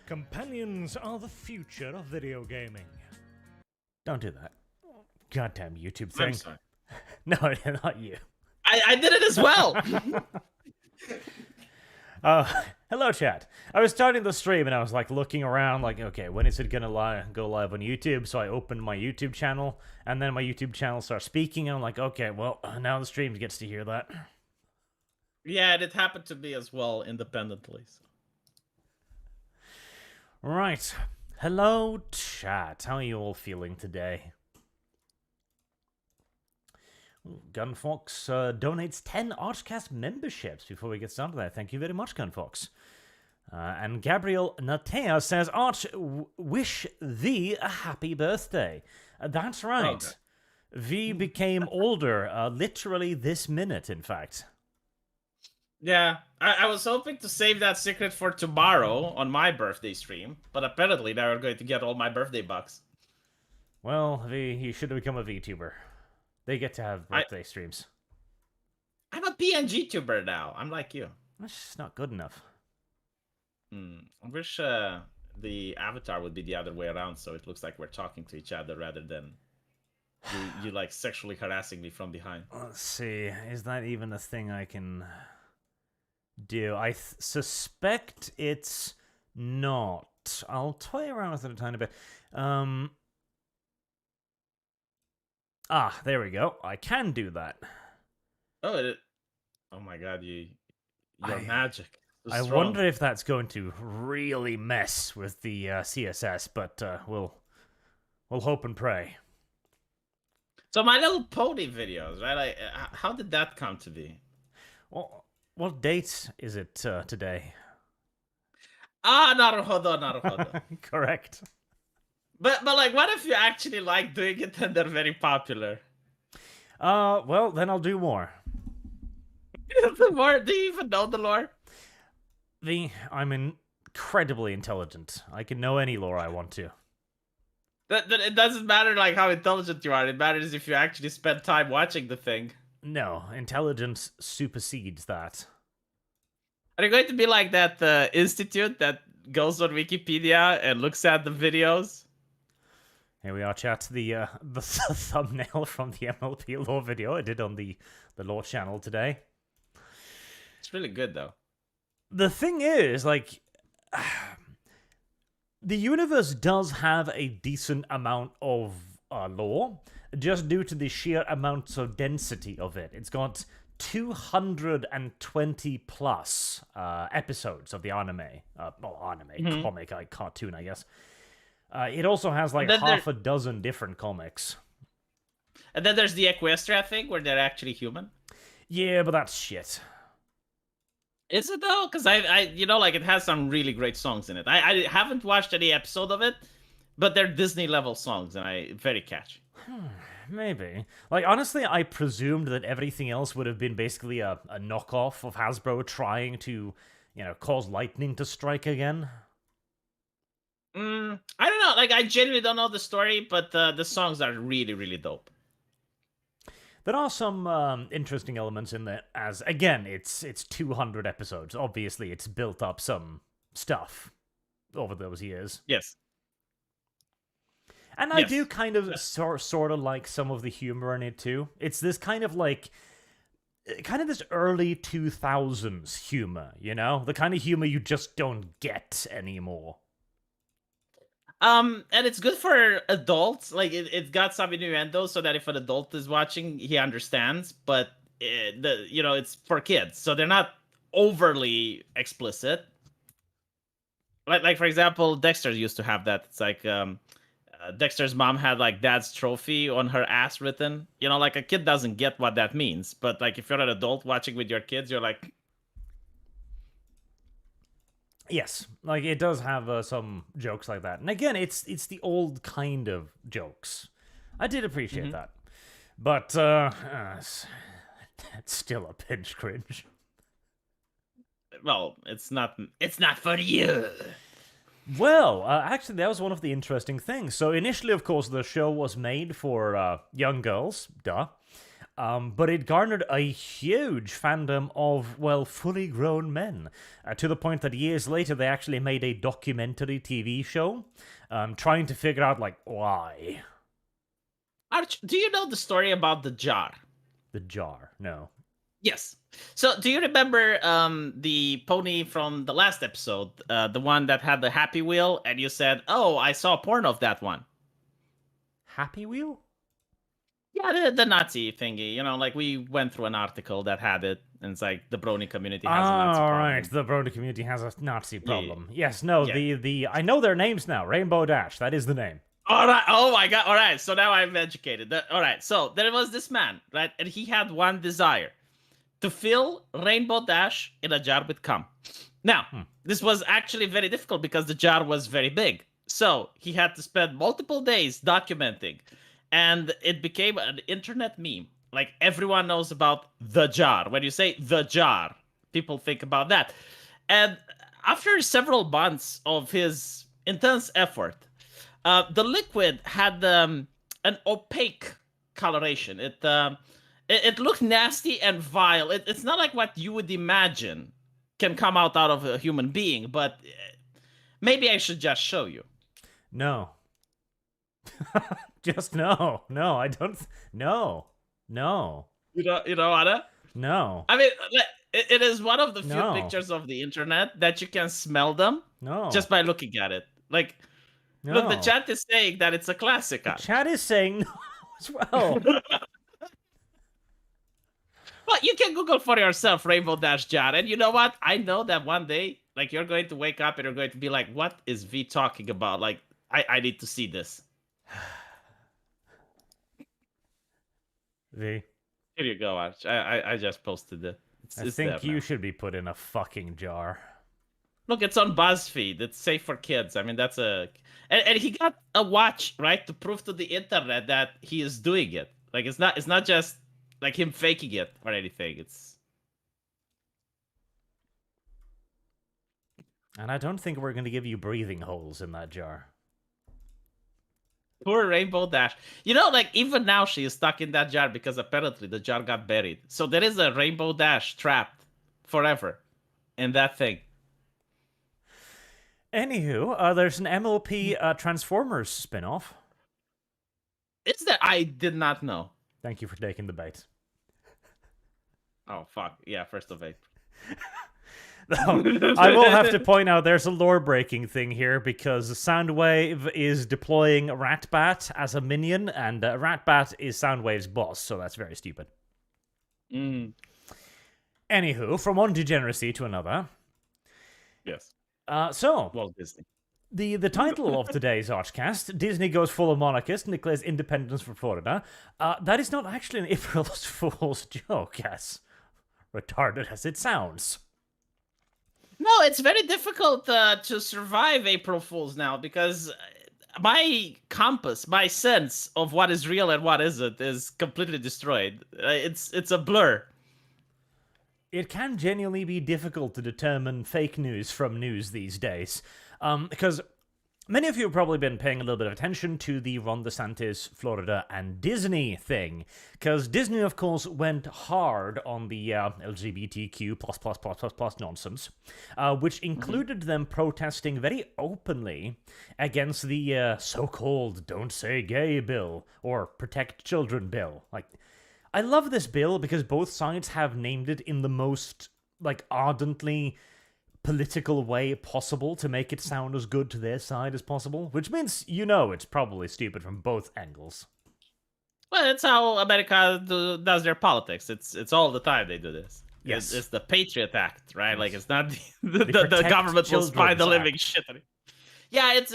Companions are the future of video gaming. Don't do that. Goddamn YouTube thing. I'm sorry. No, not you. I did it as well. Hello, chat. I was starting the stream and I was like looking around, like, okay, when is it gonna go live on YouTube? So I opened my YouTube channel, and then my YouTube channel starts speaking, and I'm like, okay, well, now the stream gets to hear that. Yeah, and it happened to me as well, independently. So. Right. Hello, chat. How are you all feeling today? Gunfox donates 10 ArchCast memberships before we get started there. Thank you very much, Gunfox. And Gabriel Natea says, Arch, wish thee a happy birthday. That's right. Okay. V became older, literally this minute, in fact. Yeah, I was hoping to save that secret for tomorrow on my birthday stream, but apparently they are going to get all my birthday bucks. Well, V, you should have become a VTuber. They get to have birthday streams. I'm a PNG tuber now. I'm like you. That's just not good enough. I wish the avatar would be the other way around, so it looks like we're talking to each other rather than you like sexually harassing me from behind. Let's see. Is that even a thing I can do? I suspect it's not. I'll toy around with it a tiny bit. There we go. I can do that. Oh my god, you're magic. I wonder if that's going to really mess with the CSS, but we'll hope and pray. So My Little Pony videos, right? How did that come to be? Well, what date is it today? Naruhodo. Correct. But like, what if you actually like doing it and they're very popular? Well, then I'll do more. The more? Do you even know the lore? I'm incredibly intelligent. I can know any lore I want to. That it doesn't matter like how intelligent you are. It matters if you actually spend time watching the thing. No, intelligence supersedes that. Are you going to be like that institute that goes on Wikipedia and looks at the videos? Here we are, chat. The thumbnail from the MLP lore video I did on the lore channel today. It's really good, though. The thing is, like, the universe does have a decent amount of lore, just due to the sheer amount of density of it. It's got 220 plus episodes of the anime. Comic, cartoon, I guess. It also has like half a dozen different comics. And then there's the Equestria thing where they're actually human. Yeah, but that's shit. Is it though? Because I like it has some really great songs in it. I haven't watched any episode of it, but they're Disney level songs and very catchy. Maybe. Like, honestly, I presumed that everything else would have been basically a knockoff of Hasbro trying to, cause lightning to strike again. I don't know. Like, I genuinely don't know the story, but the songs are really, really dope. There are some interesting elements in there, as, again, it's 200 episodes. Obviously, it's built up some stuff over those years. Yes. And I do kind of sort of like some of the humor in it, too. It's this kind of this early 2000s humor, The kind of humor you just don't get anymore. And it's good for adults. Like it's got some innuendo so that if an adult is watching, he understands. But it's for kids, so they're not overly explicit. Like for example, Dexter used to have that. It's like Dexter's mom had like dad's trophy on her ass written. Like a kid doesn't get what that means, but like if you're an adult watching with your kids, you're like. Yes, like it does have some jokes like that, and again, it's the old kind of jokes. I did appreciate that, but it's still a pinch cringe. Well, it's not for you. Well, actually, that was one of the interesting things. So initially, of course, the show was made for young girls, duh. but it garnered a huge fandom of, well, fully grown men, to the point that years later they actually made a documentary TV show trying to figure out, like, why. Arch, do you know the story about the jar? The jar, no. Yes. So, do you remember the pony from the last episode, the one that had the Happy Wheel, and you said, "Oh, I saw porn of that one." Happy Wheel? Yeah, the Nazi thingy. You know, like we went through an article that had it, and it's like the brony community has a Nazi problem. Right, the brony community has a Nazi problem. Yeah. Yes, no, Yeah. the I know their names now. Rainbow Dash, that is the name. All right. Oh my god. All right. So now I'm educated. All right. So there was this man, right, and he had one desire: to fill Rainbow Dash in a jar with cum. Now, this was actually very difficult because the jar was very big. So he had to spend multiple days documenting, and it became an internet meme. Like everyone knows about the jar. When you say the jar, people think about that. And after several months of his intense effort, the liquid had an opaque coloration. It looked nasty and vile. It's not like what you would imagine can come out of a human being, but maybe I should just show you. No. Just no. No, I don't. No. No. You know, Anna? No. I mean, it is one of the few No. pictures of the internet that you can smell them No. just by looking at it. Like, no. look, the chat is saying that it's a classic. The chat is saying no as well. Well, you can Google for yourself Rainbow Dash jar, and you know what? I know that one day, like, you're going to wake up and you're going to be like, "What is V talking about?" Like, I need to see this. V. Here you go, Arch. I just posted it. I think you should be put in a fucking jar. Look, it's on BuzzFeed. It's safe for kids. I mean, that's a... And he got a watch, right, to prove to the internet that he is doing it. Like, it's not just, like, him faking it or anything. It's... And I don't think we're going to give you breathing holes in that jar. Poor Rainbow Dash. You know, like, even now she is stuck in that jar because apparently the jar got buried. So there is a Rainbow Dash trapped forever in that thing. Anywho, there's an MLP Transformers spin-off. Is there? I did not know. Thank you for taking the bait. Oh, fuck. Yeah, 1st of April. Though, I will have to point out there's a lore-breaking thing here because Soundwave is deploying Ratbat as a minion, and Ratbat is Soundwave's boss, so that's very stupid. Anywho, from one degeneracy to another. Yes. So, Walt Disney. the title of today's ArchCast, Disney Goes Full of Monarchist and Declares Independence for Florida, that is not actually an April Fool's joke, as retarded as it sounds. No, it's very difficult to survive April Fools now because my compass, my sense of what is real and what isn't is completely destroyed. It's a blur. It can genuinely be difficult to determine fake news from news these days, because many of you have probably been paying a little bit of attention to the Ron DeSantis, Florida, and Disney thing, because Disney, of course, went hard on the LGBTQ++ nonsense, which included them protesting very openly against the so-called Don't Say Gay bill, or Protect Children bill. Like, I love this bill because both sides have named it in the most, like, ardently political way possible to make it sound as good to their side as possible, which means you know it's probably stupid from both angles. Well, it's how America does their politics. It's all the time they do this. Yes. It's the Patriot Act, right? Yes. Like, it's not the government will spy the living shit out of it. Yeah, it's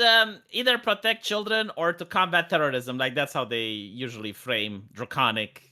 either protect children or to combat terrorism. Like, that's how they usually frame draconic,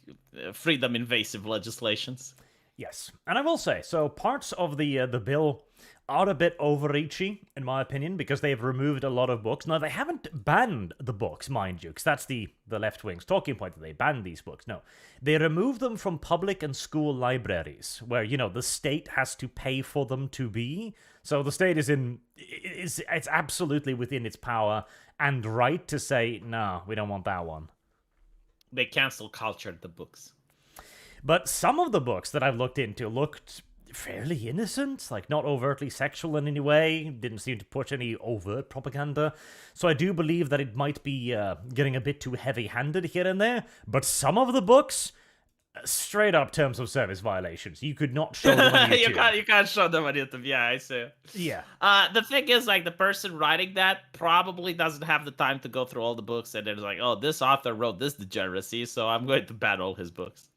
freedom invasive legislations. Yes, and I will say, so parts of the bill are a bit overreachy, in my opinion, because they've removed a lot of books. Now, they haven't banned the books, mind you, because that's the left-wing's talking point, that they banned these books. No, they removed them from public and school libraries, where, you know, the state has to pay for them to be. So the state it's absolutely within its power and right to say, no, we don't want that one. They cancel culture the books. But some of the books that I've looked into looked fairly innocent, like not overtly sexual in any way, didn't seem to push any overt propaganda. So I do believe that it might be getting a bit too heavy-handed here and there, but some of the books, straight up terms of service violations. You could not show them on YouTube. you can't show them on YouTube. Yeah, I see. Yeah. The thing is, like, the person writing that probably doesn't have the time to go through all the books, and it's like, oh, this author wrote this degeneracy, so I'm going to ban all his books.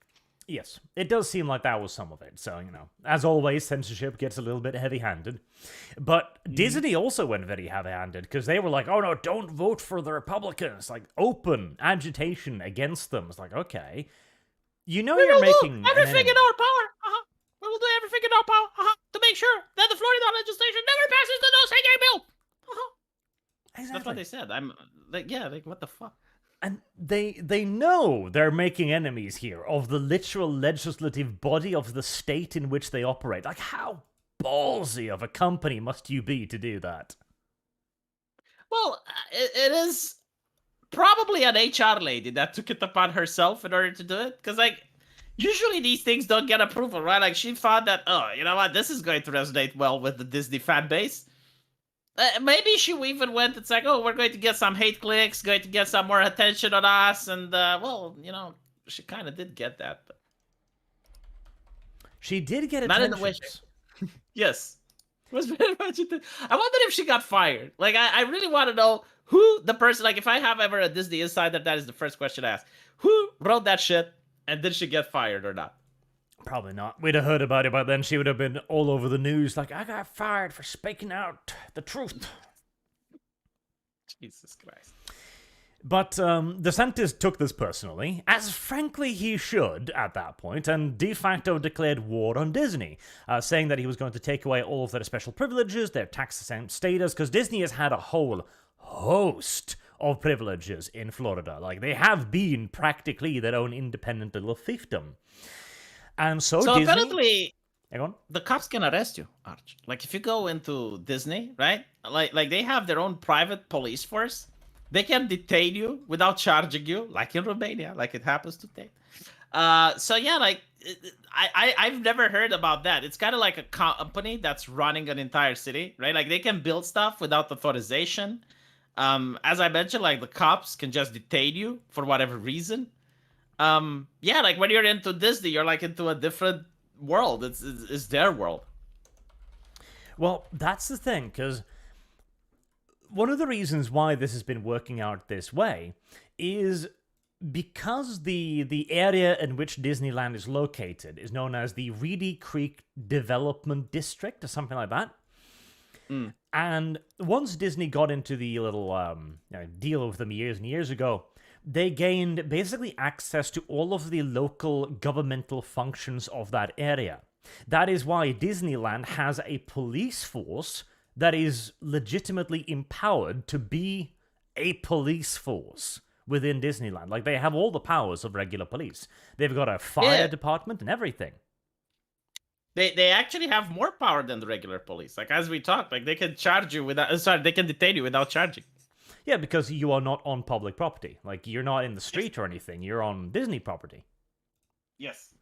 Yes, it does seem like that was some of it. So, as always, censorship gets a little bit heavy-handed. But Disney also went very heavy-handed, because they were like, oh no, don't vote for the Republicans. Like, open agitation against them. It's like, okay. You're making everything in our power. We will do everything in our power to make sure that the Florida legislation never passes the no say gay bill. Exactly. That's what they said. I'm like, yeah, like, what the fuck? And they know they're making enemies here of the literal legislative body of the state in which they operate. Like, how ballsy of a company must you be to do that? Well, it is probably an HR lady that took it upon herself in order to do it. Because, like, usually these things don't get approval, right? Like, she thought that, oh, you know what, this is going to resonate well with the Disney fan base. Maybe she even went, it's like, oh, we're going to get some hate clicks, going to get some more attention on us. And, well, she kind of did get that. But she did get not attention. In the way yes. It was very much I wonder if she got fired. Like, I really want to know who the person, like, if I have ever a Disney insider, that is the first question I ask. Who wrote that shit, and did she get fired or not? Probably not. We'd have heard about it by then. She would have been all over the news like, I got fired for speaking out the truth. Jesus Christ. But DeSantis took this personally, as frankly he should at that point, and de facto declared war on Disney, saying that he was going to take away all of their special privileges, their tax-exempt status, because Disney has had a whole host of privileges in Florida. Like, they have been practically their own independent little fiefdom. And so Disney... apparently, the cops can arrest you, Arch. Like, if you go into Disney, right? Like they have their own private police force. They can detain you without charging you, like in Romania, like it happens today. So yeah, like, I've never heard about that. It's kind of like a company that's running an entire city, right? Like, they can build stuff without authorization. As I mentioned, like, the cops can just detain you for whatever reason. Yeah, like, when you're into Disney, you're like into a different world. It's their world. Well, that's the thing, because one of the reasons why this has been working out this way is because the area in which Disneyland is located is known as the Reedy Creek Development District or something like that. And once Disney got into the little deal with them years and years ago, they gained basically access to all of the local governmental functions of that area. That is why Disneyland has a police force that is legitimately empowered to be a police force within Disneyland. Like, they have all the powers of regular police. They've got a fire department and everything. They actually have more power than the regular police. Like, as we talked, like, they can charge you without... they can detain you without charging. Yeah, because you are not on public property. Like, you're not in the street or anything. You're on Disney property. Yes.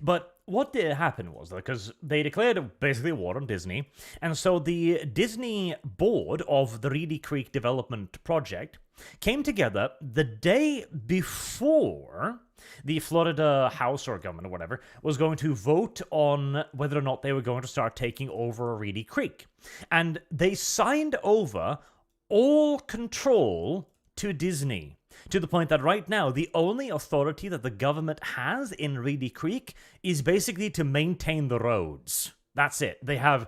But what did happen was, because they declared basically war on Disney, and so the Disney board of the Reedy Creek Development Project came together the day before the Florida House or government or whatever was going to vote on whether or not they were going to start taking over Reedy Creek. And they signed over all control to Disney, to the point that right now the only authority that the government has in Reedy Creek is basically to maintain the roads. That's it. They have...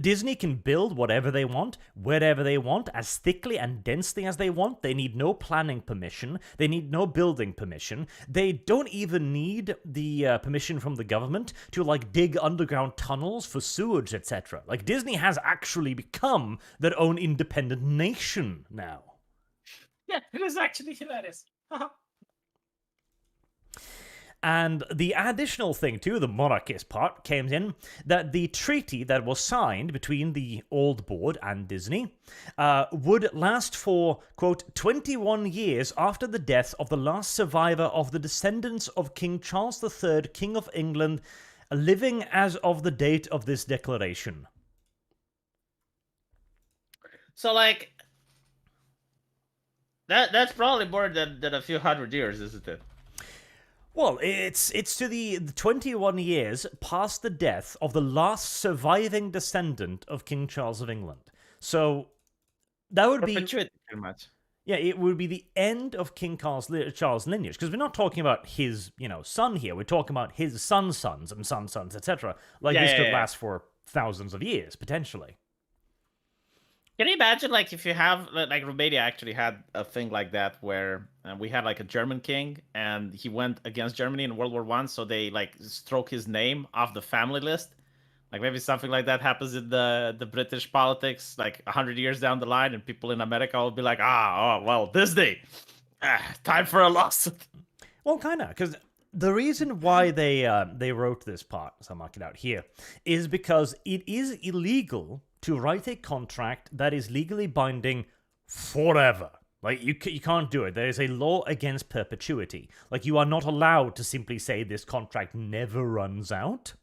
Disney can build whatever they want, wherever they want, as thickly and densely as they want. They need no planning permission. They need no building permission. They don't even need the permission from the government to, like, dig underground tunnels for sewage, etc. Like, Disney has actually become their own independent nation now. Yeah, it is actually hilarious. And the additional thing to the monarchist part came in that the treaty that was signed between the old board and Disney would last for, quote, 21 years after the death of the last survivor of the descendants of King Charles III, King of England, living as of the date of this declaration. So, like, that's probably more than a few hundred years, isn't it? Well, it's to the 21 years past the death of the last surviving descendant of King Charles of England. So that would be pretty much. Yeah, it would be the end of King Charles' lineage, because we're not talking about his, son here. We're talking about his sons' and sons', etc. This could last for thousands of years potentially. Can you imagine, like, if you have, like, Romania actually had a thing like that where we had, like, a German king, and he went against Germany in World War I, so they, like, stroke his name off the family list? Like, maybe something like that happens in the British politics, like, 100 years down the line, and people in America will be like, Disney, time for a lawsuit. Well, kind of, because the reason why they wrote this part, so I'll mark it out here, is because it is illegal to write a contract that is legally binding forever. Like, you can't do it. There is a law against perpetuity. Like, you are not allowed to simply say this contract never runs out.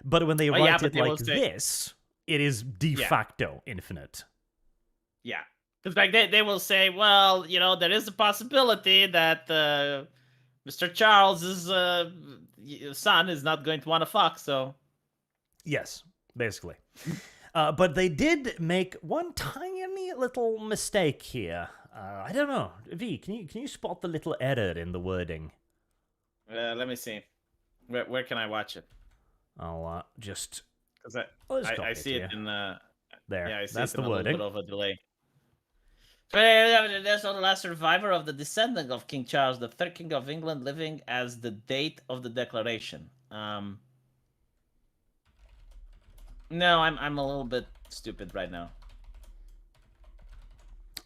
But when they write it like this, it is de facto infinite. Yeah. Because, like, they will say, well, there is a possibility that Mr. Charles's son is not going to want to fuck, so... Yes, basically. But they did make one tiny little mistake here. I don't know. V, can you spot the little error in the wording? Let me see. Where can I watch it? I'll just... Because I see it in... there, yeah, I see that's it in the wording. A little bit of a delay. There's not the last survivor of the descendant of King Charles, the third King of England, living as the date of the declaration. No, I'm a little bit stupid right now.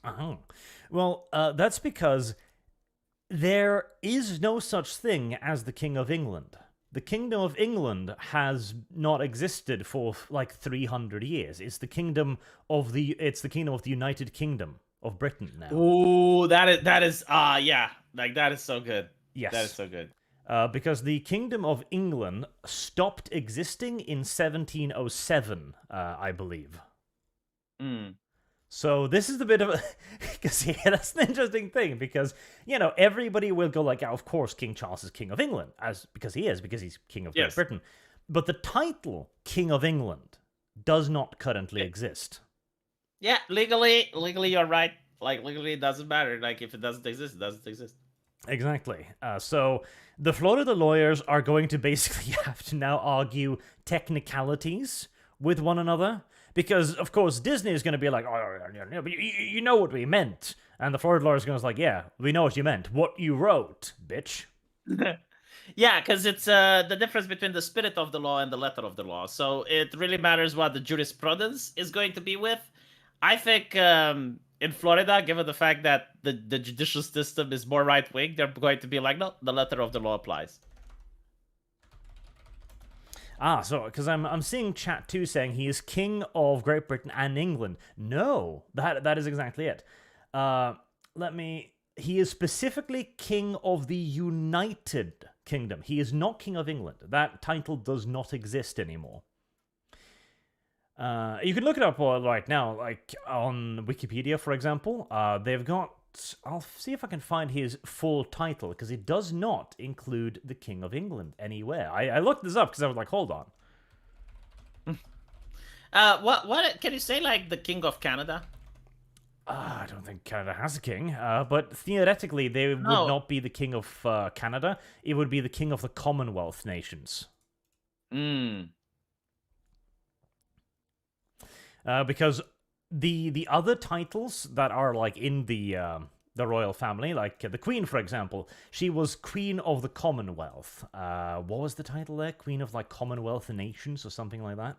Oh. Well, that's because there is no such thing as the King of England. The Kingdom of England has not existed for like 300 years. It's the kingdom of the United Kingdom of Britain now. Ooh, that is yeah. Like, that is so good. Yes. That is so good. Because the Kingdom of England stopped existing in 1707, I believe. So this is the bit of a... Because, yeah, that's an interesting thing, because, everybody will go like, of course, King Charles is King of England, because he's King of Great Britain. But the title King of England does not currently exist. Yeah, legally, you're right. Like, legally, it doesn't matter. Like, if it doesn't exist, it doesn't exist. Exactly. So the Florida lawyers are going to basically have to now argue technicalities with one another, because, of course, Disney is going to be like, oh, but you know what we meant. And the Florida lawyers are going to be like, yeah, we know what you meant. What you wrote, bitch. Yeah, because it's the difference between the spirit of the law and the letter of the law. So it really matters what the jurisprudence is going to be with. I think in Florida, given the fact that the judicial system is more right-wing, they're going to be like, no, the letter of the law applies. So, because I'm seeing chat 2 saying he is king of Great Britain and England. No, that is exactly it. He is specifically king of the United Kingdom. He is not king of England. That title does not exist anymore. You can look it up right now, like on Wikipedia, for example. They've got... I'll see if I can find his full title, because it does not include the King of England anywhere. I looked this up because I was like, hold on. What can you say, like, the King of Canada? I don't think Canada has a king, but theoretically they would not be the King of Canada. It would be the King of the Commonwealth nations. Because the other titles that are like in the royal family, like the Queen, for example, she was Queen of the Commonwealth. What was the title there? Queen of like Commonwealth nations or something like that?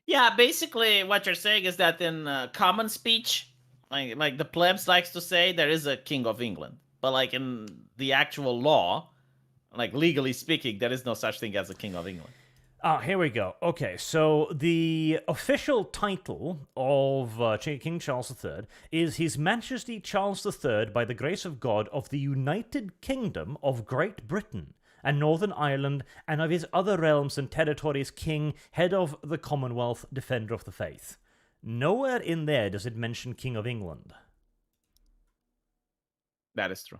Yeah, basically what you're saying is that in common speech, like the plebs likes to say, there is a King of England. But like in the actual law, like legally speaking, there is no such thing as a king of England. Here we go. Okay, so the official title of King Charles III is His Majesty Charles III, by the grace of God, of the United Kingdom of Great Britain and Northern Ireland, and of his other realms and territories, King, Head of the Commonwealth, Defender of the Faith. Nowhere in there does it mention King of England. That is true.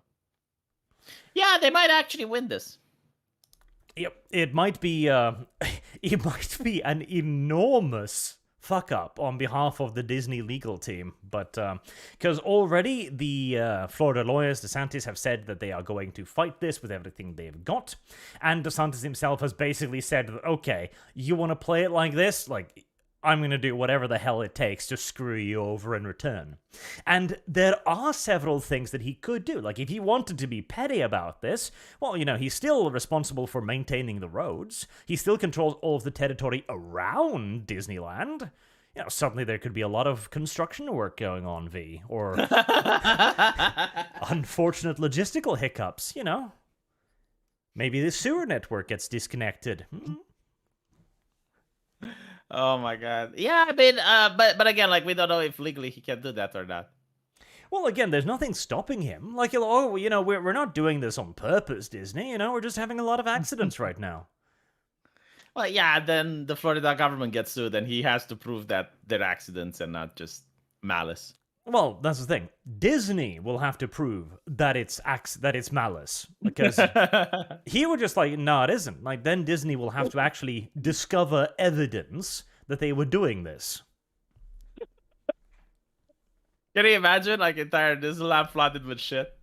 Yeah, they might actually win this. Yep, it might be it might be an enormous fuck up on behalf of the Disney legal team, but because already the Florida lawyers, DeSantis, have said that they are going to fight this with everything they've got, and DeSantis himself has basically said that, okay, you want to play it like this, like, I'm going to do whatever the hell it takes to screw you over in return. And there are several things that he could do. Like, if he wanted to be petty about this, well, you know, he's still responsible for maintaining the roads. He still controls all of the territory around Disneyland. You know, suddenly there could be a lot of construction work going on, V. Or unfortunate logistical hiccups, you know. Maybe the sewer network gets disconnected. Oh my god. Yeah, I mean, but again, like, we don't know if legally he can do that or not. Well, again, there's nothing stopping him. Like, oh, you know, we're not doing this on purpose, Disney. You know, we're just having a lot of accidents right now. Well, yeah, then the Florida government gets sued, and he has to prove that they're accidents and not just malice. Well, that's the thing. Disney will have to prove that it's malice, because he would just like, no, it isn't. Like, then Disney will have to actually discover evidence that they were doing this. Can you imagine, like, entire Disneyland flooded with shit?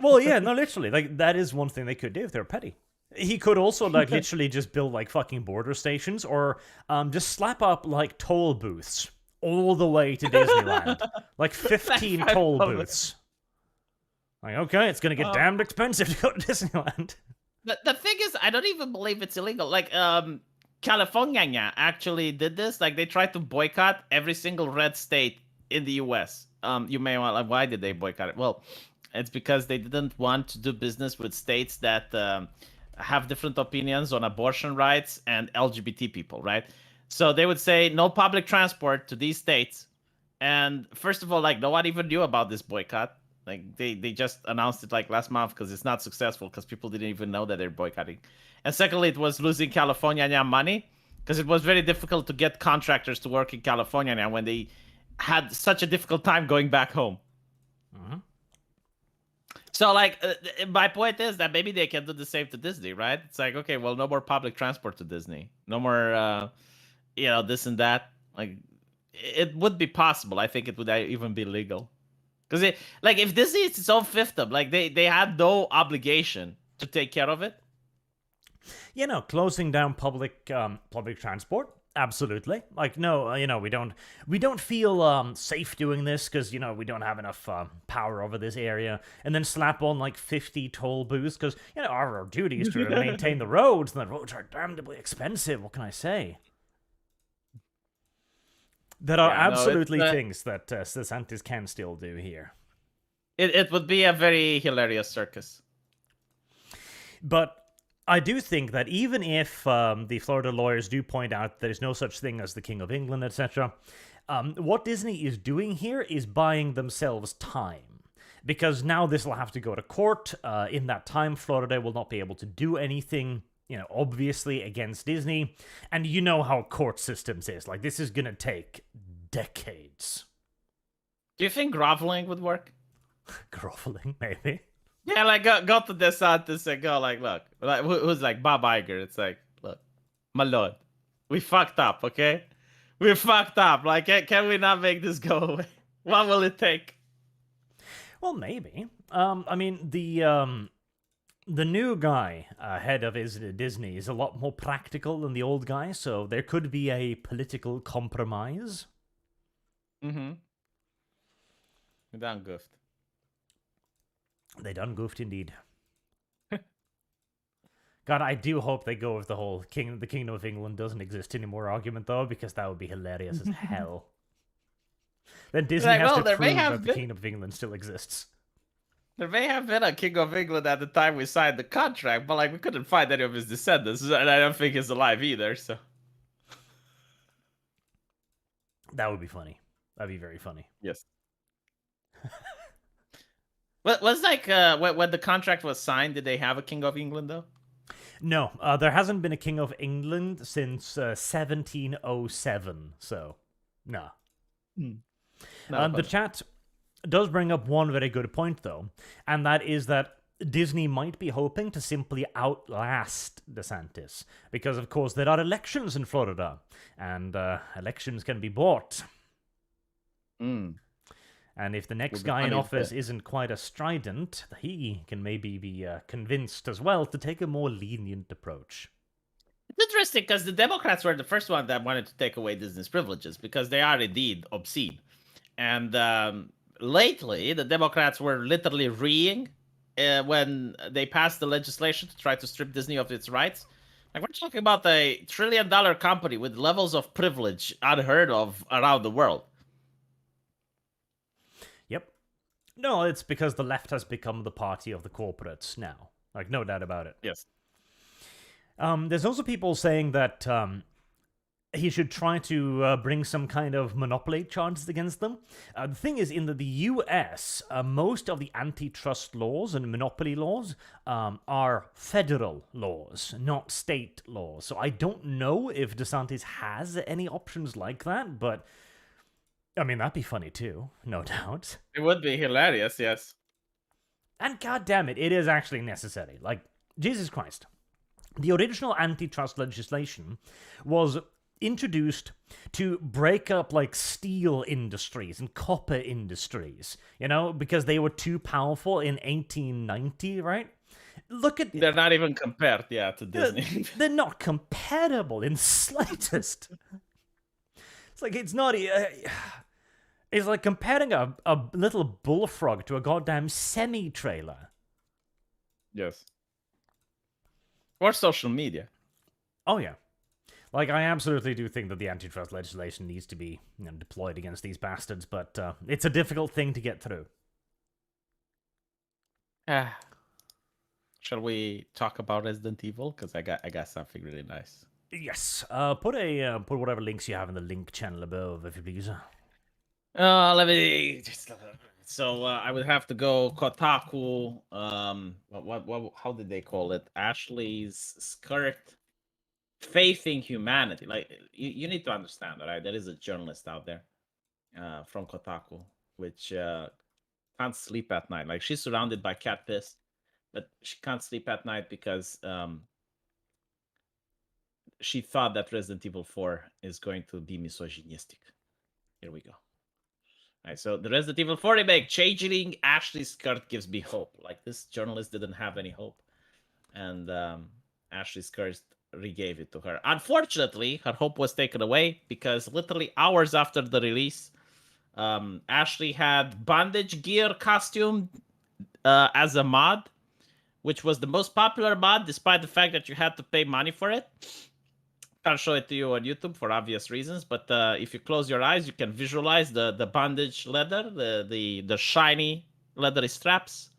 Well, yeah, no, literally, like, that is one thing they could do if they're petty. He could also, like, literally just build, like, fucking border stations, or just slap up, like, toll booths all the way to Disneyland. Like 15 toll booths. Like, okay, it's gonna get damned expensive to go to Disneyland. The thing is, I don't even believe it's illegal. Like, California actually did this. Like, they tried to boycott every single red state in the US. You may want, like, why did they boycott it? Well, it's because they didn't want to do business with states that have different opinions on abortion rights and LGBT people, right? So they would say no public transport to these states. And first of all, like, no one even knew about this boycott. Like, they just announced it like last month because it's not successful, because people didn't even know that they're boycotting. And secondly, it was losing California money, because it was very difficult to get contractors to work in California now when they had such a difficult time going back home. Mm-hmm. So, like, my point is that maybe they can do the same to Disney, right? It's like, okay, well, no more public transport to Disney. No more... you know, this and that. Like, it would be possible. I think it would even be legal. Because, like, if Disney is its own fiefdom, like, they had no obligation to take care of it. You know, closing down public transport, absolutely. Like, no, you know, we don't feel safe doing this because, you know, we don't have enough power over this area. And then slap on like 50 toll booths because, you know, our duty is to maintain the roads, and the roads are damnably expensive. What can I say? There are absolutely things that DeSantis can still do here. It would be a very hilarious circus. But I do think that even if the Florida lawyers do point out there's no such thing as the King of England, etc., what Disney is doing here is buying themselves time. Because now this will have to go to court. In that time, Florida will not be able to do anything, you know, obviously against Disney. And you know how court systems is. Like, this is going to take decades. Do you think groveling would work? Groveling, maybe. Yeah, like, go to DeSantis and go, like, look. Like, who's like Bob Iger? It's like, look, my lord, we fucked up, okay? We fucked up. Like, can we not make this go away? What will it take? Well, maybe. I mean, the new guy, head of Disney, is a lot more practical than the old guy, so there could be a political compromise. Mm-hmm. They done goofed. They done goofed indeed. God, I do hope they go with the whole the Kingdom of England doesn't exist anymore argument, though, because that would be hilarious as hell. Then Disney has to prove that the Kingdom of England still exists. There may have been a King of England at the time we signed the contract, but like we couldn't find any of his descendants, and I don't think he's alive either. So That would be funny. That'd be very funny. yes. What was like when the contract was signed? Did they have a King of England though? No, there hasn't been a King of England since 1707. So, no. The chat does bring up one very good point, though, and that is that Disney might be hoping to simply outlast DeSantis, because, of course, there are elections in Florida, and elections can be bought. And if the next guy in office isn't quite as strident, he can maybe be convinced as well to take a more lenient approach. It's interesting because the Democrats were the first one that wanted to take away Disney's privileges because they are indeed obscene. And lately, the Democrats were literally reeing when they passed the legislation to try to strip Disney of its rights. Like, we're talking about a $1 trillion company with levels of privilege unheard of around the world. Yep. No, it's because the left has become the party of the corporates now. Like, no doubt about it. Yes. There's also people saying that he should try to bring some kind of monopoly charges against them. The thing is, in the US, most of the antitrust laws and monopoly laws are federal laws, not state laws. So I don't know if DeSantis has any options like that, but I mean, that'd be funny too, no doubt. It would be hilarious, yes. And goddamn it is actually necessary. Like, Jesus Christ. The original antitrust legislation was introduced to break up like steel industries and copper industries, you know, because they were too powerful in 1890, right? Look at... They're not even compared, to Disney. They're not comparable in slightest. It's like, it's not... It's like comparing a little bullfrog to a goddamn semi-trailer. Yes. Or social media. Oh, yeah. Like, I absolutely do think that the antitrust legislation needs to be deployed against these bastards, but it's a difficult thing to get through. Shall we talk about Resident Evil? Because I got something really nice. Yes. Put whatever links you have in the link channel above, if you please. Let me just... So I would have to go Kotaku. What? How did they call it? Ashley's skirt. Faith in humanity. Like, you need to understand, all right? There is a journalist out there from Kotaku, which can't sleep at night. Like, she's surrounded by cat piss, but she can't sleep at night because she thought that Resident Evil 4 is going to be misogynistic. Here we go. All right, so the Resident Evil 4 remake, changing Ashley's skirt gives me hope. Like, this journalist didn't have any hope, and Ashley's skirt regave it to her. Unfortunately, her hope was taken away because literally hours after the release, Ashley had bondage gear costume as a mod, which was the most popular mod despite the fact that you had to pay money for it. Can't show it to you on YouTube for obvious reasons, but if you close your eyes, you can visualize the bondage leather, the shiny leathery straps,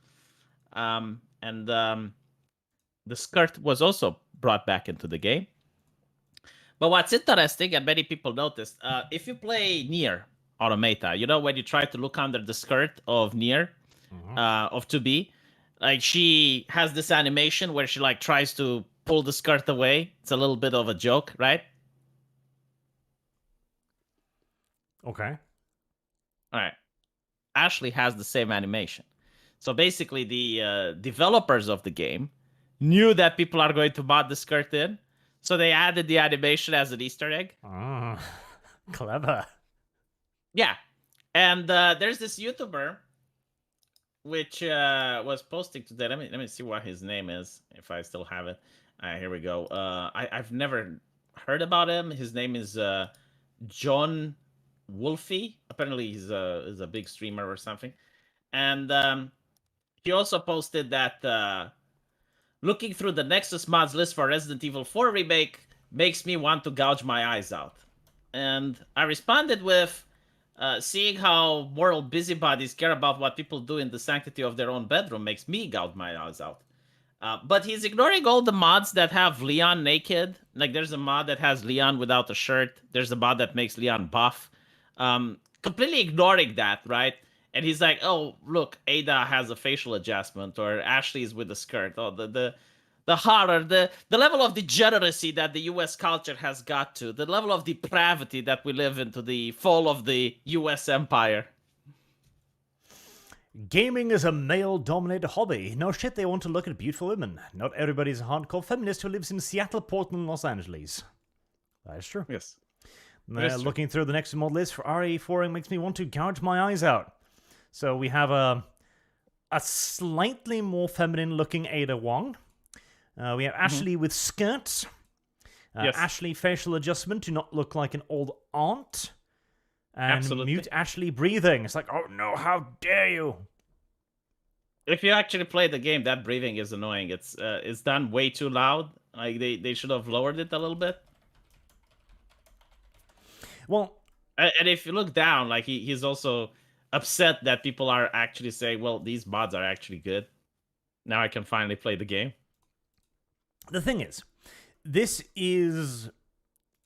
and the skirt was also brought back into the game. But what's interesting, and many people noticed, if you play Nier Automata, you know, when you try to look under the skirt of Nier, of 2B, like, she has this animation where she like tries to pull the skirt away. It's a little bit of a joke, right? Okay. All right. Ashley has the same animation. So basically, the developers of the game knew that people are going to mod the skirt in, so they added the animation as an Easter egg. Oh, clever. Yeah. And there's this YouTuber which was posting today. Let me see what his name is, if I still have it. Here we go. I've never heard about him. His name is John Wolfie. Apparently, he's a big streamer or something. And he also posted that looking through the Nexus mods list for Resident Evil 4 remake makes me want to gouge my eyes out. And I responded with, Seeing how moral busybodies care about what people do in the sanctity of their own bedroom makes me gouge my eyes out. But he's ignoring all the mods that have Leon naked. Like, there's a mod that has Leon without a shirt. There's a mod that makes Leon buff. Completely ignoring that, right? And he's like, oh, look, Ada has a facial adjustment, or Ashley's with a skirt. Oh, the horror, the level of degeneracy that the U.S. culture has got to, the level of depravity that we live into, the fall of the U.S. empire. Gaming is a male-dominated hobby. No shit, they want to look at beautiful women. Not everybody's a hardcore feminist who lives in Seattle, Portland, Los Angeles. That is true. Yes. Looking through the next mod list for RE4 makes me want to gouge my eyes out. So we have a slightly more feminine-looking Ada Wong. We have Ashley with skirts. Yes. Ashley facial adjustment to not look like an old aunt. And Absolutely. mute Ashley breathing. It's like, oh no, how dare you? If you actually play the game, that breathing is annoying. It's done way too loud. Like, they should have lowered it a little bit. Well, and if you look down, like, he's also upset that people are actually saying, well, these mods are actually good. Now I can finally play the game. the thing is, this is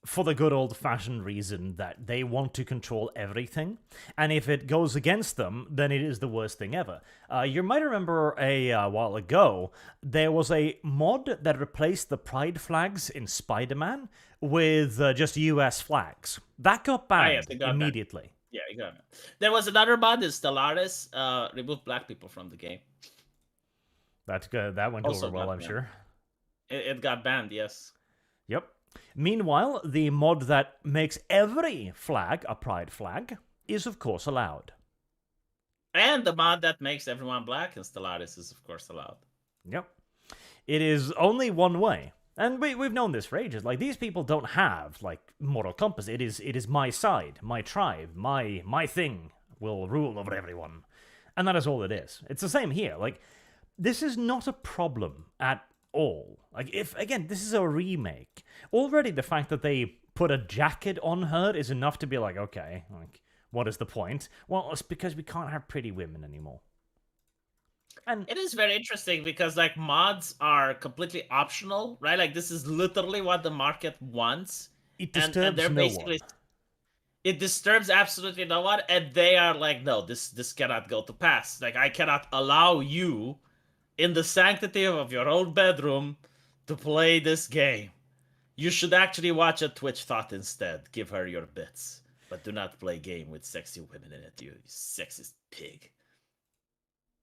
for the good old-fashioned reason that they want to control everything, and if it goes against them, then it is the worst thing ever. You might remember a while ago, there was a mod that replaced the pride flags in SpiderMan with just US flags. That got banned immediately. Yeah, you got it. There was another mod in Stellaris, removed black people from the game. That went Also over well, got I'm banned. sure. It got banned, yes. Yep. Meanwhile, the mod that makes every flag a pride flag is, of course, allowed. And the mod that makes everyone black in Stellaris is, of course, allowed. Yep. It is only one way. And we've known this for ages. Like, these people don't have, like, moral compass. It is my side, my tribe, my thing will rule over everyone. And that is all it is. It's the same here. Like, this is not a problem at all. Like, if, again, this is a remake. Already the fact that they put a jacket on her is enough to be like, okay, like, what is the point? Well, it's because we can't have pretty women anymore. And it is very interesting because, like, mods are completely optional, right? Like, this is literally what the market wants. It disturbs and they're basically, it disturbs absolutely no one, and they are like, no, this cannot go to pass. Like, I cannot allow you in the sanctity of your own bedroom to play this game. You should actually watch a Twitch thought instead. Give her your bits. But do not play game with sexy women in it, you sexist pig.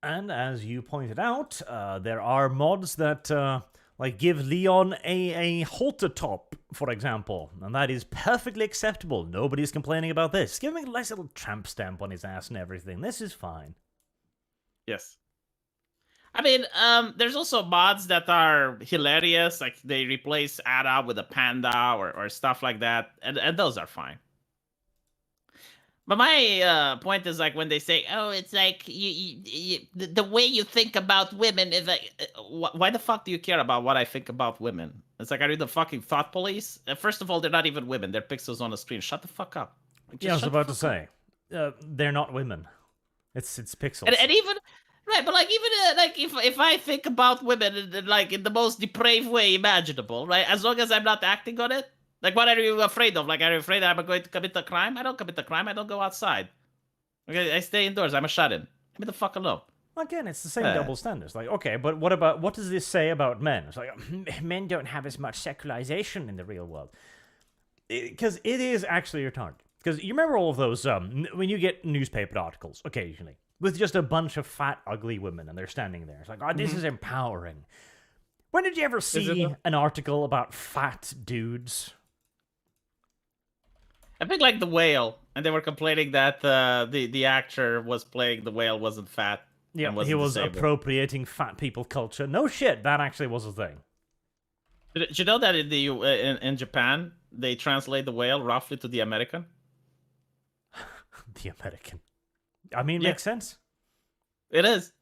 And as you pointed out, there are mods that like give Leon a halter top, for example, and that is perfectly acceptable. Nobody's complaining about this. Give him a nice little tramp stamp on his ass and everything. This is fine. Yes. I mean, there's also mods that are hilarious, like they replace Ada with a panda or stuff like that, and those are fine. But my point is, like, when they say, "Oh, it's like the way you think about women is like," why the fuck do you care about what I think about women? It's like, are you the fucking thought police? First of all, they're not even women; they're pixels on a screen. Shut the fuck up. Yeah, I was about to say, they're not women. It's pixels. And even right, but like, even like if I think about women like in the most depraved way imaginable, right? As long as I'm not acting on it. Like, what are you afraid of? Like, are you afraid that I'm going to commit a crime? I don't commit a crime. I don't go outside. Okay, I stay indoors. I'm a shut-in. Leave me the fuck alone. Again, it's the same double standards. Like, okay, but what does this say about men? It's like, men don't have as much secularization in the real world. Because it is actually your target. Because you remember all of those, when you get newspaper articles, occasionally, with just a bunch of fat, ugly women, and they're standing there. It's like, oh, this is empowering. When did you ever see an article about fat dudes? I think, like, The Whale, and they were complaining that the actor was playing the whale wasn't fat. Yeah, he was appropriating fat people culture. No shit, that actually was a thing. Did you know that in Japan, they translate the whale roughly to the American? The American. I mean, makes sense. It is.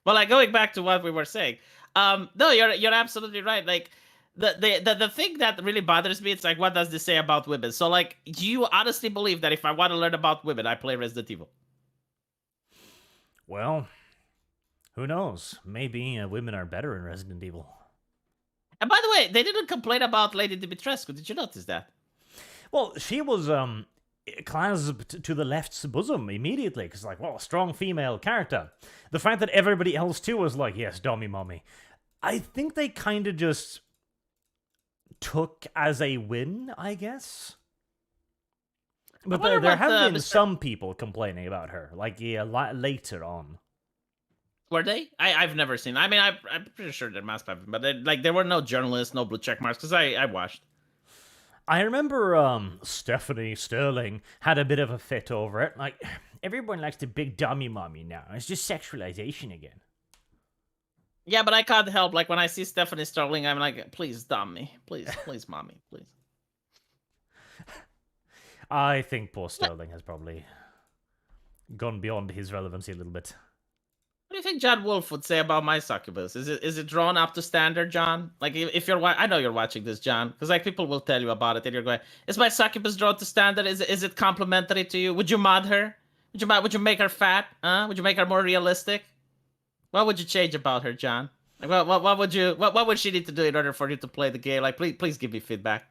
But, like, going back to what we were saying, no, you're absolutely right. Like, the thing that really bothers me, it's like, what does this say about women? So, like, do you honestly believe that if I want to learn about women, I play Resident Evil? Well, who knows? Maybe women are better in Resident Evil. And by the way, they didn't complain about Lady Dimitrescu. Did you notice that? Well, she was clasped to the left's bosom immediately, because, like, well, a strong female character. The fact that everybody else, too, was like, yes, dummy mommy. I think they kind of just took as a win, I guess. But there have been some people complaining about her, like, later on. Were they? I've never seen. I mean, I'm pretty sure there must have been, but there were no journalists, no blue check marks, because I watched. I remember Stephanie Sterling had a bit of a fit over it. Like, everyone likes the big dummy mommy now. It's just sexualization again. Yeah, but I can't help. Like, when I see Stephanie Sterling, I'm like, please, dummy. Please, mommy, please. I think poor Sterling has probably gone beyond his relevancy a little bit. What do you think John Wolf would say about my succubus? Is it drawn up to standard, John? Like, if you're, I know you're watching this, John, because like people will tell you about it, and you're going, "Is my succubus drawn to standard? Is it complimentary to you? Would you mod her? Would you make her fat? Would you make her more realistic? What would you change about her, John? Like, what would she need to do in order for you to play the game? Like, please give me feedback."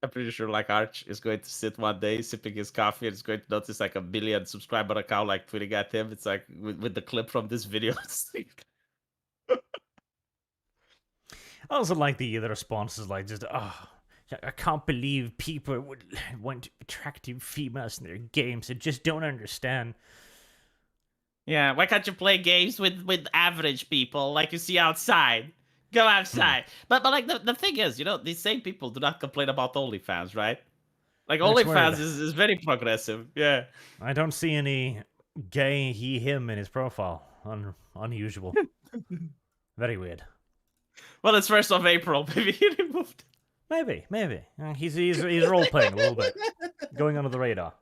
I'm pretty sure like Arch is going to sit one day sipping his coffee and is going to notice like a million subscriber account like tweeting at him. It's like with the clip from this video. I also like the responses like just, oh, I can't believe people would want attractive females in their games. I just don't understand. Yeah, why can't you play games with average people like you see outside? Go outside. But like the thing is, these same people do not complain about OnlyFans, right? Like OnlyFans is very progressive. Yeah. I don't see any gay he him in his profile. Unusual. Very weird. Well, it's 1st of April. Maybe he removed. Maybe. He's role playing a little bit, going under the radar.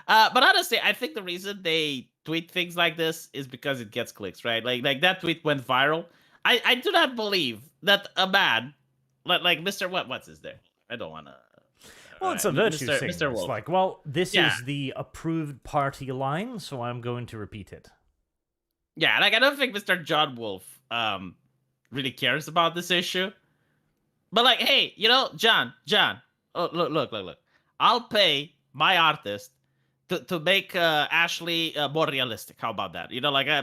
But honestly, I think the reason they tweet things like this is because it gets clicks, right? Like that tweet went viral. I do not believe that a man like Mr. What's his name? I don't want to. Well, it's a virtue thing. Mr. Wolf. It's like, well, this is the approved party line, so I'm going to repeat it. Yeah, like I don't think Mr. John Wolf really cares about this issue. But like, hey, John. Oh, look. I'll pay my artist to make Ashley more realistic. How about that?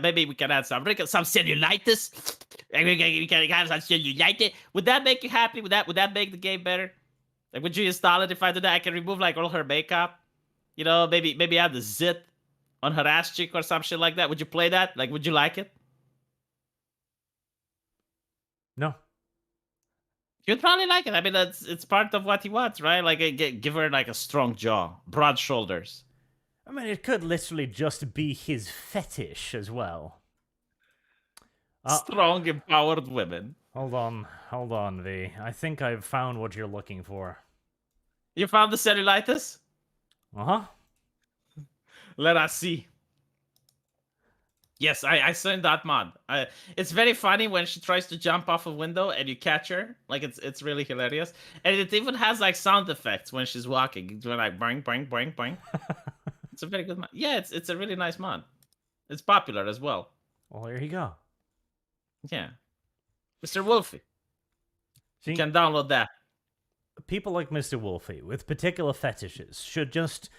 Maybe we can add some cellulitis. We can have some cellulitis. Would that make you happy? Would that make the game better? Like, would you install it if I do that? I can remove like all her makeup. Maybe add the zit on her ass cheek or some shit like that. Would you play that? Like, would you like it? No. You'd probably like it. I mean, it's part of what he wants, right? Like, give her like a strong jaw, broad shoulders. I mean, it could literally just be his fetish as well. Strong, empowered women. Hold on, V. I think I've found what you're looking for. You found the cellulitis? Uh-huh. Let us see. Yes, I seen that mod. It's very funny when she tries to jump off a window and you catch her. Like, it's really hilarious. And it even has like sound effects when she's walking. It's like boing, boing, boing, boing. It's a very good mod. Yeah, it's a really nice mod. It's popular as well. Well, there you go. Yeah. Mr. Wolfie. You can download that. People like Mr. Wolfie with particular fetishes should just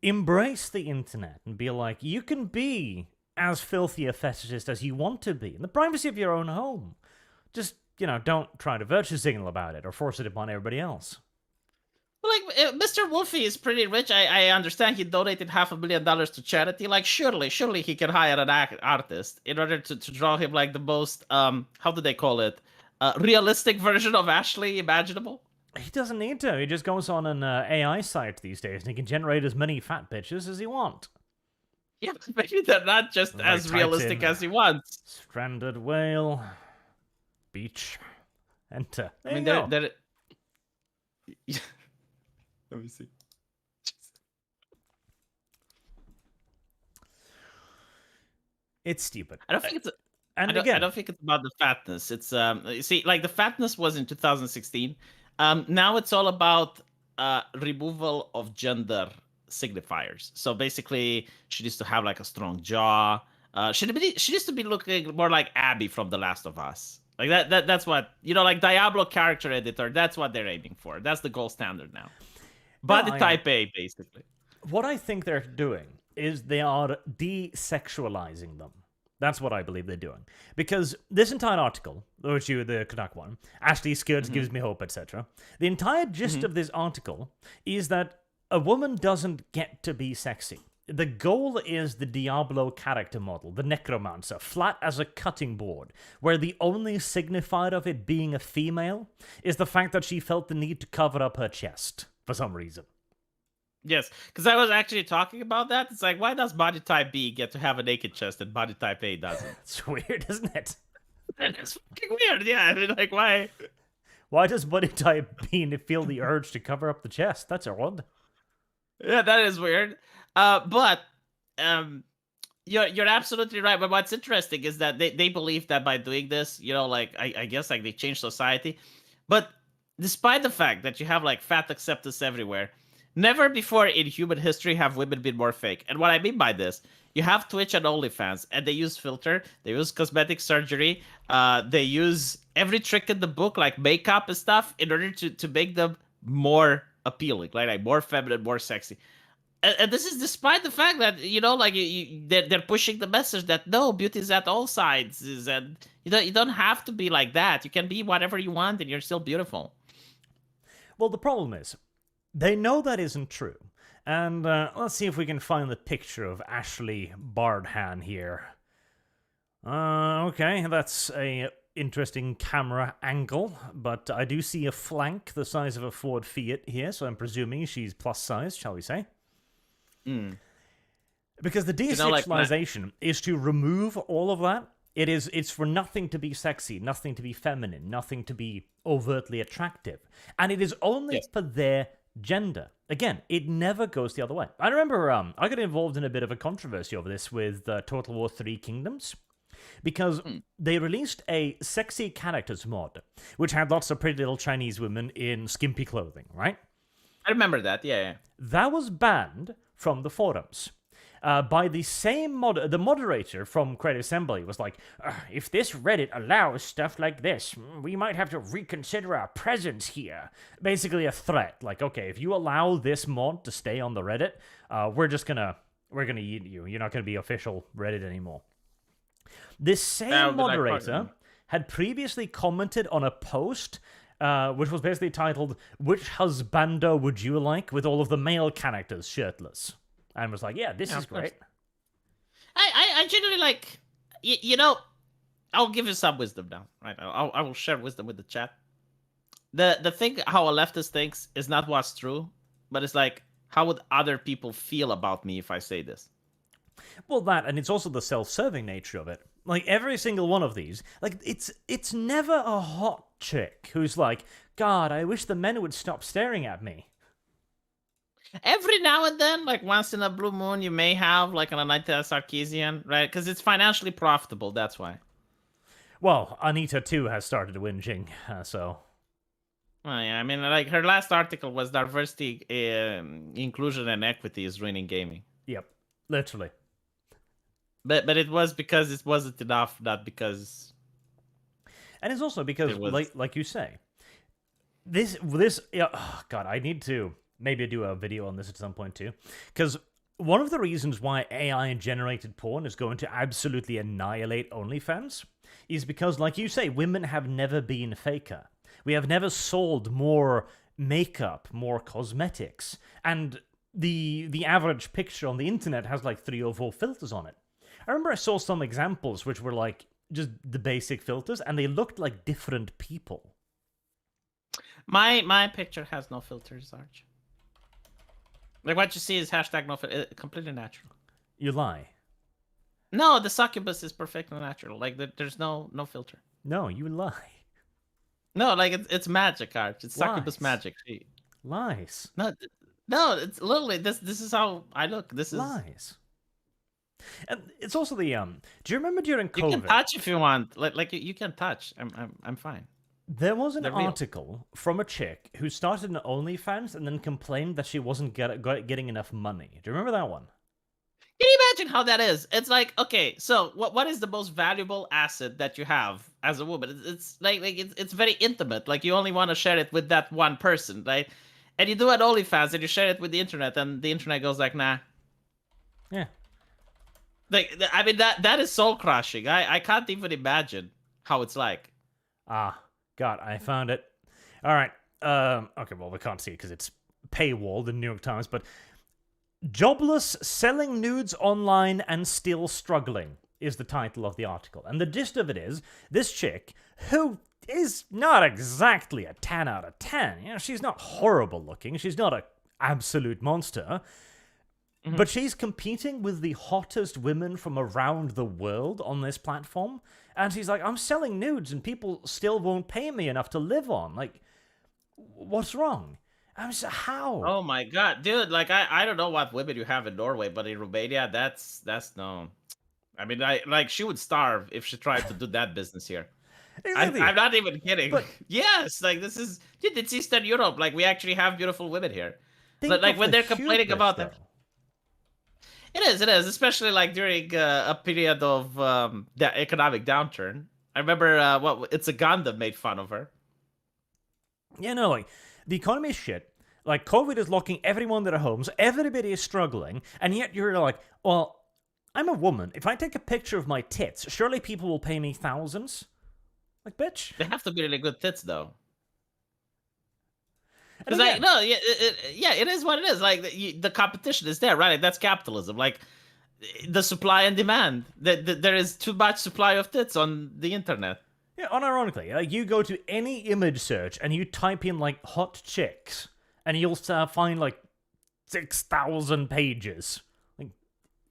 embrace the internet and be like, you can be as filthy a fetishist as you want to be in the privacy of your own home. Just, don't try to virtue signal about it or force it upon everybody else. Like, Mr. Wolfie is pretty rich. I understand he donated $500,000 to charity. Like, surely he can hire an artist in order to draw him like the most, how do they call it? Realistic version of Ashley imaginable. He doesn't need to. He just goes on an AI site these days and he can generate as many fat bitches as he wants. Yeah, but maybe they're not just as realistic as he wants. Stranded whale. Beach. Enter. There you go. Let me see. It's stupid. I don't think it's. And I again, don't think it's about the fatness. It's you see, like the fatness was in 2016. Now it's all about removal of gender signifiers. So basically, she needs to have like a strong jaw. She needs to be looking more like Abby from The Last of Us. Like that's what, like Diablo character editor. That's what they're aiming for. That's the gold standard now. Body type A, basically. What I think they're doing is they are desexualizing them. That's what I believe they're doing. Because this entire article, which the Canuck one, Ashley Skirts gives me hope, etc. The entire gist of this article is that a woman doesn't get to be sexy. The goal is the Diablo character model, the necromancer, flat as a cutting board, where the only signifier of it being a female is the fact that she felt the need to cover up her chest for some reason. Yes, because I was actually talking about that. It's like, why does body type B get to have a naked chest and body type A doesn't? It's weird, isn't it? It's fucking weird, yeah. I mean, like, why? Why does body type B feel the urge to cover up the chest? That's odd. Yeah, that is weird. But you're absolutely right. But what's interesting is that they believe that by doing this, like I guess like they change society. But despite the fact that you have like fat acceptance everywhere, never before in human history have women been more fake. And what I mean by this, you have Twitch and OnlyFans, and they use filter, they use cosmetic surgery, they use every trick in the book, like makeup and stuff, in order to make them more appealing, like more feminine, more sexy. And this is despite the fact that, like they're pushing the message that no, beauty is at all sizes, and you don't have to be like that. You can be whatever you want, and you're still beautiful. Well, the problem is, they know that isn't true. And let's see if we can find the picture of Ashley Bardhan here. Okay, that's a interesting camera angle, but I do see a flank the size of a Ford Fiat here, so I'm presuming she's plus size, shall we say? Because the desexualization is to remove all of that. It's for nothing to be sexy, nothing to be feminine, nothing to be overtly attractive. And it is only for their gender. Again, it never goes the other way. I remember I got involved in a bit of a controversy over this with Total War 3 Kingdoms, because they released a sexy characters mod, which had lots of pretty little Chinese women in skimpy clothing, right? I remember that, yeah. That was banned from the forums. By the same the moderator from Creative Assembly was like, if this Reddit allows stuff like this, we might have to reconsider our presence here. Basically a threat, like, okay, if you allow this mod to stay on the Reddit, we're gonna eat you. You're not gonna be official Reddit anymore. This same moderator had previously commented on a post which was basically titled, "Which husbando would you like?" with all of the male characters shirtless. And was like, yeah, this is great. I generally like, I'll give you some wisdom now, right? I will share wisdom with the chat. The thing how a leftist thinks is not what's true, but it's like, how would other people feel about me if I say this? Well, that, and it's also the self-serving nature of it. Like, every single one of these, like, it's never a hot chick who's like, God, I wish the men would stop staring at me. Every now and then, like once in a blue moon, you may have like an Anita Sarkeesian, right? Because it's financially profitable, that's why. Well, Anita too has started whinging, so... Well, yeah, I mean, like her last article was diversity, inclusion, and equity is ruining gaming. Yep, literally. But it was because it wasn't enough, not because... And it's also because, like you say, this God, I need to maybe do a video on this at some point too, because one of the reasons why AI-generated porn is going to absolutely annihilate OnlyFans is because, like you say, women have never been faker. We have never sold more makeup, more cosmetics, and the average picture on the internet has like 3 or 4 filters on it. I remember I saw some examples which were like just the basic filters, and they looked like different people. My picture has no filters, Arch. Like, what you see is hashtag no filter, completely natural. You lie. No, the succubus is perfectly natural. Like, there's no filter. No, you lie. No, like, it's magic, Arch. It's succubus magic. Lies. No, it's literally, this is how I look. This is... Lies. And it's also the do you remember during You can COVID touch if you want. Like you can touch. I'm fine. there was an They're real. article from a chick who started an OnlyFans and then complained that she wasn't getting enough money. Do you remember that one? Can you imagine how that is? It's like, okay, so what is the most valuable asset that you have as a woman? It's like it's very intimate. Like you only want to share it with that one person, right? And you do it OnlyFans and you share it with the internet, and the internet goes like, nah. Yeah. Like I mean that is soul crushing. I can't even imagine how it's like. Ah, God, I found it. All right. Okay, well, we can't see it because it's paywalled in New York Times, but Jobless, Selling Nudes Online and Still Struggling is the title of the article. And the gist of it is, this chick, who is not exactly a 10 out of 10, you know, she's not horrible looking, she's not an absolute monster, but she's competing with the hottest women from around the world on this platform, and she's like, I'm selling nudes and people still won't pay me enough to live on. Like, what's wrong? I'm just, how? Oh my god, dude! Like I don't know what women you have in Norway, but in Romania, that's no. I mean, she would starve if she tried to do that business here. Exactly. I'm not even kidding. But- yes, like this is, dude, it's Eastern Europe. Like we actually have beautiful women here. Think Like of when the they're complaining hubris, about though. them. It is, especially like during a period of the economic downturn. I remember It's a Gundam made fun of her. Yeah, no, like, the economy is shit. Like, COVID is locking everyone in their homes. Everybody is struggling. And yet you're like, well, I'm a woman. If I take a picture of my tits, surely people will pay me thousands? Like, bitch. They have to be really good tits, though. And Because again, no, it is what it is. Like the competition is there, right? Like, that's capitalism. Like the supply and demand. There is too much supply of tits on the internet. yeah, unironically, like, you go to any image search and you type in, like, hot chicks, and you'll find, like, 6,000 pages. Like,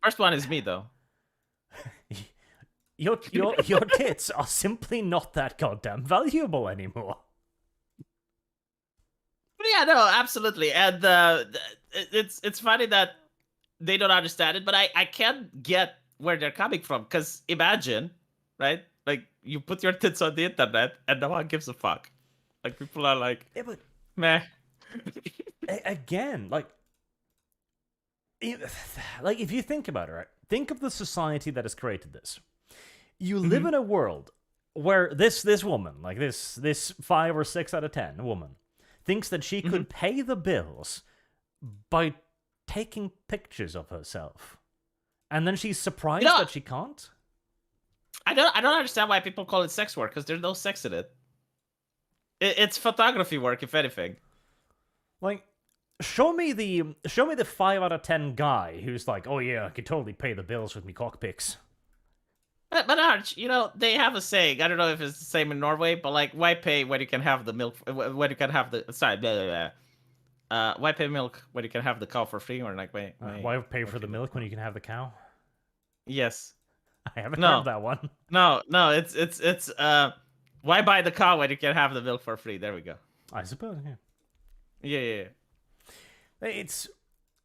First one is me, though. your tits are simply not that goddamn valuable anymore. But yeah, no, absolutely. And it's funny that they don't understand it, but I can't get where they're coming from. Because imagine, right? Like, you put your tits on the internet and no one gives a fuck. Like, people are like, Yeah, but meh. again, like if you think about it, right? Think of the society that has created this. You live in a world where this woman, like this 5 or 6 out of 10 woman, thinks that she could pay the bills by taking pictures of herself, and then she's surprised that she can't. I don't understand why people call it sex work, because there's no sex in it. It's photography work, if anything. Like, show me the 5 out of 10 guy who's like, oh yeah, I could totally pay the bills with me cockpics. But Arch, you know, they have a saying. I don't know if it's the same in Norway, but like, why pay when you can have the milk? When you can have the why pay milk when you can have the cow for free? Or like, Why pay for the milk when you can have the cow? Yes. I haven't heard that one. No, it's why buy the cow when you can have the milk for free? There we go. I suppose, yeah. Yeah. It's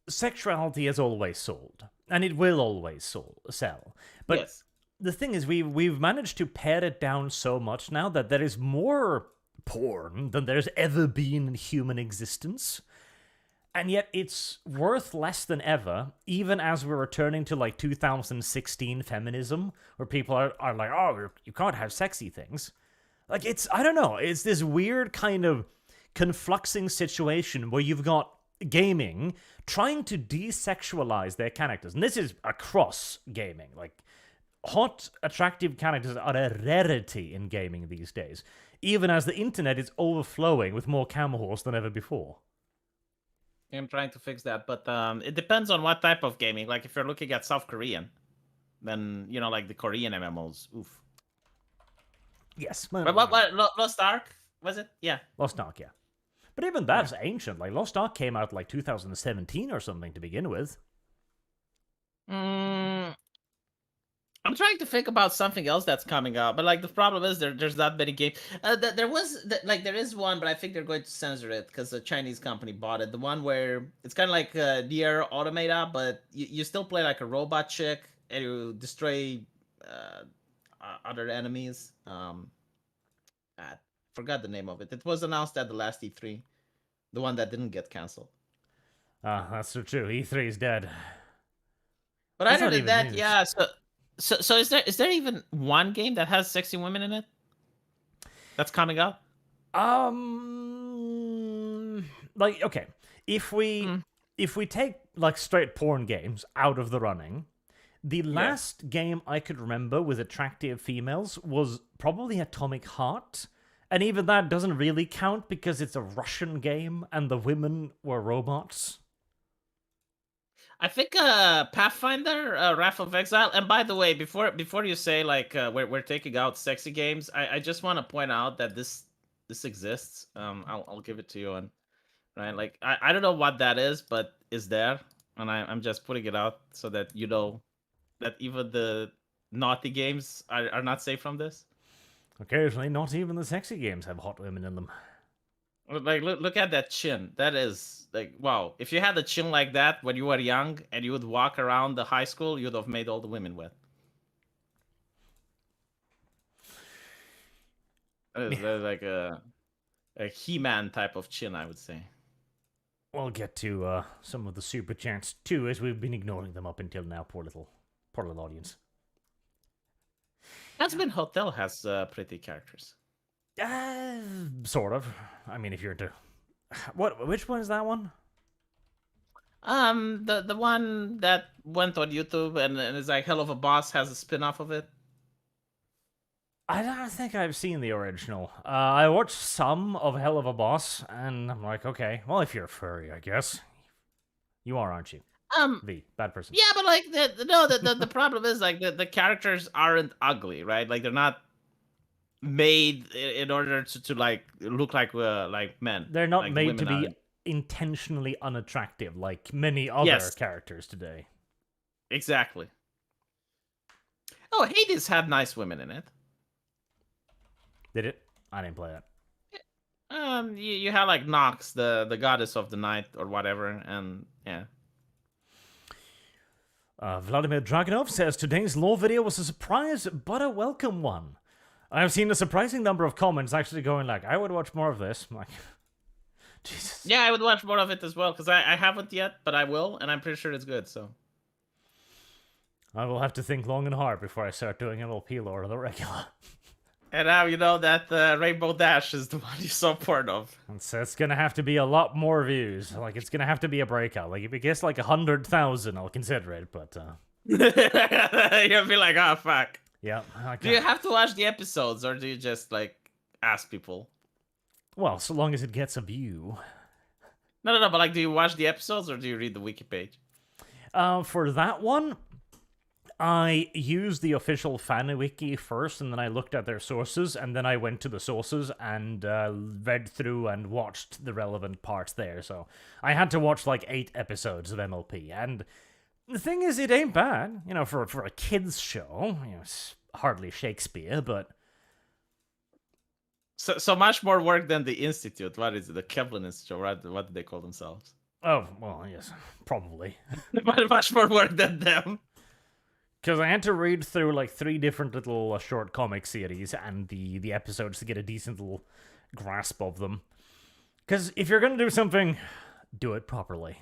sexuality has always sold, and it will always sell. But yes. The thing is, we've managed to pare it down so much now that there is more porn than there's ever been in human existence. And yet it's worth less than ever, even as we're returning to, like, 2016 feminism, where people are like, oh, you can't have sexy things. Like, I don't know, it's this weird kind of confluxing situation where you've got gaming trying to desexualize their characters. And this is across gaming. Like, hot, attractive characters are a rarity in gaming these days, even as the internet is overflowing with more camel horse than ever before. I'm trying to fix that, but it depends on what type of gaming. Like, if you're looking at South Korean, then, you know, like the Korean MMOs, oof. Yes. But what Lost Ark, was it? Yeah. Lost Ark, yeah. But even that's ancient. Like, Lost Ark came out, like, 2017 or something to begin with. I'm trying to think about something else that's coming out, but like the problem is there's not many games. There is one, but I think they're going to censor it because a Chinese company bought it. The one where it's kind of like Nier Automata, but you still play like a robot chick, and you destroy other enemies. I forgot the name of it. It was announced at the last E3, the one that didn't get canceled. That's so true. E3 is dead. But That's other not than even that, news. yeah. So is there even one game that has sexy women in it that's coming out? Like, okay, if we take like straight porn games out of the running, the last game I could remember with attractive females was probably Atomic Heart, and even that doesn't really count because it's a Russian game and the women were robots. I think Pathfinder, Wrath of Exile. And by the way, before you say like we're taking out sexy games, I just want to point out that this exists. I'll give it to you on right. Like I don't know what that is, but it's there, and I'm just putting it out so that you know that even the naughty games are not safe from this. Occasionally, not even the sexy games have hot women in them. Like look at that chin. That is like wow. If you had a chin like that when you were young and you would walk around the high school, you'd have made all the women wet. That is like a He-Man type of chin, I would say. We'll get to some of the super chats too, as we've been ignoring them up until now. Poor little audience. Hazbin Hotel has pretty characters. Sort of. I mean, if you're into which one is that one? The one that went on YouTube and is like Hell of a Boss has a spin-off of it. I don't think I've seen the original. I watched some of Hell of a Boss, and I'm like, okay, well, if you're a furry, I guess you are, aren't you? The bad person. Yeah, but like the problem is like the characters aren't ugly, right? Like they're not made in order to like look like men. They're not like made to be are. intentionally unattractive like many other characters today. Exactly. Oh, Hades had nice women in it. Did it? I didn't play that. You had like Nox, the goddess of the night or whatever, and yeah. Vladimir Dragunov says today's lore video was a surprise but a welcome one. I've seen a surprising number of comments actually going like, I would watch more of this. I'm like, Jesus. Yeah, I would watch more of it as well, because I haven't yet, but I will, and I'm pretty sure it's good, so. I will have to think long and hard before I start doing MLP lore on the regular. And now you know that Rainbow Dash is the one you're so part of. And so it's gonna have to be a lot more views. Like, it's gonna have to be a breakout. Like, if it gets like 100,000, I'll consider it, but You'll be like, oh, fuck. Yeah. Do you have to watch the episodes, or do you just, like, ask people? Well, so long as it gets a view. No, but, like, do you watch the episodes, or do you read the wiki page? For that one, I used the official FaniWiki first, and then I looked at their sources, and then I went to the sources and read through and watched the relevant parts there. So I had to watch, like, 8 episodes of MLP, and the thing is, it ain't bad, you know, for a kids show. You know, it's hardly Shakespeare, but so much more work than the Institute. What is it? The Kevlin Institute? What do they call themselves? Oh, well, yes, probably. Much more work than them. Because I had to read through like 3 different little short comic series and the episodes to get a decent little grasp of them. Because if you're gonna do something, do it properly.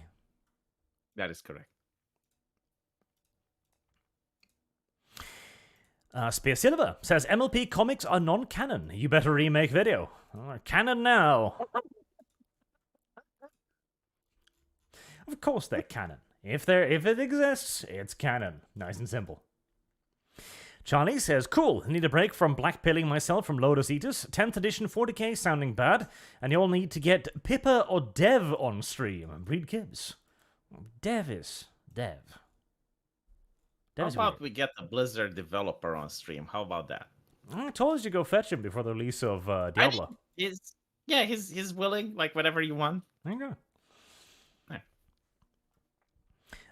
That is correct. Spear Silver says, MLP comics are non-canon. You better remake video. Canon now. Of course they're canon. If it exists, it's canon. Nice and simple. Charlie says, cool, need a break from blackpilling myself from Lotus Eaters. 10th edition 40k sounding bad, and you'll need to get Pippa or Dev on stream. Breed Gibbs. Dev is Dev. How about we get the Blizzard developer on stream? How about that? I told you to go fetch him before the release of Diablo. He's willing, like whatever you want. There you go.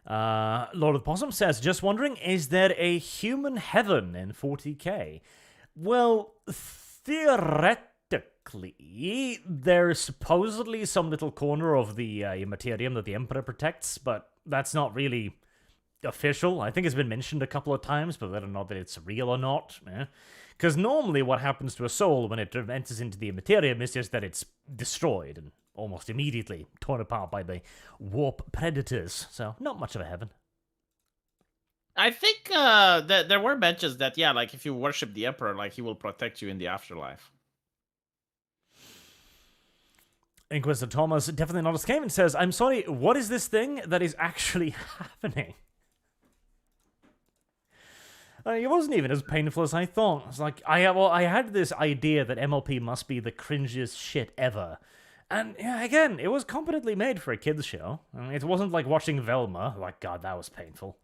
Lord of the Possum says, just wondering, is there a human heaven in 40k? Well, theoretically, there's supposedly some little corner of the Immaterium that the Emperor protects, but that's not really official. I think it's been mentioned a couple of times, but I don't know that it's real or not. Because normally what happens to a soul when it enters into the Immaterium is just that it's destroyed and almost immediately torn apart by the warp predators. So not much of a heaven. I think that there were mentions that, yeah, like if you worship the Emperor, like he will protect you in the afterlife. Inquisitor Thomas, definitely not a scam, says, I'm sorry, what is this thing that is actually happening? It wasn't even as painful as I thought. It's like, I had this idea that MLP must be the cringiest shit ever. And, yeah, again, it was competently made for a kids show. I mean, it wasn't like watching Velma. Like, God, that was painful.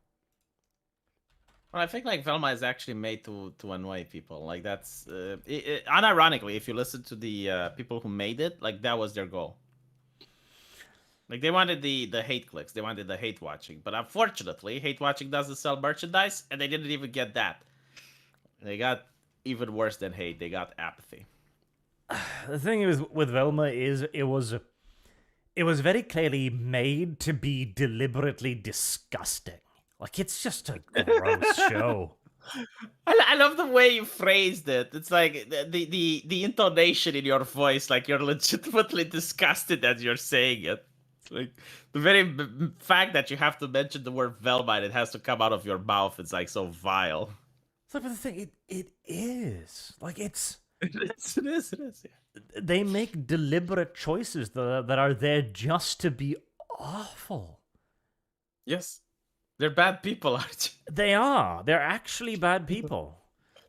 Well, I think like Velma is actually made to annoy people. Like that's unironically, if you listen to the people who made it, like that was their goal. Like they wanted the hate clicks, they wanted the hate watching, but unfortunately, hate watching doesn't sell merchandise, and they didn't even get that. They got even worse than hate. They got apathy. The thing is with Velma is it was very clearly made to be deliberately disgusting. Like, it's just a gross show. I love the way you phrased it. It's like the intonation in your voice, like you're legitimately disgusted as you're saying it. It's like the very fact that you have to mention the word Velma and it has to come out of your mouth. It's like so vile. So, but the thing, it is. Like, it's... It is. Yeah. They make deliberate choices that are there just to be awful. Yes. They're bad people, aren't you? They are. They're actually bad people.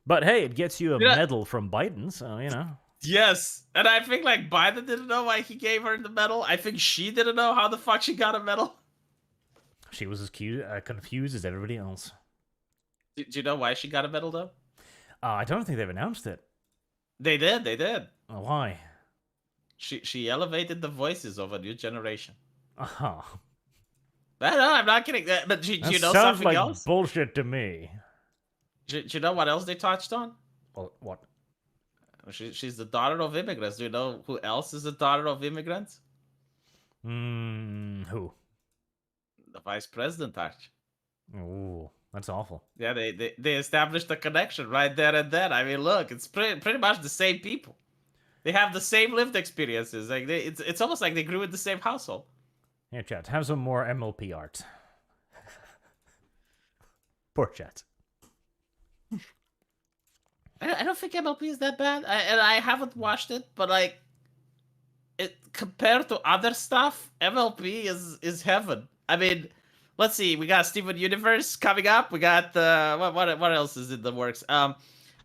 But hey, it gets you a medal from Biden, so, you know. Yes. And I think, like, Biden didn't know why he gave her the medal. I think she didn't know how the fuck she got a medal. She was as confused as everybody else. Do you know why she got a medal, though? I don't think they've announced it. They did. Why? She elevated the voices of a new generation. Uh-huh. No, I'm not kidding. But do you know sounds something like else? Bullshit to me. Do you know what else they touched on? Well, what? She's the daughter of immigrants. Do you know who else is the daughter of immigrants? Who? The vice president, Arch. Ooh, that's awful. Yeah, they established a connection right there and then. I mean, look, it's pretty much the same people. They have the same lived experiences. Like it's almost like they grew in the same household. Here, chat, have some more MLP art. Poor chat. I don't think MLP is that bad. I haven't watched it, but like, it compared to other stuff, MLP is heaven. I mean, let's see. We got Steven Universe coming up. We got what else is in the works? Oh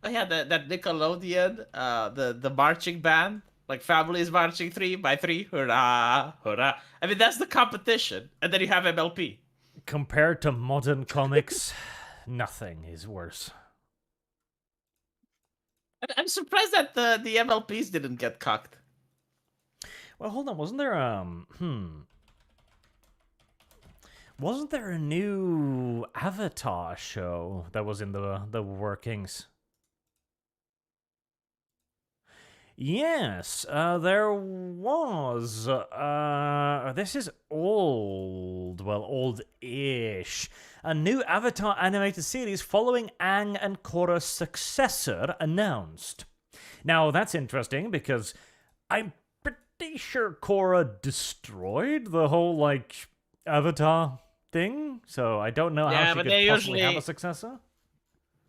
yeah, that Nickelodeon, the marching band. Like Families Marching 3x3, hurrah, hurrah. I mean, that's the competition. And then you have MLP. Compared to modern comics, nothing is worse. I'm surprised that the MLPs didn't get cucked. Well, hold on. Wasn't there, Wasn't there a new Avatar show that was in the workings? Yes, there was. This is old. Well, old-ish. A new Avatar animated series following Aang and Korra's successor announced. Now, that's interesting because I'm pretty sure Korra destroyed the whole, like, Avatar thing. So I don't know how she could possibly have a successor.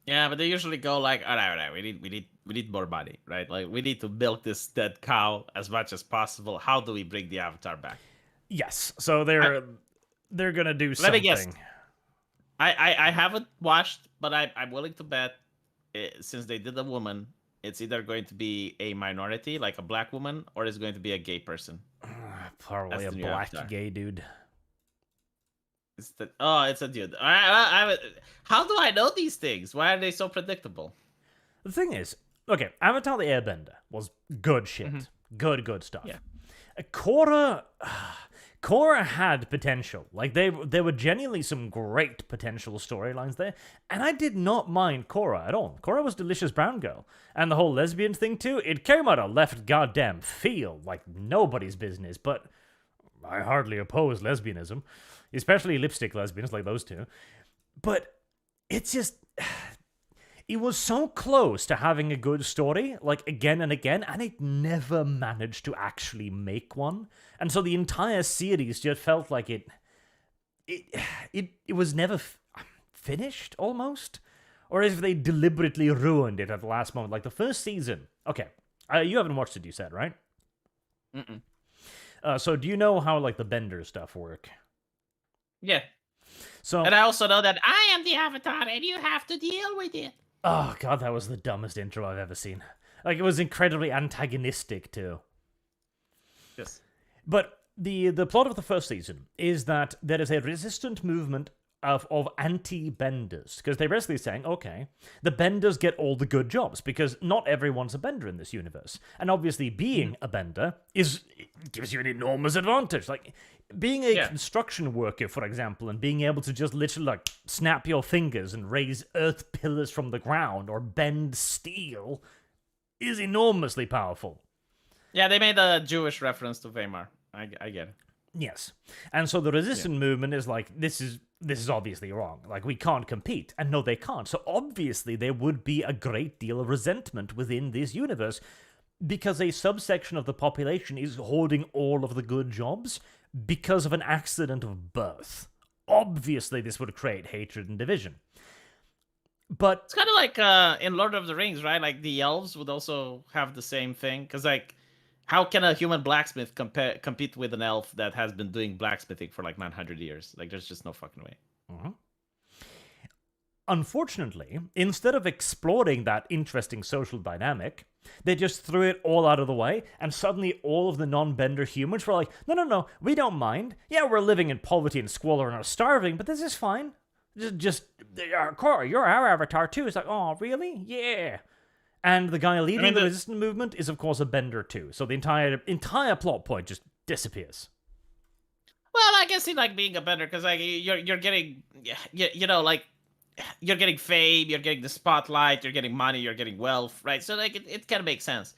Yeah, but they usually go like, all right, we need more money, right? Like we need to milk this dead cow as much as possible. How do we bring the Avatar back? Yes, so they're gonna do something. Let me guess. I haven't watched, but I'm willing to bet since they did a woman, it's either going to be a minority, like a black woman, or it's going to be a gay person. Probably a black gay dude. It's a dude. How do I know these things? Why are they so predictable? The thing is, okay, Avatar the Airbender was good shit. Mm-hmm. Good stuff. Yeah. Korra had potential. Like, there were genuinely some great potential storylines there, and I did not mind Korra at all. Korra was delicious brown girl. And the whole lesbian thing, too, it came out of left goddamn field, like nobody's business, but I hardly oppose lesbianism. Especially lipstick lesbians like those two. But it's just... It was so close to having a good story, like, again and again, and it never managed to actually make one. And so the entire series just felt like it was never finished, almost? Or as if they deliberately ruined it at the last moment. Like, the first season... Okay, you haven't watched it, you said, right? Mm-mm. So do you know how, like, the Bender stuff work? Yeah. So... And I also know that I am the Avatar, and you have to deal with it. Oh, God, that was the dumbest intro I've ever seen. Like, it was incredibly antagonistic, too. Yes. But the plot of the first season is that there is a resistant movement of anti-benders. Because they're basically saying, okay, the benders get all the good jobs, because not everyone's a bender in this universe. And obviously, being a bender gives you an enormous advantage. Like, being a construction worker, for example, and being able to just literally, like, snap your fingers and raise earth pillars from the ground or bend steel is enormously powerful. Yeah, they made a Jewish reference to Weimar. I get it. Yes. And so the resistant movement is like, this is obviously wrong. Like, we can't compete. And no, they can't. So obviously there would be a great deal of resentment within this universe because a subsection of the population is holding all of the good jobs because of an accident of birth. Obviously this would create hatred and division. But it's kind of like in Lord of the Rings, right? Like, the elves would also have the same thing. Because, like, how can a human blacksmith compete with an elf that has been doing blacksmithing for like 900 years? Like, there's just no fucking way. Mm-hmm. Unfortunately, instead of exploring that interesting social dynamic, they just threw it all out of the way, and suddenly all of the non-bender humans were like, no, we don't mind. Yeah, we're living in poverty and squalor and are starving, but this is fine. Just Cora, you're our avatar too. It's like, oh, really? Yeah. And the guy leading the resistant movement is, of course, a bender too. So the entire plot point just disappears. Well, I guess he like being a bender because like you're getting, you know, like you're getting fame, you're getting the spotlight, you're getting money, you're getting wealth, right? So like it kind of makes sense.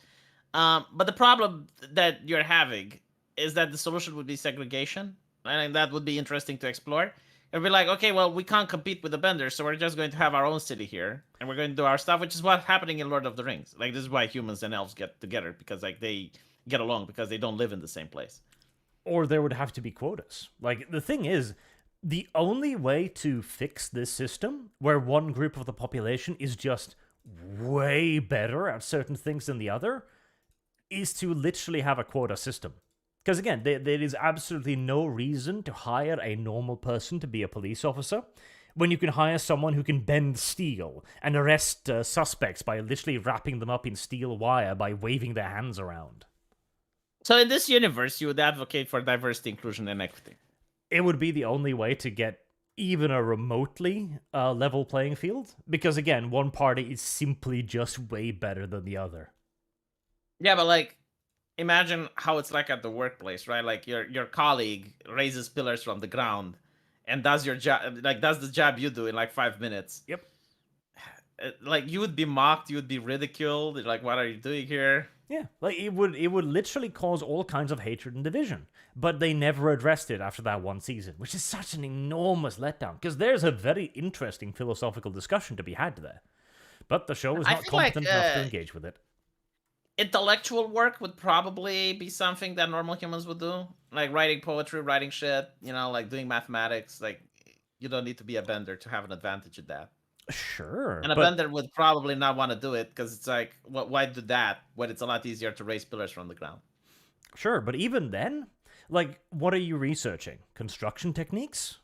But the problem that you're having is that the solution would be segregation, and that would be interesting to explore. It'd be like, okay, well, we can't compete with the benders, so we're just going to have our own city here, and we're going to do our stuff, which is what's happening in Lord of the Rings. Like, this is why humans and elves get together, because like they get along because they don't live in the same place. Or there would have to be quotas. Like, the thing is, the only way to fix this system, where one group of the population is just way better at certain things than the other, is to literally have a quota system. Because again, there is absolutely no reason to hire a normal person to be a police officer when you can hire someone who can bend steel and arrest suspects by literally wrapping them up in steel wire by waving their hands around. So in this universe, you would advocate for diversity, inclusion, and equity. It would be the only way to get even a remotely level playing field. Because again, one party is simply just way better than the other. Yeah, but like, imagine how it's like at the workplace, right? Like your colleague raises pillars from the ground and does your job, like does the job you do in like 5 minutes. Yep. Like, you would be mocked, you would be ridiculed. Like, what are you doing here? Yeah, like it would literally cause all kinds of hatred and division. But they never addressed it after that one season, which is such an enormous letdown. Because there's a very interesting philosophical discussion to be had there. But the show was not competent enough to engage with it. Intellectual work would probably be something that normal humans would do, like writing poetry, writing shit, you know, like doing mathematics. Like, you don't need to be a bender to have an advantage at that. Sure. And a bender would probably not want to do it because it's like, why do that when it's a lot easier to raise pillars from the ground? Sure, but even then, like, what are you researching? Construction techniques?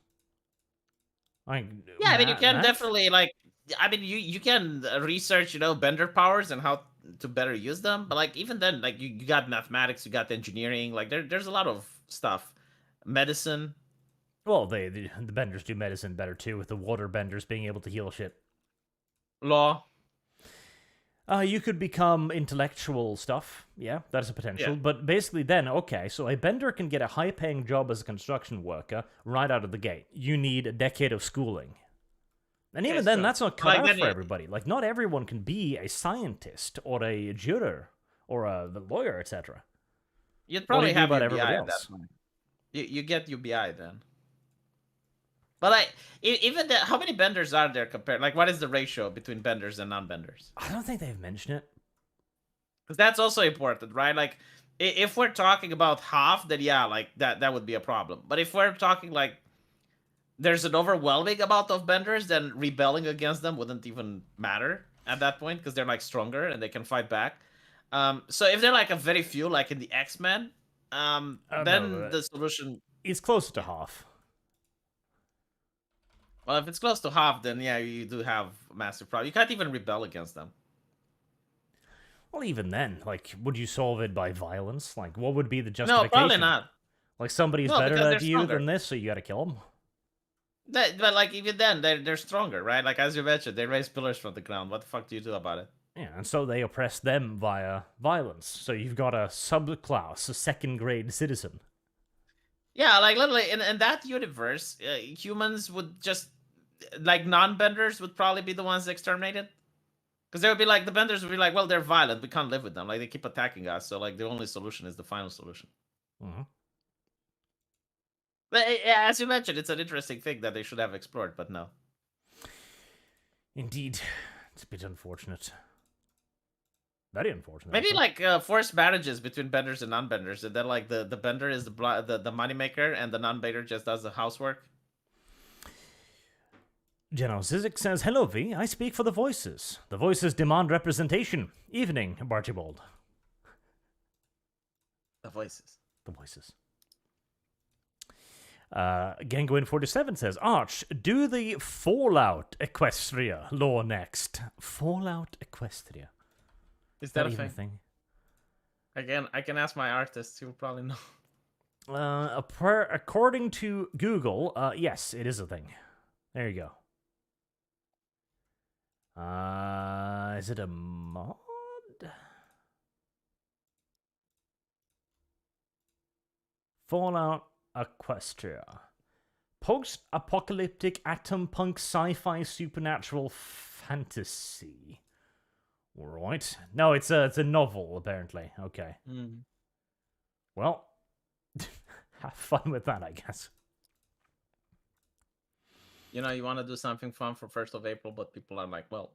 Like, yeah, I mean, you can definitely, like, I mean, you can research, you know, bender powers and how to better use them. But, like, even then, like, you got mathematics, you got engineering. Like, there's a lot of stuff. Medicine. Well, the benders do medicine better, too, with the water benders being able to heal shit. Law. You could become intellectual stuff. Yeah, that's a potential. Yeah. But basically then, okay, so a bender can get a high-paying job as a construction worker right out of the gate. You need a decade of schooling. And even then, that's not cut out for everybody. Like, not everyone can be a scientist or a juror or a lawyer, etc. You'd probably have UBI at that point. You get UBI then. But even how many benders are there compared? Like, what is the ratio between benders and non-benders? I don't think they've mentioned it. Because that's also important, right? Like, if we're talking about half, then yeah, like that would be a problem. But if we're talking like there's an overwhelming amount of benders, then rebelling against them wouldn't even matter at that point because they're like stronger and they can fight back. So if they're like a very few, like in the X-Men, then the solution is closer to half. Well, if it's close to half, then yeah, you do have a massive problem. You can't even rebel against them. Well, even then, like, would you solve it by violence? Like, what would be the justification? No, probably not. Like, somebody's better at you than this, so you gotta kill them? But like, even then, they're stronger, right? Like, as you mentioned, they raise pillars from the ground. What the fuck do you do about it? Yeah, and so they oppress them via violence. So you've got a subclass, a second-grade citizen. Yeah, like, literally, in that universe, humans would just... Like, non-benders would probably be the ones exterminated. Because they would be like, the benders would be like, well, they're violent. We can't live with them. Like, they keep attacking us. So, like, the only solution is the final solution. Mm-hmm. But as you mentioned, it's an interesting thing that they should have explored, but no. Indeed. It's a bit unfortunate. Very unfortunate. Maybe like forced marriages between benders and non-benders, and then like the bender is the moneymaker, and the non-bender just does the housework. General Zizek says, "Hello, V. I speak for the voices. The voices demand representation. Evening, Barchibald." The voices. The voices. Gangoin47 says, "Arch, do the Fallout Equestria lore next." Fallout Equestria. Is that a thing? Again, I can ask my artists who probably know. According to Google, yes, it is a thing. There you go. Is it a mod? Fallout Equestria. Post-apocalyptic atom punk sci-fi supernatural fantasy. Right. No, it's a novel, apparently. Okay. Mm. Well, have fun with that, I guess. You know, you want to do something fun for 1st of April, but people are like, well,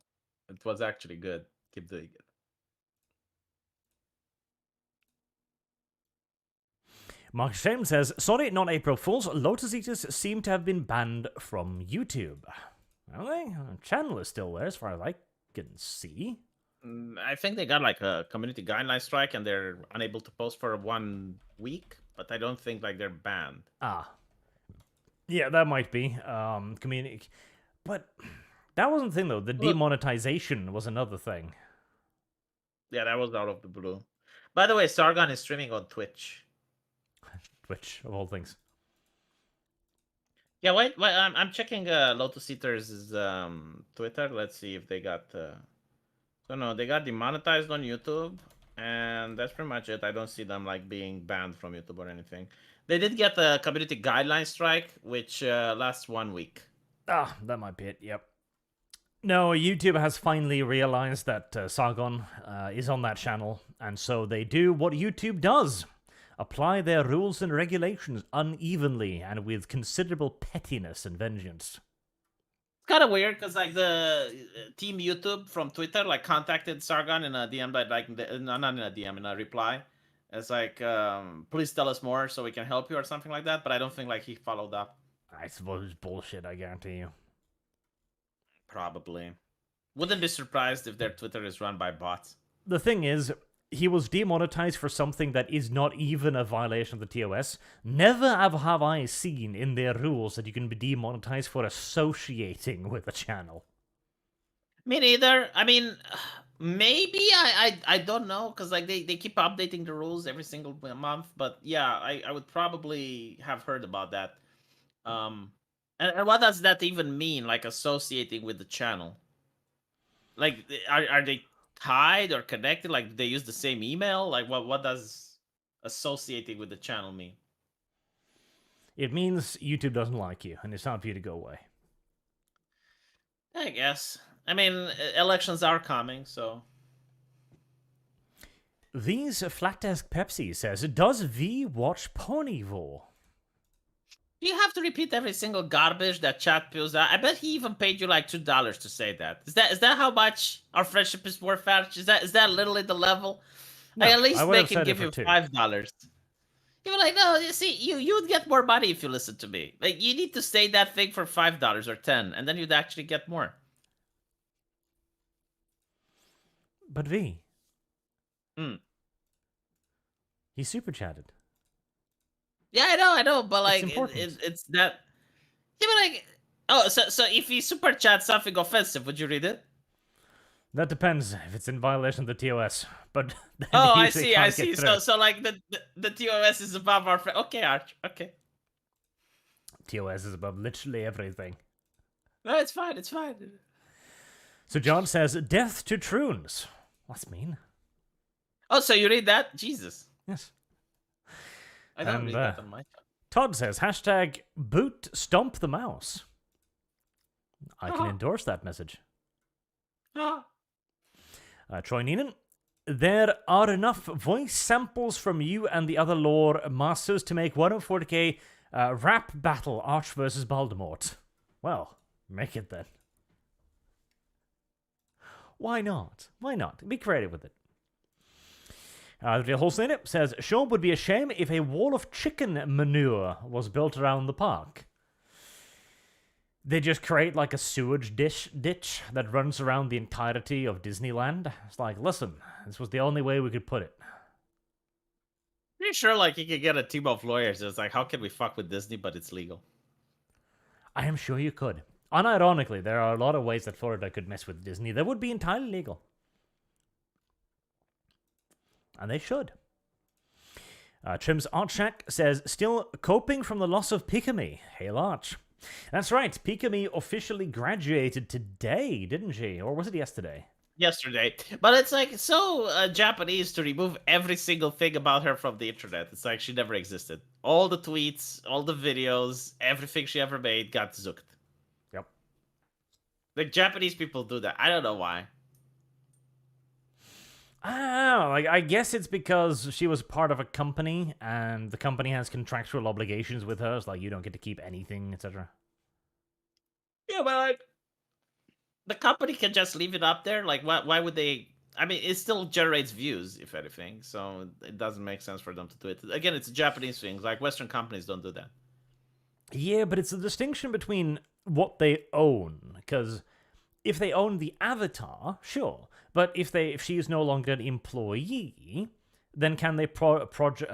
it was actually good. Keep doing it. Mark Shame says, "Sorry, not April Fools. Lotus Eaters seem to have been banned from YouTube." Are they? The channel is still there, as far as I can see. I think they got like a community guideline strike, and they're unable to post for 1 week. But I don't think like they're banned. Ah, yeah, that might be community. But that wasn't the thing, though. The demonetization was another thing. Yeah, that was out of the blue. By the way, Sargon is streaming on Twitch. Twitch, of all things. Yeah, wait, I'm checking Lotus Eaters' Twitter. Let's see if they got... So no, they got demonetized on YouTube, and that's pretty much it. I don't see them like being banned from YouTube or anything. They did get a community guideline strike, which lasts 1 week. Ah, that might be it, yep. No, YouTube has finally realized that Sargon is on that channel, and so they do what YouTube does. Apply their rules and regulations unevenly and with considerable pettiness and vengeance. It's kind of weird because like the team YouTube from Twitter like contacted Sargon in a DM, like not in a DM, in a reply. It's like, please tell us more so we can help you or something like that. But I don't think like he followed up. I suppose bullshit, I guarantee you. Probably. Wouldn't be surprised if their Twitter is run by bots. The thing is, he was demonetized for something that is not even a violation of the TOS. Never have I seen in their rules that you can be demonetized for associating with a channel. Me neither. I mean, maybe I don't know, because like they keep updating the rules every single month. But yeah, I would probably have heard about that. And what does that even mean? Like associating with the channel? Like are they tied or connected? Like, do they use the same email? Like, what does associating with the channel mean? It means YouTube doesn't like you, and it's time for you to go away. I guess. I mean, elections are coming, so... These Flat Desk Pepsi says, "Does V watch Ponyvore?" Do you have to repeat every single garbage that chat pulls out? I bet he even paid you like $2 to say that. Is that how much our friendship is worth, Arch? Is that literally the level? No, Like, at I least would have make him said it give for you two. $5. You were like, no, you see, you'd get more money if you listen to me. Like, you need to say that thing for $5 or 10, and then you'd actually get more. But V, Hmm. he super chatted. Yeah, I know, but like, important. it's that. Yeah, but like, oh, so if he super chats something offensive, would you read it? That depends if it's in violation of the TOS, but then Oh, he I usually see, I can't see. get through. So like the TOS is above our friend. Okay, Arch. Okay. TOS is above literally everything. No, it's fine. It's fine. So John says, "Death to Troons." That's mean. Oh, so you read that? Jesus. Yes. I don't And, read that on my phone. Todd says, hashtag boot stomp the mouse. I can endorse that message. Troy Neenan, there are enough voice samples from you and the other lore masters to make 140k rap battle Arch versus Voldemort. Well, make it then. Why not? Why not? Be creative with it. The Real Wholesale says, sure would be a shame if a wall of chicken manure was built around the park. They just create like a sewage ditch that runs around the entirety of Disneyland. It's like, listen, this was the only way we could put it. Pretty sure like you could get a team of lawyers. It's like, how can we fuck with Disney, but it's legal? I am sure you could. Unironically, there are a lot of ways that Florida could mess with Disney that would be entirely legal. And they should. Trim's Art Shack says, still coping from the loss of Pikami. Hail Arch. That's right, Pikami officially graduated today, didn't she? Or was it yesterday? Yesterday. But it's like so Japanese to remove every single thing about her from the internet. It's like she never existed. All the tweets, all the videos, everything she ever made got zooked. Yep. Like, Japanese people do that. I don't know why. I guess it's because she was part of a company, and the company has contractual obligations with her. It's like, you don't get to keep anything, etc. Yeah, but like, the company can just leave it up there. Like, why would they? I mean, it still generates views, if anything. So it doesn't make sense for them to do it. Again, it's a Japanese thing. Like, Western companies don't do that. Yeah, but it's a distinction between what they own, because if they own the avatar, sure. But if she is no longer an employee, then can they profit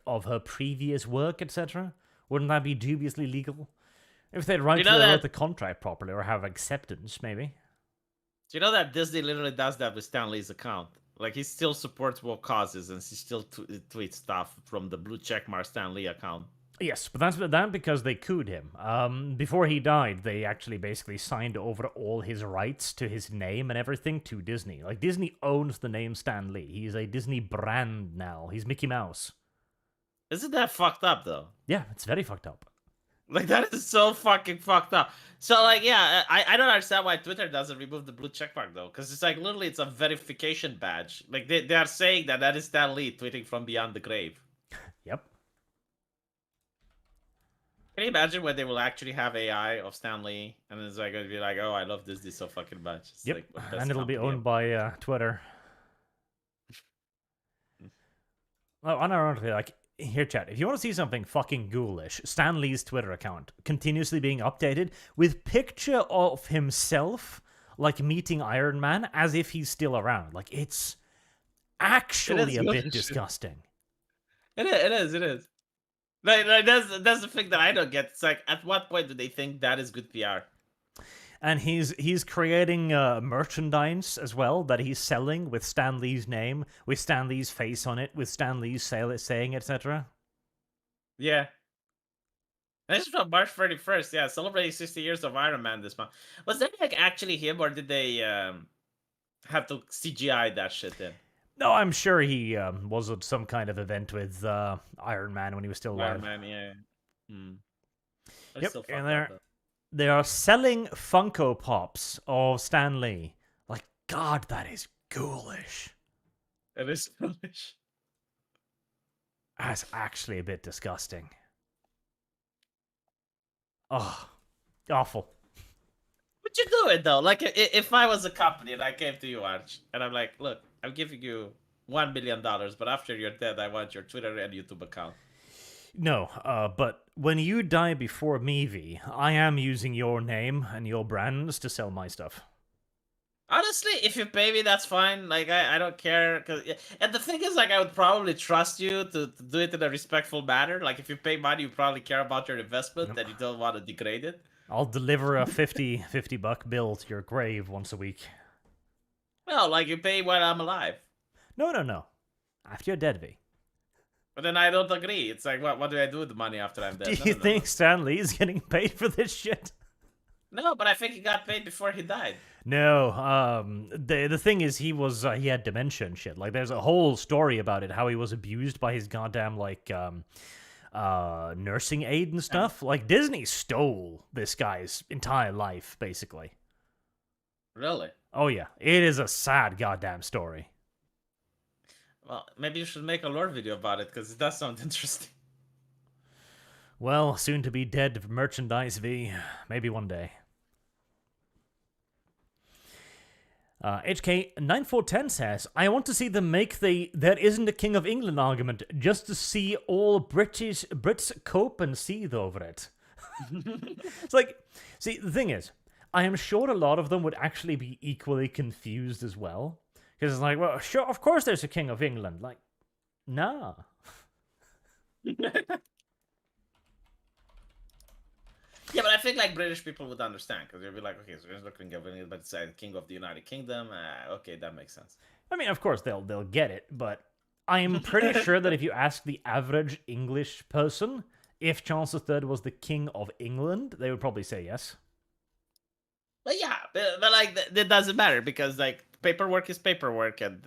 of her previous work, etc.? Wouldn't that be dubiously legal? If they write the contract properly or have acceptance, maybe. Do you know that Disney literally does that with Stan Lee's account? Like, he still supports woke causes and he still tweets stuff from the blue checkmark Stan Lee account. Yes, but that's because they cooed him. Before he died, they actually basically signed over all his rights to his name and everything to Disney. Like, Disney owns the name Stan Lee. He's a Disney brand now. He's Mickey Mouse. Isn't that fucked up, though? Yeah, it's very fucked up. Like, that is so fucking fucked up. So, like, yeah, I don't understand why Twitter doesn't remove the blue checkmark, though. Because it's like, literally, it's a verification badge. Like, they are saying that is Stan Lee tweeting from beyond the grave. Yep. Can you imagine when they will actually have AI of Stan Lee, and it's like going to be like, "Oh, I love Disney so fucking much." It's yep, like, and it'll be owned by Twitter. Oh, unironically, like, here, chat, if you want to see something fucking ghoulish, Stan Lee's Twitter account continuously being updated with picture of himself, like, meeting Iron Man as if he's still around. Like, it's actually a bit disgusting. It is. Like that's the thing that I don't get. It's like, at what point do they think that is good PR? And he's creating merchandise as well that he's selling with Stan Lee's name, with Stan Lee's face on it, with Stan Lee's saying, etc. Yeah. This is from March 31st. Yeah, celebrating 60 years of Iron Man this month. Was that like actually him, or did they have to CGI that shit in? No, I'm sure he was at some kind of event with Iron Man when he was still alive. Iron Man, yeah. Yep, and they are selling Funko Pops of Stan Lee. Like, God, that is ghoulish. It is ghoulish. That's actually a bit disgusting. Oh, awful. But you do it though. Like if I was a company and I came to you, Arch, and I'm like, look, I'm giving you $1 billion, but after you're dead, I want your Twitter and YouTube account. No, but when you die before me, V, I am using your name and your brands to sell my stuff. Honestly, if you pay me, that's fine. Like I don't care. And the thing is, like, I would probably trust you to do it in a respectful manner. Like if you pay money, you probably care about your investment and you don't want to degrade it. I'll deliver a $50 bill to your grave once a week. Well, like you pay while I'm alive. No. After you're dead, V. But then I don't agree. It's like, what do I do with the money after I'm dead? Do you think Stan Lee's getting paid for this shit? No, but I think he got paid before he died. No, the thing is, he had dementia and shit. Like, there's a whole story about it, how he was abused by his goddamn, like, nursing aide and stuff. Like, Disney stole this guy's entire life, basically. Really? Oh, yeah. It is a sad goddamn story. Well, maybe you should make a lore video about it, because it does sound interesting. Well, soon to be dead merchandise, V. Maybe one day. HK9410 says, I want to see them make the there isn't a King of England argument just to see all Brits cope and seethe over it. It's like, see, the thing is, I am sure a lot of them would actually be equally confused as well. Because it's like, well, sure, of course there's a King of England. Like, nah. Yeah, but I think like British people would understand because they'd be like, okay, so there's no King of England, but it's the King of the United Kingdom. Okay, that makes sense. I mean, of course they'll get it, but I am pretty sure that if you ask the average English person if Charles III was the King of England, they would probably say yes. But yeah, but like that doesn't matter because like paperwork is paperwork, and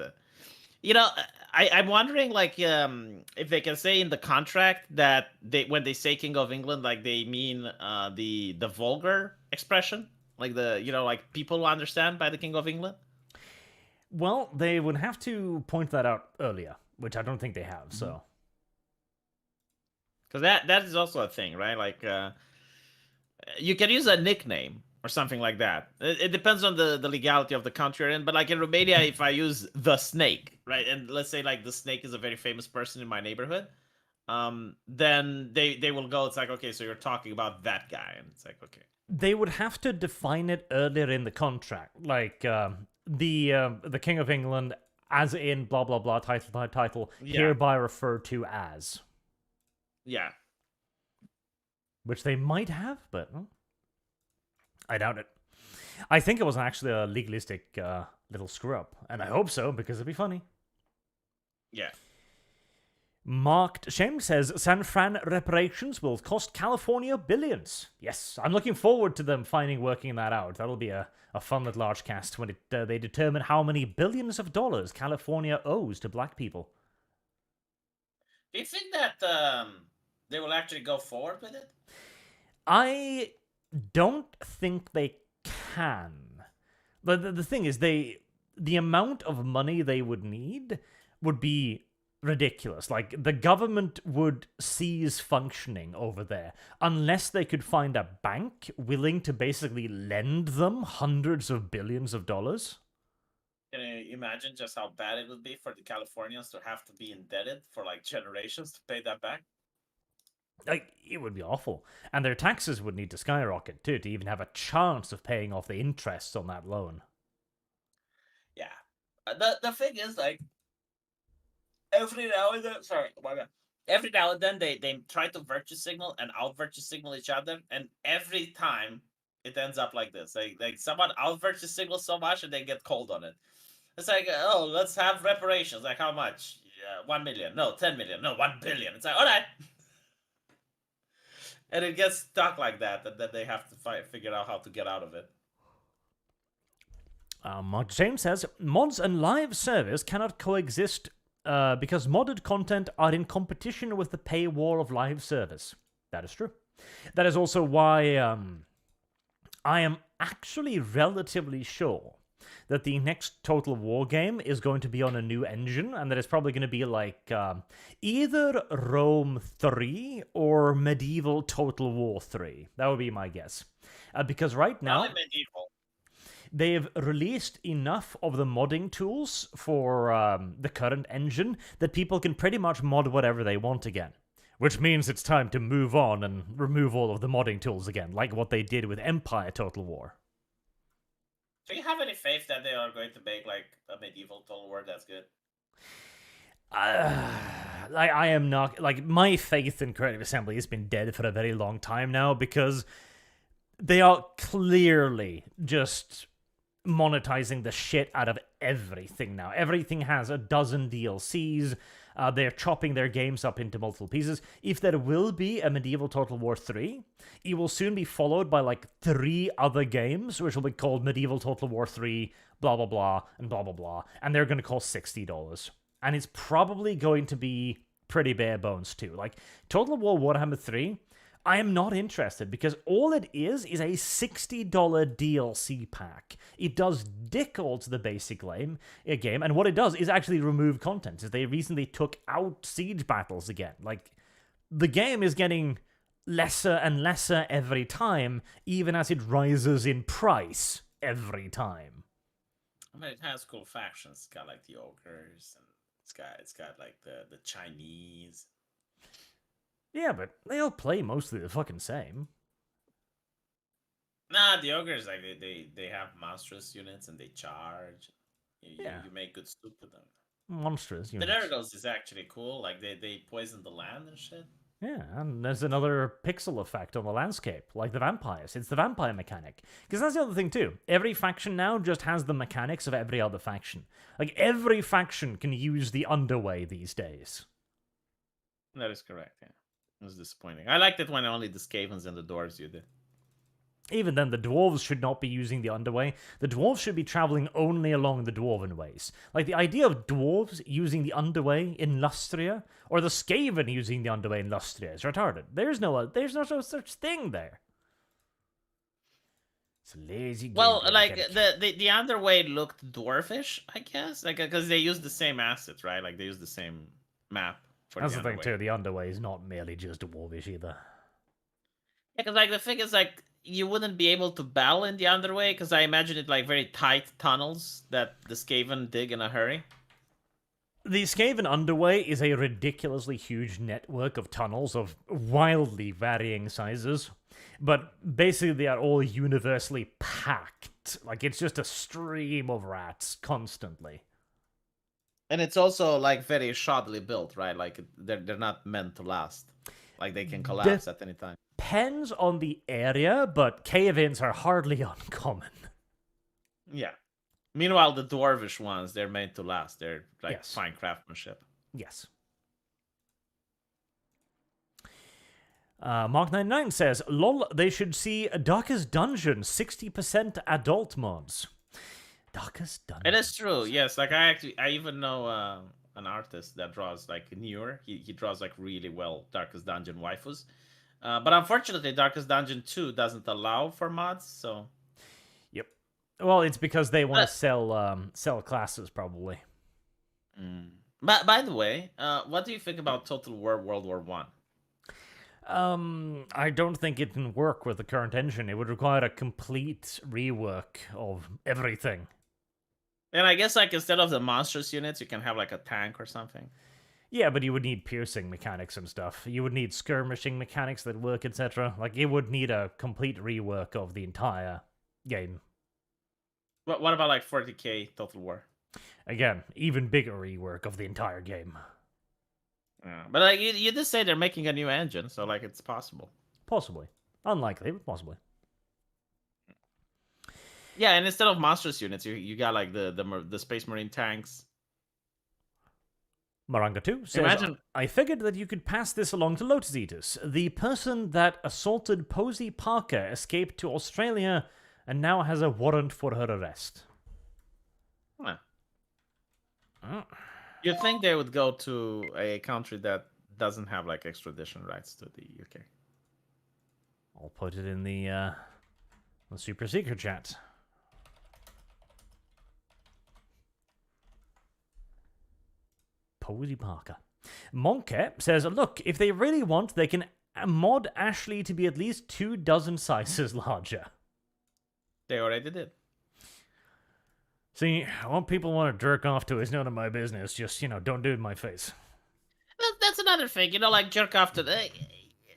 you know, I'm wondering like if they can say in the contract that when they say King of England, like they mean the vulgar expression, like like people will understand by the King of England. Well, they would have to point that out earlier, which I don't think they have. So, because that is also a thing, right? Like you can use a nickname or something like that. It depends on the legality of the country you're in. But like in Romania, if I use the Snake, right, and let's say like the Snake is a very famous person in my neighborhood, then they will go. It's like, okay, so you're talking about that guy, and it's like, okay. They would have to define it earlier in the contract, like the King of England, as in blah blah blah title hereby referred to as. Yeah. Which they might have, but. I doubt it. I think it was actually a legalistic little screw-up. And I hope so, because it'd be funny. Yeah. Marked Shame says, San Fran reparations will cost California billions. Yes, I'm looking forward to them working that out. That'll be a fun little ArchCast when they determine how many billions of dollars California owes to black people. Do you think that they will actually go forward with it? I don't think they can. But the thing is, the amount of money they would need would be ridiculous. Like, the government would cease functioning over there unless they could find a bank willing to basically lend them hundreds of billions of dollars. Can you imagine just how bad it would be for the Californians to have to be indebted for like generations to pay that back? Like, it would be awful. And their taxes would need to skyrocket, too, to even have a chance of paying off the interest on that loan. Yeah. The thing is, like, every now and then... Sorry, oh my God. Every now and then, they try to virtue signal and out-virtue signal each other, and every time, it ends up like this. Like someone out-virtue signals so much, and they get cold on it. It's like, oh, let's have reparations. Like, how much? 1 million. No, 10 million. No, 1 billion. It's like, all right. And it gets stuck like that, and then they have to figure out how to get out of it. James says, mods and live service cannot coexist because modded content are in competition with the paywall of live service. That is true. That is also why I am actually relatively sure that the next Total War game is going to be on a new engine, and that it's probably going to be like either Rome 3 or Medieval Total War 3. That would be my guess. Because right now, Probably medieval. they've released enough of the modding tools for the current engine that people can pretty much mod whatever they want again. Which means it's time to move on and remove all of the modding tools again, like what they did with Empire Total War. Do you have any faith that they are going to make like a medieval Total War that's good? I am not, like, my faith in Creative Assembly has been dead for a very long time now, because they are clearly just monetizing the shit out of everything now. Everything has a dozen DLCs. They're chopping their games up into multiple pieces. If there will be a Medieval Total War 3, it will soon be followed by like 3 other games, which will be called Medieval Total War 3, blah, blah, blah, and blah, blah, blah. And they're going to cost $60. And it's probably going to be pretty bare bones too. Like, Total War Warhammer 3, I am not interested, because all it is a $60 DLC pack. It does dick all to the basic game, and what it does is actually remove content. They recently took out siege battles again. Like, the game is getting lesser and lesser every time, even as it rises in price every time. I mean, it has cool factions. It's got like the ogres, and it's got like the Chinese. Yeah, but they all play mostly the fucking same. Nah, the ogres, like they have monstrous units and they charge. You make good soup with them. Monstrous units. The Nurgles is actually cool. Like they poison the land and shit. Yeah, and there's another pixel effect on the landscape, like the vampires. It's the vampire mechanic. Because that's the other thing too. Every faction now just has the mechanics of every other faction. Like, every faction can use the underway these days. That is correct, yeah. It was disappointing. I liked it when only the Skavens and the Dwarves used it. Even then, the dwarves should not be using the underway. The dwarves should be traveling only along the dwarven ways. Like, the idea of dwarves using the underway in Lustria, or the Skaven using the underway in Lustria, is retarded. There's no such thing there. It's a lazy game. Well, like, the underway looked dwarfish, I guess. Like, because they use the same assets, right? Like, they use the same map. That's the thing too, the underway is not merely just dwarvish either. Yeah, because like the thing is, like, you wouldn't be able to battle in the underway, because I imagine it like very tight tunnels that the Skaven dig in a hurry. The Skaven underway is a ridiculously huge network of tunnels of wildly varying sizes, but basically they are all universally packed. Like, it's just a stream of rats constantly. And it's also like very shoddily built, right? Like, they're not meant to last. Like, they can collapse at any time. Depends on the area, but cave-ins are hardly uncommon. Yeah. Meanwhile, the dwarvish ones, they're made to last. They're like fine craftsmanship. Yes. Mark99 says, lol, they should see Darkest Dungeon 60% adult mods. Darkest Dungeon. It is true, yes. Like, I even know an artist that draws like newer. He draws like really well Darkest Dungeon waifus. But unfortunately, Darkest Dungeon 2 doesn't allow for mods, so... Yep. Well, it's because they want to sell classes, probably. But by the way, what do you think about Total War World War 1? I don't think it can work with the current engine. It would require a complete rework of everything. And I guess, like, instead of the monstrous units, you can have like a tank or something. Yeah, but you would need piercing mechanics and stuff. You would need skirmishing mechanics that work, etc. Like, it would need a complete rework of the entire game. What about like 40k Total War? Again, even bigger rework of the entire game. Yeah, but like you just say they're making a new engine, so like it's possible. Possibly. Unlikely, but possibly. Yeah, and instead of monstrous units, you got like the Space Marine tanks. Maranga 2 says, I figured that you could pass this along to Lotus Eaters. The person that assaulted Posey Parker escaped to Australia and now has a warrant for her arrest. Huh. Oh. You'd think they would go to a country that doesn't have like extradition rights to the UK. I'll put it in the super secret chat. Posey Parker. Monkey says, look, if they really want, they can mod Ashley to be at least 24 sizes larger. They already did. See, what people want to jerk off to is none of my business. Just, don't do it in my face. That's another thing, like jerk off to the...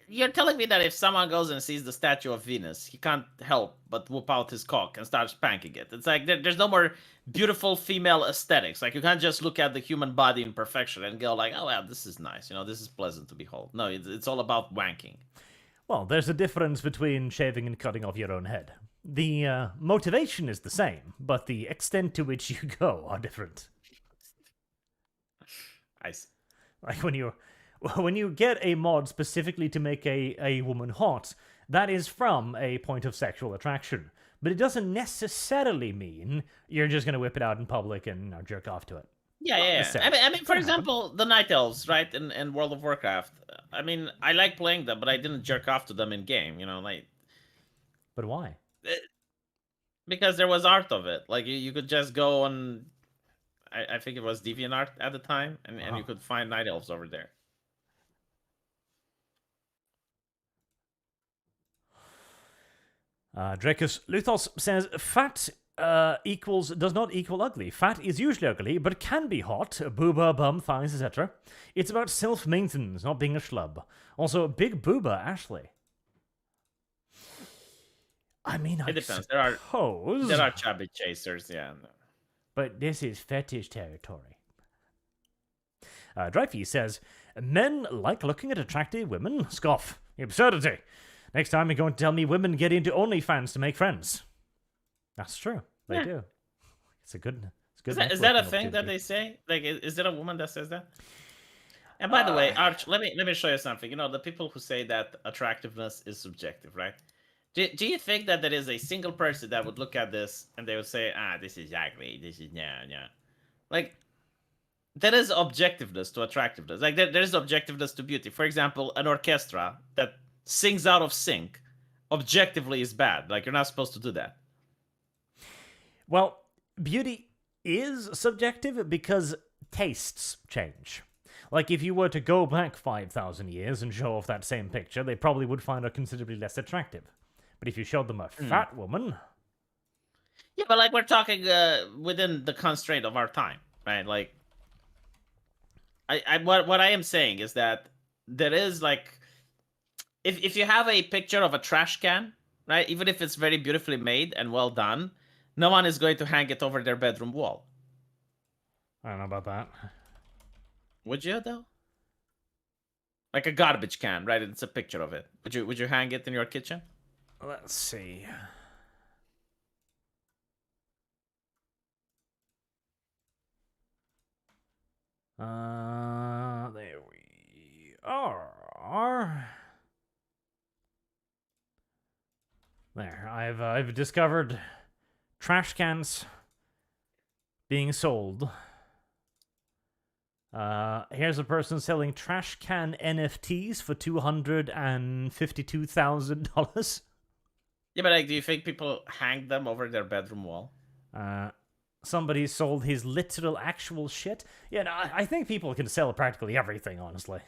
You're telling me that if someone goes and sees the statue of Venus, he can't help but whoop out his cock and start spanking it. It's like there's no more beautiful female aesthetics. Like, you can't just look at the human body in perfection and go like, oh, well, this is nice. This is pleasant to behold. No, it's all about wanking. Well, there's a difference between shaving and cutting off your own head. The motivation is the same, but the extent to which you go are different. I see. Like when you get a mod specifically to make a woman hot, that is from a point of sexual attraction. But it doesn't necessarily mean you're just going to whip it out in public and jerk off to it. Yeah. I mean, for example, the Night Elves, right, in World of Warcraft. I mean, I like playing them, but I didn't jerk off to them in game, like... But why? Because there was art of it. Like, you could just go on... I think it was DeviantArt at the time, and you could find Night Elves over there. Dracus Luthos says, fat does not equal ugly. Fat is usually ugly, but can be hot. Booba, bum, thighs, etc. It's about self-maintenance, not being a schlub. Also, big booba, Ashley. I mean, it depends. Suppose... There are chubby chasers, yeah. But this is fetish territory. Dreyfus says, men like looking at attractive women. Scoff. Absurdity. Next time you're going to tell me women get into OnlyFans to make friends. That's true. They do. It's good. Is that a thing that they say? Like, is there a woman that says that? And by the way, Arch, let me show you something. The people who say that attractiveness is subjective, right? Do you think that there is a single person that would look at this and they would say, this is ugly, this is yeah. Like, there is objectiveness to attractiveness. Like, there is objectiveness to beauty. For example, an orchestra that sings out of sync objectively is bad. Like, you're not supposed to do that. Well, beauty is subjective because tastes change. Like, if you were to go back 5,000 years and show off that same picture, they probably would find her considerably less attractive. But if you showed them a fat woman... Yeah, but, like, we're talking within the constraint of our time, right? Like, what I am saying is that there is, like... If you have a picture of a trash can, right? Even if it's very beautifully made and well done, no one is going to hang it over their bedroom wall. I don't know about that. Would you, though? Like a garbage can, right? It's a picture of it. Would you hang it in your kitchen? Let's see. There we are. There, I've discovered trash cans being sold. Here's a person selling trash can NFTs for $252,000. Yeah, but like, do you think people hang them over their bedroom wall? Somebody sold his literal actual shit. Yeah, no, I think people can sell practically everything, honestly,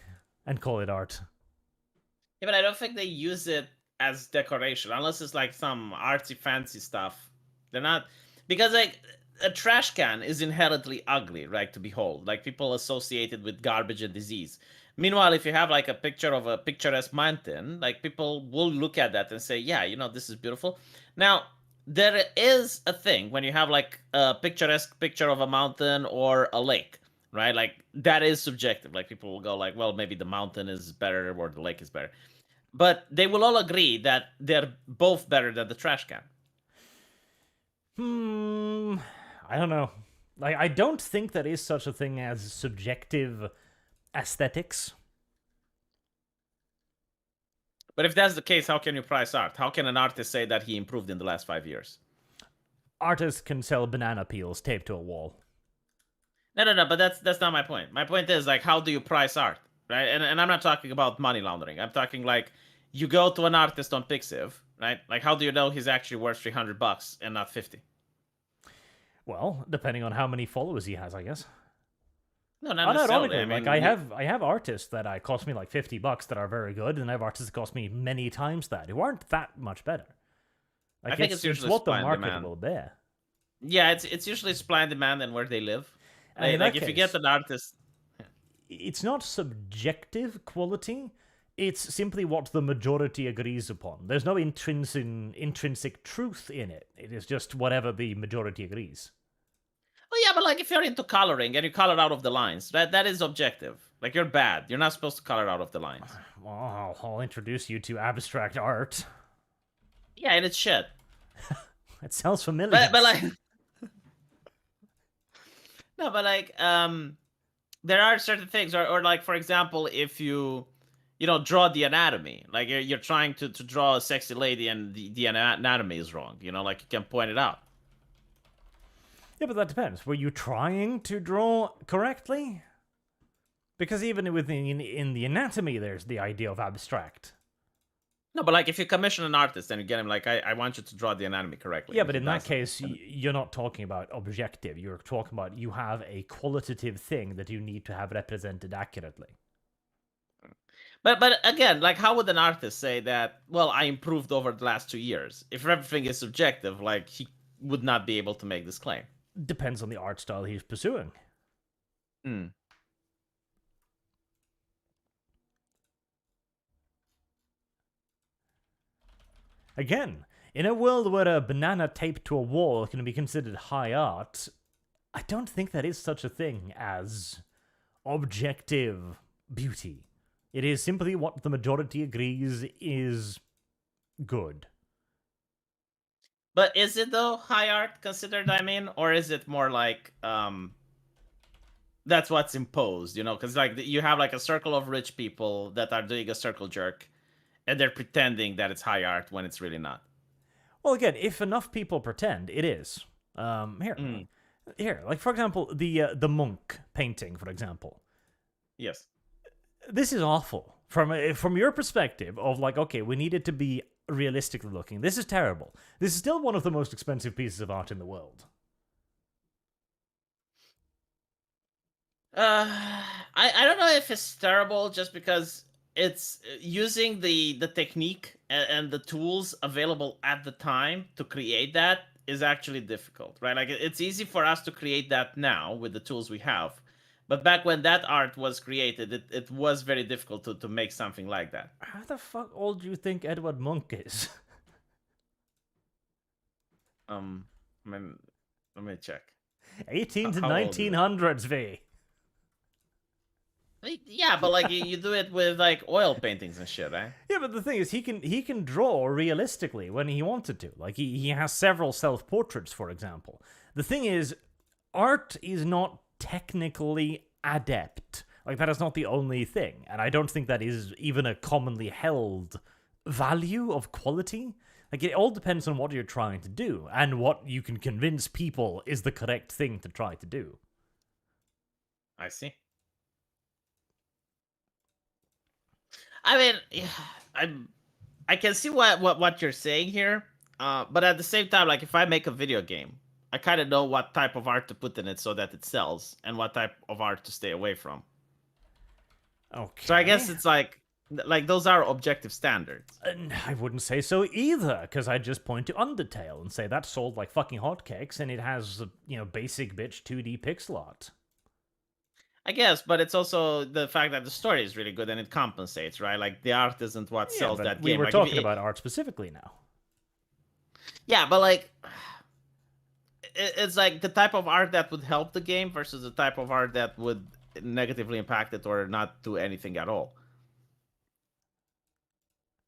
and call it art. Yeah, but I don't think they use it as decoration, unless it's like some artsy fancy stuff. They're not, because like a trash can is inherently ugly, right, to behold. Like, people associate it with garbage and disease. Meanwhile, if you have like a picture of a picturesque mountain, like, people will look at that and say, yeah, this is beautiful. Now, there is a thing when you have like a picturesque picture of a mountain or a lake, right? Like, that is subjective. Like, people will go like, well, maybe the mountain is better or the lake is better. But they will all agree that they're both better than the trash can. I don't know. Like, I don't think there is such a thing as subjective aesthetics. But if that's the case, how can you price art? How can an artist say that he improved in the last 5 years? Artists can sell banana peels taped to a wall. No, but that's not my point. My point is, like, how do you price art, right? And I'm not talking about money laundering. I'm talking like, you go to an artist on Pixiv, right? Like, how do you know he's actually worth $300 and not 50? Well, depending on how many followers he has, I guess. No, not necessarily. Unironically, like I have artists that cost me like $50 that are very good, and I have artists that cost me many times that who aren't that much better. Like I think it's usually what the supply and market demand. will bear. Yeah, it's usually supply and demand and where they live. And in Like that if you get case, an artist, it's not subjective quality. It's simply what the majority agrees upon. There's no intrinsic truth in it. It is just whatever the majority agrees. oh yeah, but like if you're into coloring and you color out of the lines, that is objective. Like you're bad. You're not supposed to color out of the lines. Well, I'll introduce you to abstract art. Yeah, and it's shit. It sounds familiar. But like no, but like there are certain things, or like for example, if you draw the anatomy, like you're trying to draw a sexy lady and the anatomy is wrong, like you can point it out. Yeah, but that depends. Were you trying to draw correctly? Because even within in the anatomy, there's the idea of abstract. No, but like if you commission an artist and you get him like, I want you to draw the anatomy correctly. Yeah, but in that case, you're not talking about objective. You're talking about you have a qualitative thing that you need to have represented accurately. But again, like how would an artist say that, well, I improved over the last 2 years? If everything is subjective, like he would not be able to make this claim. Depends on the art style he's pursuing. Hmm. Again, in a world where a banana taped to a wall can be considered high art, I don't think there is such a thing as objective beauty. It is simply what the majority agrees is good. But is it though high art considered, or is it more like that's what's imposed, because like you have like a circle of rich people that are doing a circle jerk and they're pretending that it's high art when it's really not. Well, again, if enough people pretend, it is. Here, like for example, the monk painting, for example. Yes. This is awful from your perspective of like, okay, we need it to be realistically looking. This is terrible. This is still one of the most expensive pieces of art in the world. I don't know if it's terrible just because it's using the technique and the tools available at the time to create that is actually difficult, right? Like it's easy for us to create that now with the tools we have. But back when that art was created, it was very difficult to make something like that. How the fuck old do you think Edward Munch is? I mean, let me check. 18 to 1900s, V. Yeah, but like you do it with like oil paintings and shit, right? Yeah, but the thing is, he can draw realistically when he wanted to. Like he has several self-portraits, for example. The thing is, art is not technically adept. Like that is not the only thing, and I don't think that is even a commonly held value of quality. Like it all depends on what you're trying to do and what you can convince people is the correct thing to try to do. I see. I mean, I can see what you're saying here, but at the same time, like if I make a video game, I kind of know what type of art to put in it so that it sells, and what type of art to stay away from. Okay. So I guess it's like those are objective standards. I wouldn't say so either, because I'd just point to Undertale and say that sold like fucking hotcakes, and it has basic bitch 2D pixel art. I guess, but it's also the fact that the story is really good and it compensates, right? Like the art isn't what sells that game. We were like, talking about art specifically now. Yeah, but like it's like the type of art that would help the game versus the type of art that would negatively impact it or not do anything at all.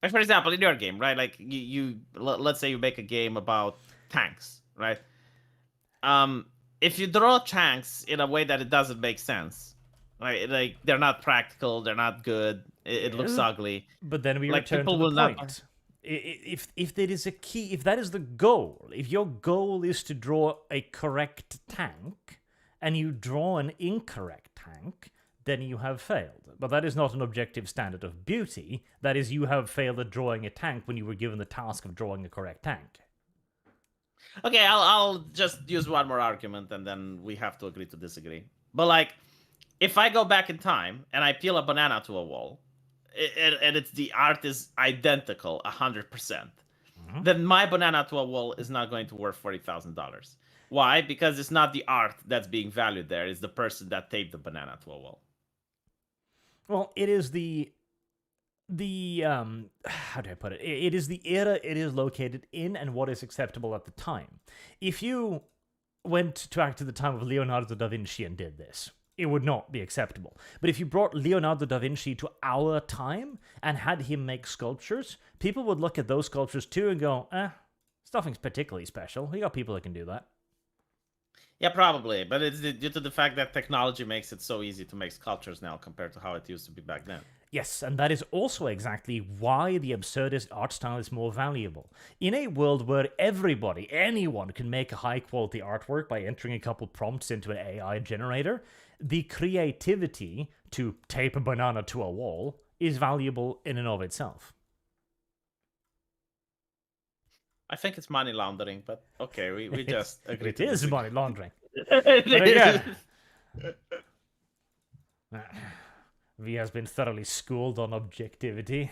Like for example, in your game, right? Like let's say you make a game about tanks, right? If you draw tanks in a way that it doesn't make sense, right? Like they're not practical, they're not good, it looks ugly. But then we like return people to the will point. not. If there is a key, if that is the goal, if your goal is to draw a correct tank, and you draw an incorrect tank, then you have failed. But that is not an objective standard of beauty. That is, you have failed at drawing a tank when you were given the task of drawing a correct tank. Okay, I'll just use one more argument and then we have to agree to disagree. But like, if I go back in time and I peel a banana to a wall, and it's the art is identical 100%, then my banana to a wall is not going to worth $40,000. Why? Because it's not the art that's being valued there; it's the person that taped the banana to a wall. Well, it is the how do I put it? It is the era it is located in and what is acceptable at the time. If you went to the time of Leonardo da Vinci and did this, it would not be acceptable. But if you brought Leonardo da Vinci to our time and had him make sculptures, people would look at those sculptures too and go, it's nothing particularly special. We got people that can do that. Yeah, probably. But it's due to the fact that technology makes it so easy to make sculptures now compared to how it used to be back then. Yes, and that is also exactly why the absurdist art style is more valuable. In a world where anyone can make a high-quality artwork by entering a couple prompts into an AI generator, the creativity to tape a banana to a wall is valuable in and of itself. I think it's money laundering, but okay, we just agree. It is money laundering. But again, V has been thoroughly schooled on objectivity.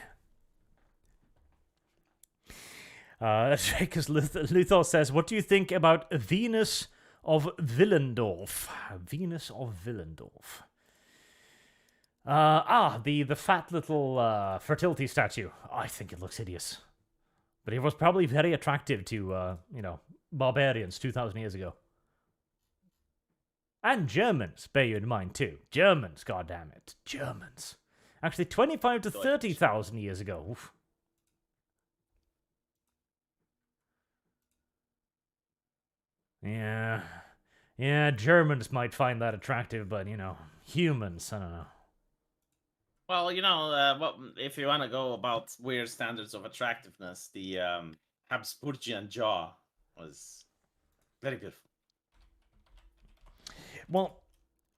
Because Luthor says, what do you think about Venus of Willendorf? Venus of Willendorf. The fat little fertility statue. I think it looks hideous. But it was probably very attractive to, barbarians 2,000 years ago. And Germans, bear you in mind, too. Germans, goddammit. Germans. Actually, 25 to 30,000 years ago. Oof. Yeah, Germans might find that attractive, but, humans, I don't know. Well, if you want to go about weird standards of attractiveness, the Habsburgian jaw was very beautiful. Well,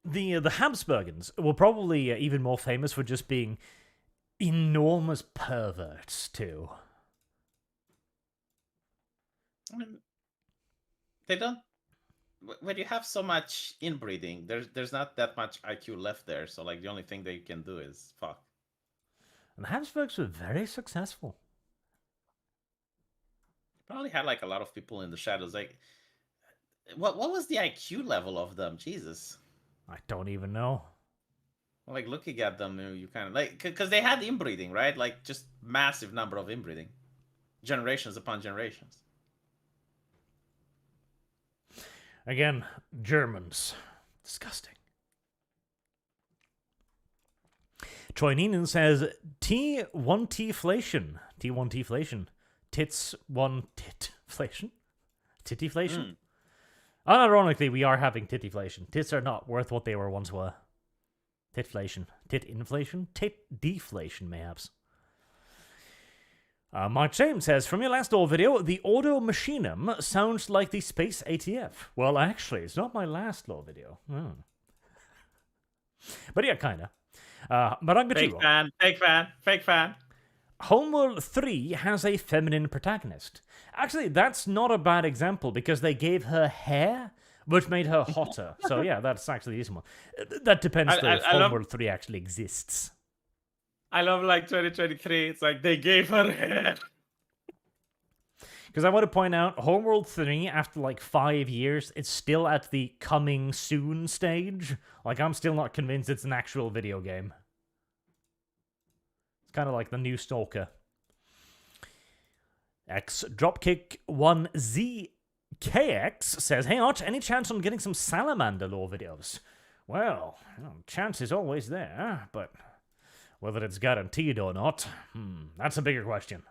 the Habsburgans were probably even more famous for just being enormous perverts, too. I mean, they don't... When you have so much inbreeding, there's not that much IQ left there, so, the only thing that you can do is fuck. And the Habsburgs were very successful. Probably had, a lot of people in the shadows, What was the IQ level of them? Jesus. I don't even know. Looking at them, you kind of because they had inbreeding, right? Just massive number of inbreeding, generations upon generations. Again, Germans, disgusting. Troy Neenan says T1Tflation, T1Tflation, tits one titflation, tittyflation. Unironically, we are having tittyflation. Tits are not worth what they once were. Titflation. Tit inflation? Tit deflation, mayhaps. Mark James says, from your last lore video, the Auto Machinum sounds like the Space ATF. Well, actually, it's not my last lore video. But yeah, kinda. Marangatiro. Fake fan. Homeworld 3 has a feminine protagonist. Actually, that's not a bad example because they gave her hair, which made her hotter. So yeah, that's actually a decent one. That depends if Homeworld 3 actually exists. I love 2023. It's they gave her hair. Because I want to point out, Homeworld 3, after 5 years, it's still at the coming soon stage. I'm still not convinced it's an actual video game. It's kind of like the new Stalker. Dropkick1ZKX says, hey Arch, any chance on getting some Salamander lore videos? Well, chance is always there, but whether it's guaranteed or not, that's a bigger question.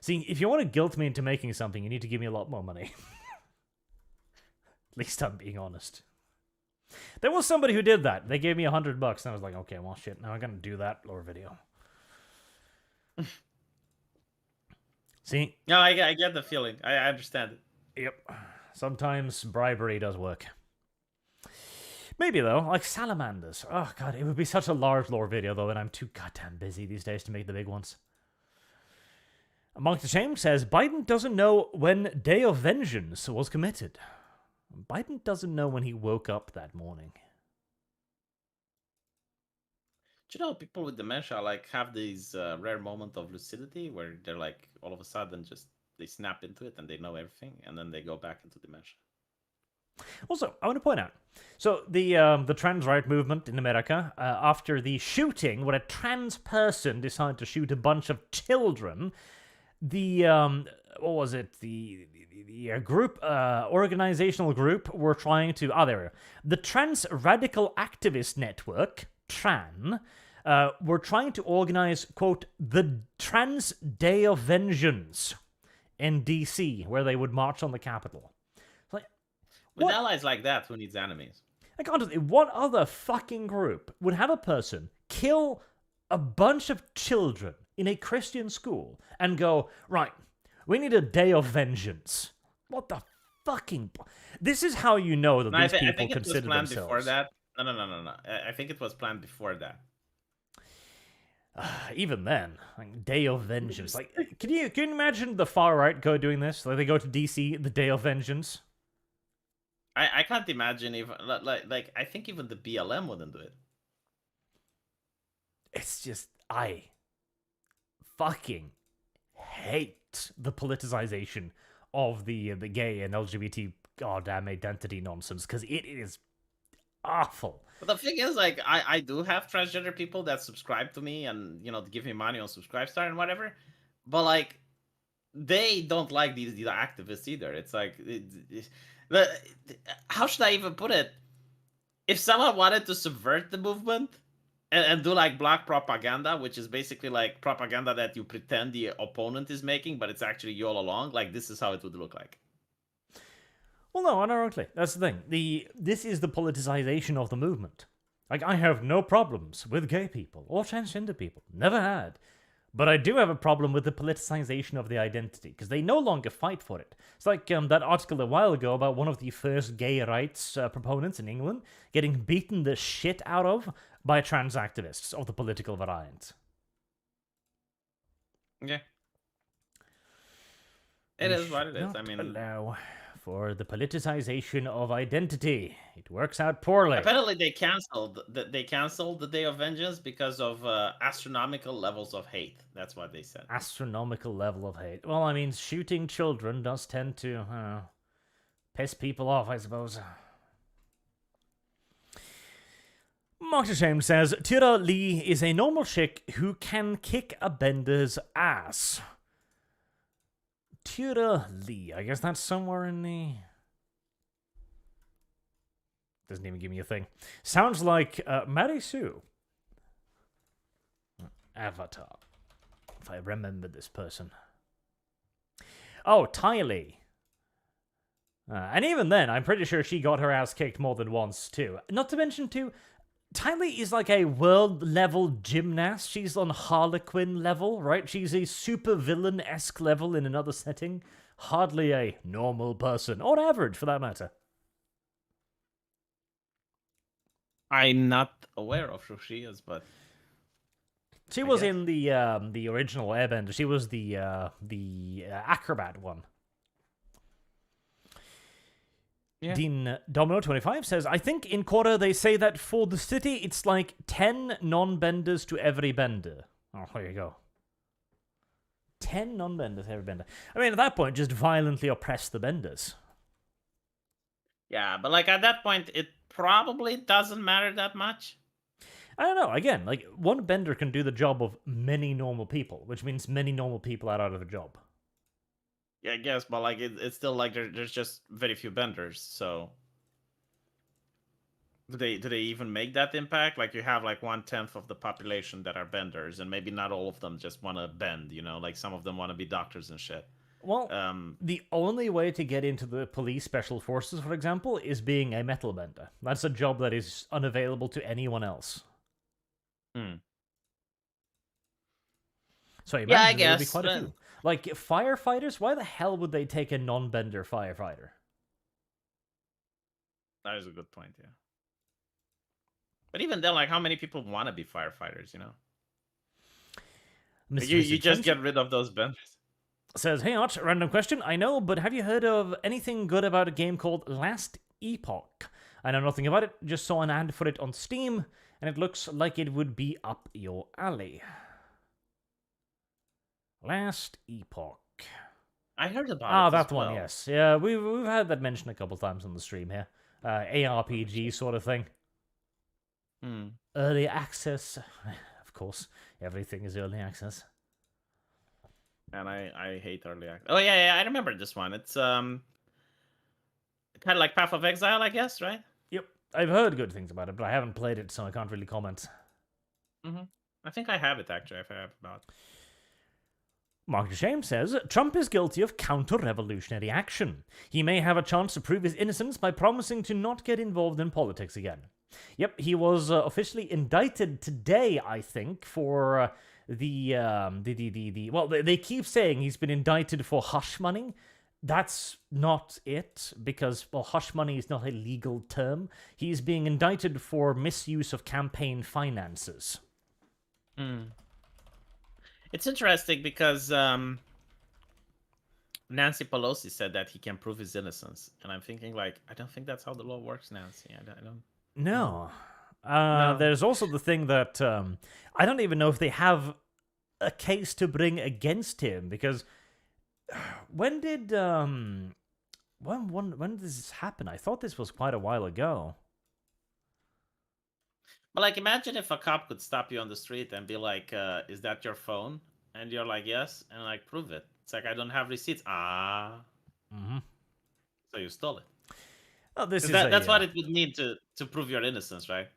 See, if you want to guilt me into making something, you need to give me a lot more money. At least I'm being honest. There was somebody who did that. They gave me $100, and I was like, okay, well, shit, now I'm going to do that lore video. See? No, I get the feeling. I understand it. Yep. Sometimes bribery does work. Maybe, though, salamanders. Oh, God, it would be such a large lore video, though, and I'm too goddamn busy these days to make the big ones. Monk the Shame says, Biden doesn't know when Day of Vengeance was committed. Biden doesn't know when he woke up that morning. Do you know people with dementia like have these rare moment of lucidity where they're like all of a sudden just they snap into it and they know everything and then they go back into dementia. Also, I want to point out, so the trans right movement in America, after the shooting, when a trans person decided to shoot a bunch of children, the what was it? The group, organizational group, were trying to there we are. The Trans Radical Activist Network, TRAN, were trying to organize, quote, the Trans Day of Vengeance in DC, where they would march on the Capitol. With allies like that, who needs enemies? I can't. What other fucking group would have a person kill a bunch of children in a Christian school and go, right, we need a day of vengeance? What the fucking... This is how you know that these people consider themselves... Before that. No. I think it was planned before that. Even then, like, day of vengeance. Like, can you imagine the far right doing this? Like, they go to DC, the day of vengeance. I can't imagine even like I think even the BLM wouldn't do it. It's just I fucking hate the politicization of the gay and LGBT goddamn identity nonsense, because it is awful. But the thing is, like, I do have transgender people that subscribe to me and, you know, give me money on Subscribestar and whatever, but like they don't like these activists either. It's like how should I even put it? If someone wanted to subvert the movement and do like black propaganda, which is basically like propaganda that you pretend the opponent is making, but it's actually you all along, like this is how it would look like. Well, no, unironically. That's the thing. This is the politicization of the movement. Like, I have no problems with gay people or transgender people. Never had. But I do have a problem with the politicization of the identity, because they no longer fight for it. It's like that article a while ago about one of the first gay rights proponents in England getting beaten the shit out of by trans activists of the political variant. Yeah. It is what it is. I mean... allow for the politicization of identity. It works out poorly. Apparently they canceled the Day of Vengeance because of astronomical levels of hate. That's what they said. Astronomical level of hate. Well, I mean, shooting children does tend to piss people off, I suppose. Mark Shame says, Tyra Lee is a normal chick who can kick a bender's ass. Tyra Lee. I guess that's somewhere in the... Doesn't even give me a thing. Sounds like Mary Sue. Avatar. If I remember this person. Oh, Ty Lee. And even then, I'm pretty sure she got her ass kicked more than once, too. Not to mention, too, Ty Lee is like a world-level gymnast. She's on Harlequin level, right? She's a super villain-esque level in another setting. Hardly a normal person, or average for that matter. I'm not aware of who she is, but she was in the original Airbender. She was the acrobat one. Yeah. Dean Domino25 says, I think in Korra they say that for the city it's like 10 non-benders to every bender. Oh, there you go. 10 non-benders to every bender. I mean, at that point, just violently oppress the benders. Yeah, but like at that point, it probably doesn't matter that much. I don't know. Again, like one bender can do the job of many normal people, which means many normal people are out of a job. Yeah, I guess, but like it's still like there's just very few benders. So do they even make that impact? Like you have like 1/10 of the population that are benders, and maybe not all of them just want to bend. You know, like some of them want to be doctors and shit. Well, the only way to get into the police special forces, for example, is being a metal bender. That's a job that is unavailable to anyone else. So yeah, I guess. Be quite a few. Like firefighters, why the hell would they take a non-bender firefighter? That is a good point, yeah. But even then, like, how many people want to be firefighters? You know, you just get rid of those benders. Says, hey Arch, random question. I know, but have you heard of anything good about a game called Last Epoch? I know nothing about it. Just saw an ad for it on Steam. and it looks like it would be up your alley. Last Epoch. I heard about it. Ah, as that one, well. yes. Yeah, we've had that mentioned a couple times on the stream here. ARPG sort of thing. Early access. Of course, everything is early access. And I hate early access. Oh yeah, I remember this one. It's kind of like Path of Exile, I guess, right? Yep, I've heard good things about it, but I haven't played it, so I can't really comment. I think I have it actually. If I have about. Mark DeShame says, Trump is guilty of counter-revolutionary action. He may have a chance to prove his innocence by promising to not get involved in politics again. Yep, he was officially indicted today, I think, for well, they keep saying he's been indicted for hush money. That's not it, because, well, hush money is not a legal term. He's being indicted for misuse of campaign finances. It's interesting because Nancy Pelosi said that he can prove his innocence, and I'm thinking, like, I don't think that's how the law works, Nancy. I don't. No. No. There's also the thing that I don't even know if they have a case to bring against him, because when did when did this happen? I thought this was quite a while ago. But like, imagine if a cop could stop you on the street and be like, "Is that your phone?" And you're like, "Yes," and like, prove it. It's like, I don't have receipts. So you stole it. Oh, That's what it would need to prove your innocence, right?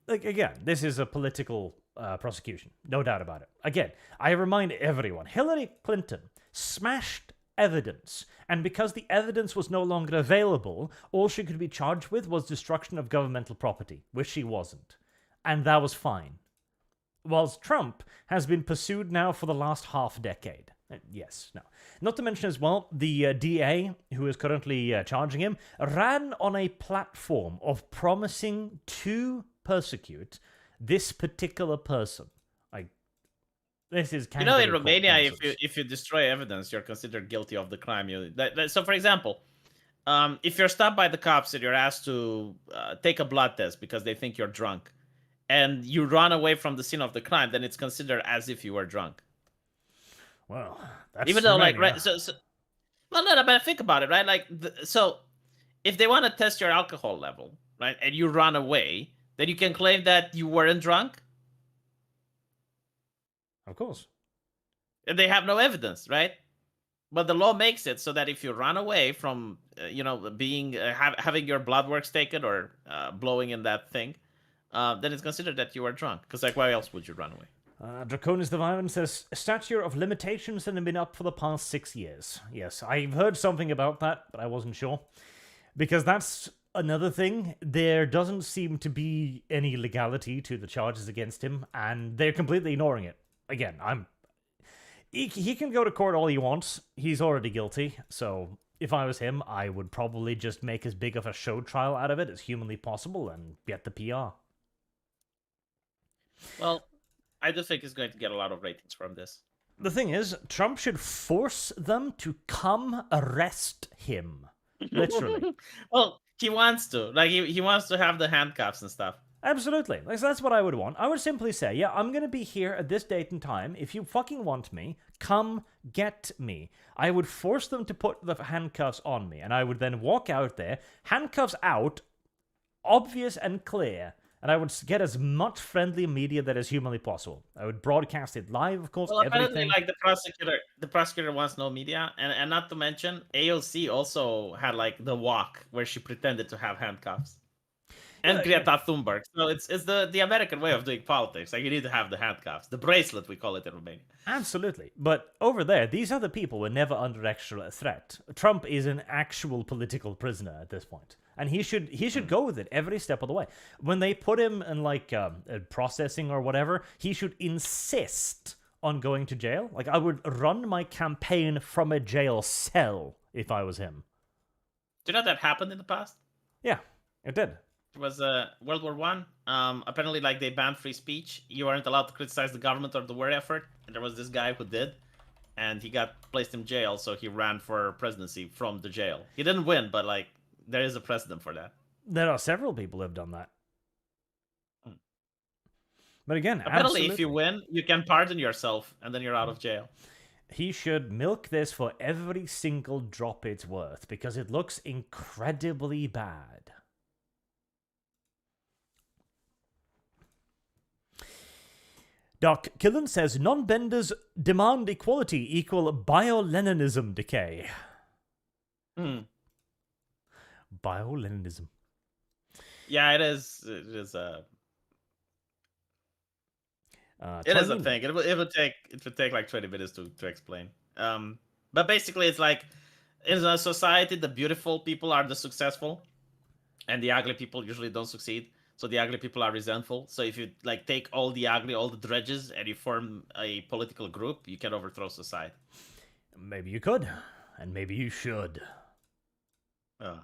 Like, again, this is a political prosecution, no doubt about it. Again, I remind everyone, Hillary Clinton smashed evidence, and because the evidence was no longer available, all she could be charged with was destruction of governmental property, which she wasn't. And that was fine. Whilst Trump has been pursued now for the last half decade. Yes, no. Not to mention as well, the DA, who is currently charging him, ran on a platform of promising to persecute this particular person. This is kind of in Romania, if you destroy evidence, you're considered guilty of the crime. So, for example, if you're stopped by the cops and you're asked to take a blood test because they think you're drunk, and you run away from the scene of the crime, then it's considered as if you were drunk. Well, that's even though, like, right? So, well, no, but think about it, right? Like, so if they want to test your alcohol level, right, and you run away, then you can claim that you weren't drunk. Of course. And they have no evidence, right? But the law makes it so that if you run away from, being having your blood works taken or blowing in that thing, then it's considered that you were drunk. Because, like, why else would you run away? Draconis the Violent says, statute of limitations hasn't been up for the past 6 years. Yes, I've heard something about that, but I wasn't sure. Because that's another thing. There doesn't seem to be any legality to the charges against him, and they're completely ignoring it. Again, he can go to court all he wants. He's already guilty, so if I was him, I would probably just make as big of a show trial out of it as humanly possible and get the PR. Well, I do think he's going to get a lot of ratings from this. The thing is, Trump should force them to come arrest him. Literally. Well, he wants to. Like, he wants to have the handcuffs and stuff. Absolutely. Like, that's what I would want. I would simply say, yeah, I'm going to be here at this date and time. If you fucking want me, come get me. I would force them to put the handcuffs on me, and I would then walk out there, handcuffs out, obvious and clear, and I would get as much friendly media that is humanly possible. I would broadcast it live, of course, everything. Like, the prosecutor wants no media, and not to mention, AOC also had, like, the walk where she pretended to have handcuffs. And Greta Thunberg. So it's the American way of doing politics. Like, you need to have the handcuffs. The bracelet, we call it in Romania. Absolutely. But over there, these other people were never under extra threat. Trump is an actual political prisoner at this point. And he should go with it every step of the way. When they put him in, like, processing or whatever, he should insist on going to jail. Like, I would run my campaign from a jail cell if I was him. Do you know that happened in the past? Yeah, it did. It was World War One. Apparently, like, they banned free speech. You weren't allowed to criticize the government or the war effort. And there was this guy who did, and he got placed in jail. So he ran for presidency from the jail. He didn't win, but, like, there is a precedent for that. There are several people who have done that. But again, Apparently, if absolutely. you win, you can pardon yourself, and then you're out of jail. He should milk this for every single drop it's worth, because it looks incredibly bad. Doc Killen says, non-benders demand equality equal bio-Leninism decay. Bio-Leninism. Yeah, it is. It is a. It is a thing. It would take like 20 minutes to explain. But basically, it's like in a society, the beautiful people are the successful, and the ugly people usually don't succeed. So the ugly people are resentful. So if you like take all the ugly, all the dredges, and you form a political group, you can overthrow society. Maybe you could, and maybe you should. Troy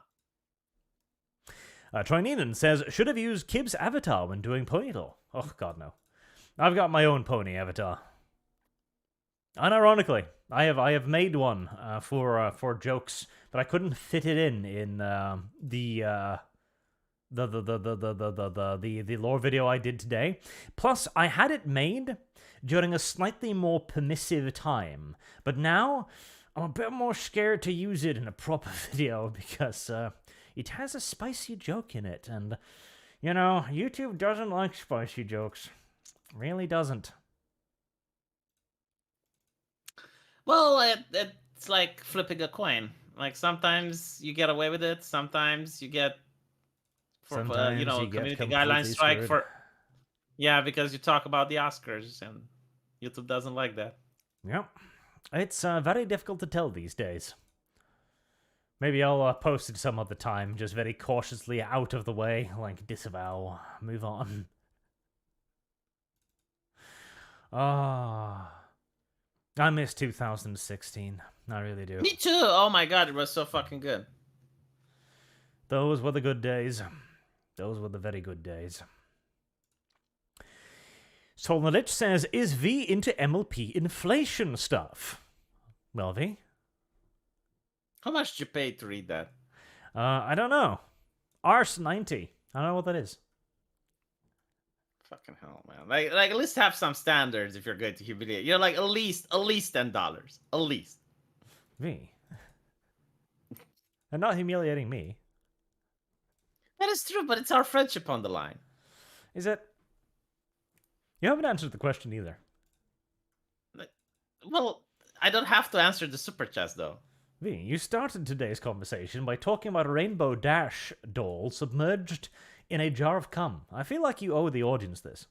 Neenan says, should have used Kib's avatar when doing Ponytail. Oh, God, no. I've got my own pony avatar. Unironically, I have made one for jokes, but I couldn't fit it in the lore video I did today. Plus, I had it made during a slightly more permissive time, but now I'm a bit more scared to use it in a proper video because it has a spicy joke in it, and you know, YouTube doesn't like spicy jokes. Really doesn't. Well, it's like flipping a coin. Like sometimes you get away with it, sometimes you get community guidelines strike screwed. for. Yeah, because you talk about the Oscars and YouTube doesn't like that. Yep. It's very difficult to tell these days. Maybe I'll post it some other time, just very cautiously out of the way, like disavow, move on. I miss 2016. I really do. Me too. Oh my god, it was so fucking good. Those were the good days. Those were the very good days. Solnalich says, is V into MLP inflation stuff? Well, V? How much did you pay to read that? I don't know. Ars90. I don't know what that is. Fucking hell, man. Like at least have some standards if you're going to humiliate. You're like at least $10. At least. V. And not humiliating me. That is true, but it's our friendship on the line. Is it? You haven't answered the question either. Well, I don't have to answer the super chats though. V, you started today's conversation by talking about a Rainbow Dash doll submerged in a jar of cum. I feel like you owe the audience this.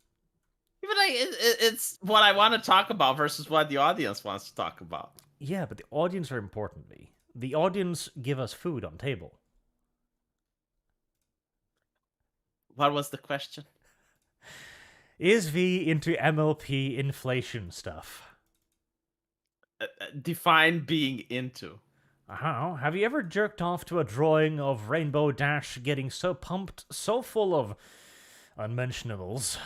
Even like it's what I want to talk about versus what the audience wants to talk about. Yeah, but the audience are important, V. The audience give us food on table. What was the question? Is V into MLP inflation stuff? Define being into. How? Have you ever jerked off to a drawing of Rainbow Dash getting so pumped, so full of unmentionables?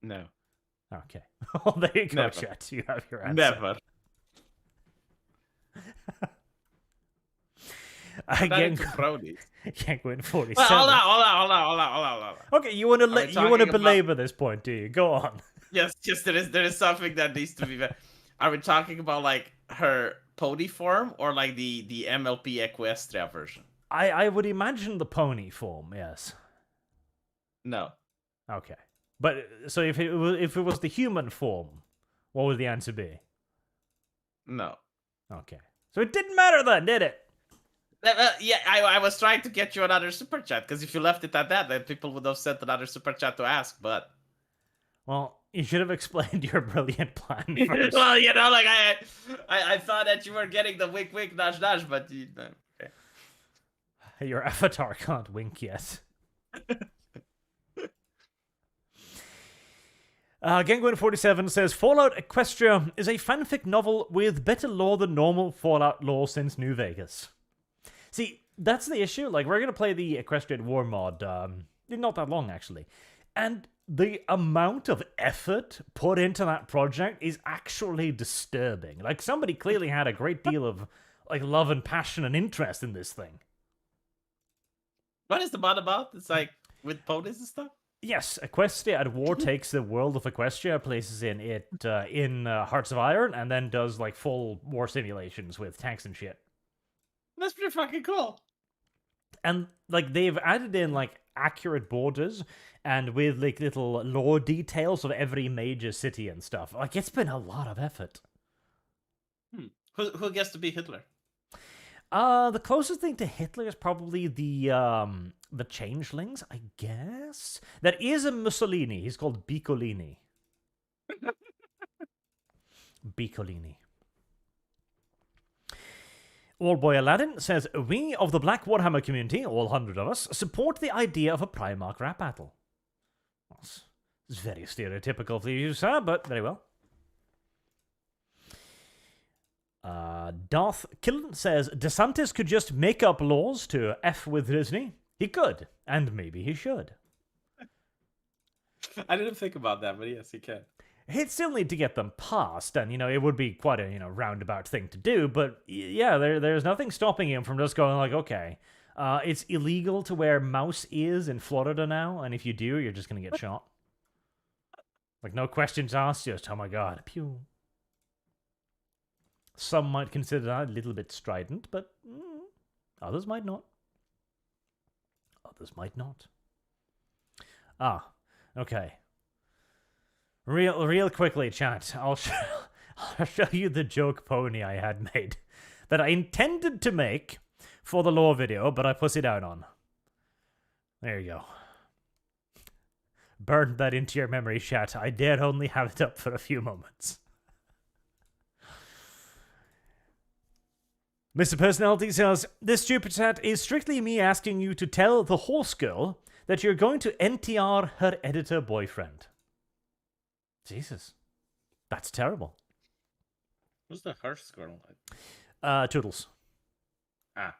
No. Okay. Well, there you go, Never. chat. You have your answer. Never. Again, Brodies. can't go in 47. Well, hold on. Okay, you want to belabor this point, do you? Go on. Yes, there is something that needs to be. Are we talking about like her pony form or like the MLP Equestria version? I would imagine the pony form, yes. No. Okay, but so if it was the human form, what would the answer be? No. Okay, so it didn't matter then, did it? Yeah, I was trying to get you another super chat because if you left it at that, then people would have sent another super chat to ask. But well, you should have explained your brilliant plan first. well, you know, like I thought that you were getting the wink, wink, nudge, nudge, but you know, okay. Your avatar can't wink yet. Ganguin47 says, Fallout Equestria is a fanfic novel with better lore than normal Fallout lore since New Vegas. See, that's the issue. Like, we're going to play the Equestrian War mod not that long, actually. And the amount of effort put into that project is actually disturbing. Like, somebody clearly had a great deal of like love and passion and interest in this thing. What is the mod about? It's like with ponies and stuff? Yes, Equestria at War takes the world of Equestria, places in it in Hearts of Iron, and then does like full war simulations with tanks and shit. That's pretty fucking cool. And like they've added in like accurate borders and with like little lore details of every major city and stuff. Like it's been a lot of effort. Who gets to be Hitler? The closest thing to Hitler is probably the changelings, I guess. There is a Mussolini. He's called Biccolini. Biccolini. Old Boy Aladdin says, we of the Black Warhammer community, all 100 of us, support the idea of a Primarch rap battle. It's very stereotypical for you, sir, but very well. Darth Killen says, DeSantis could just make up laws to F with Disney. He could, and maybe he should. I didn't think about that, but yes, he can. He'd still need to get them passed, and, it would be quite a, roundabout thing to do, but, yeah, there's nothing stopping him from just going like, okay, it's illegal to wear mouse ears in Florida now, and if you do, you're just gonna get shot. Like, no questions asked, just, oh my god, pew. Some might consider that a little bit strident, but others might not. Others might not. Okay. Real quickly, chat. I'll show you the joke pony I had made that I intended to make for the lore video, but I pussied out on. There you go. Burn that into your memory, chat. I dare only have it up for a few moments. Mr. Personality says, this stupid chat is strictly me asking you to tell the horse girl that you're going to NTR her editor boyfriend. Jesus. That's terrible. Who's the horse girl like? Toodles. Ah.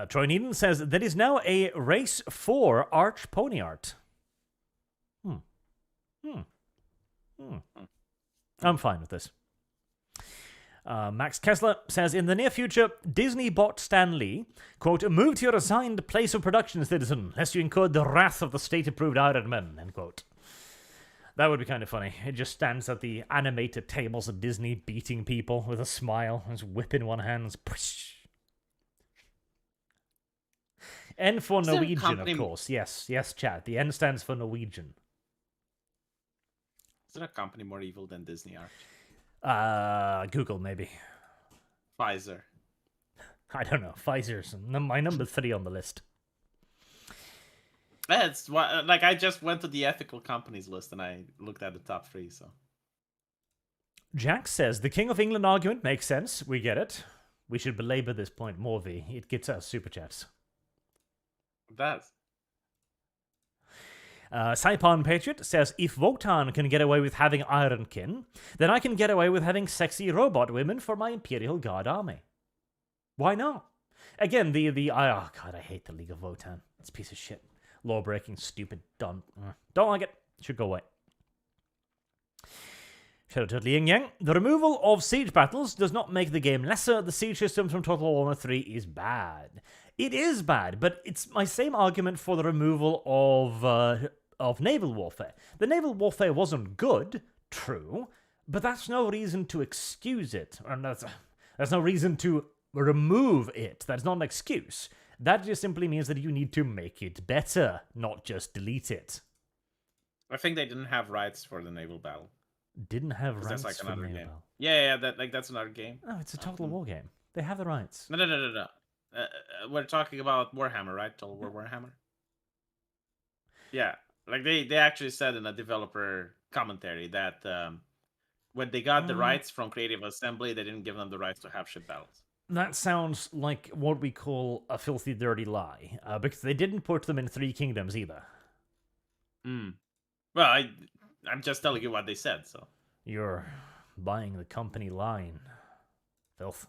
Troy Needham says, there is now a race for Arch Pony Art. I'm fine with this. Max Kessler says, in the near future, Disney bot Stan Lee, quote, move to your assigned place of production, citizen, lest you incur the wrath of the state-approved Iron Man, end quote. That would be kind of funny. It just stands at the animated tables of Disney beating people with a smile, and whip in one hand. N for Norwegian, of course. Yes, chat. The N stands for Norwegian. Is there a company more evil than Disney Art? Google, maybe. Pfizer. I don't know. Pfizer's my number 3 on the list. That's why, like, I just went to the ethical companies list and I looked at the top 3, so. Jack says, the King of England argument makes sense. We get it. We should belabor this point more, V. It gets us super chats. It does. Saipan Patriot says, if Wotan can get away with having Ironkin, then I can get away with having sexy robot women for my Imperial Guard army. Why not? Again, oh god, I hate the League of Wotan. It's a piece of shit. Law-breaking, stupid, dumb. Don't like it. Should go away. Shout out to Liang Yang. The removal of siege battles does not make the game lesser. The siege system from Total War 3 is bad. It is bad, but it's my same argument for the removal of naval warfare. The naval warfare wasn't good, true, but that's no reason to excuse it. And that's no reason to remove it. That's not an excuse. That just simply means that you need to make it better, not just delete it. I think they didn't have rights for the naval battle. Didn't have rights that's like for another naval game. battle. Yeah, that's another game. Oh, it's a Total War game. They have the rights. No. We're talking about Warhammer, right? Total War Warhammer. Yeah, like they actually said in a developer commentary that when they got the rights from Creative Assembly, they didn't give them the rights to have ship battles. That sounds like what we call a filthy, dirty lie, because they didn't put them in Three Kingdoms either. Well, I'm just telling you what they said, so. You're buying the company line. Filth.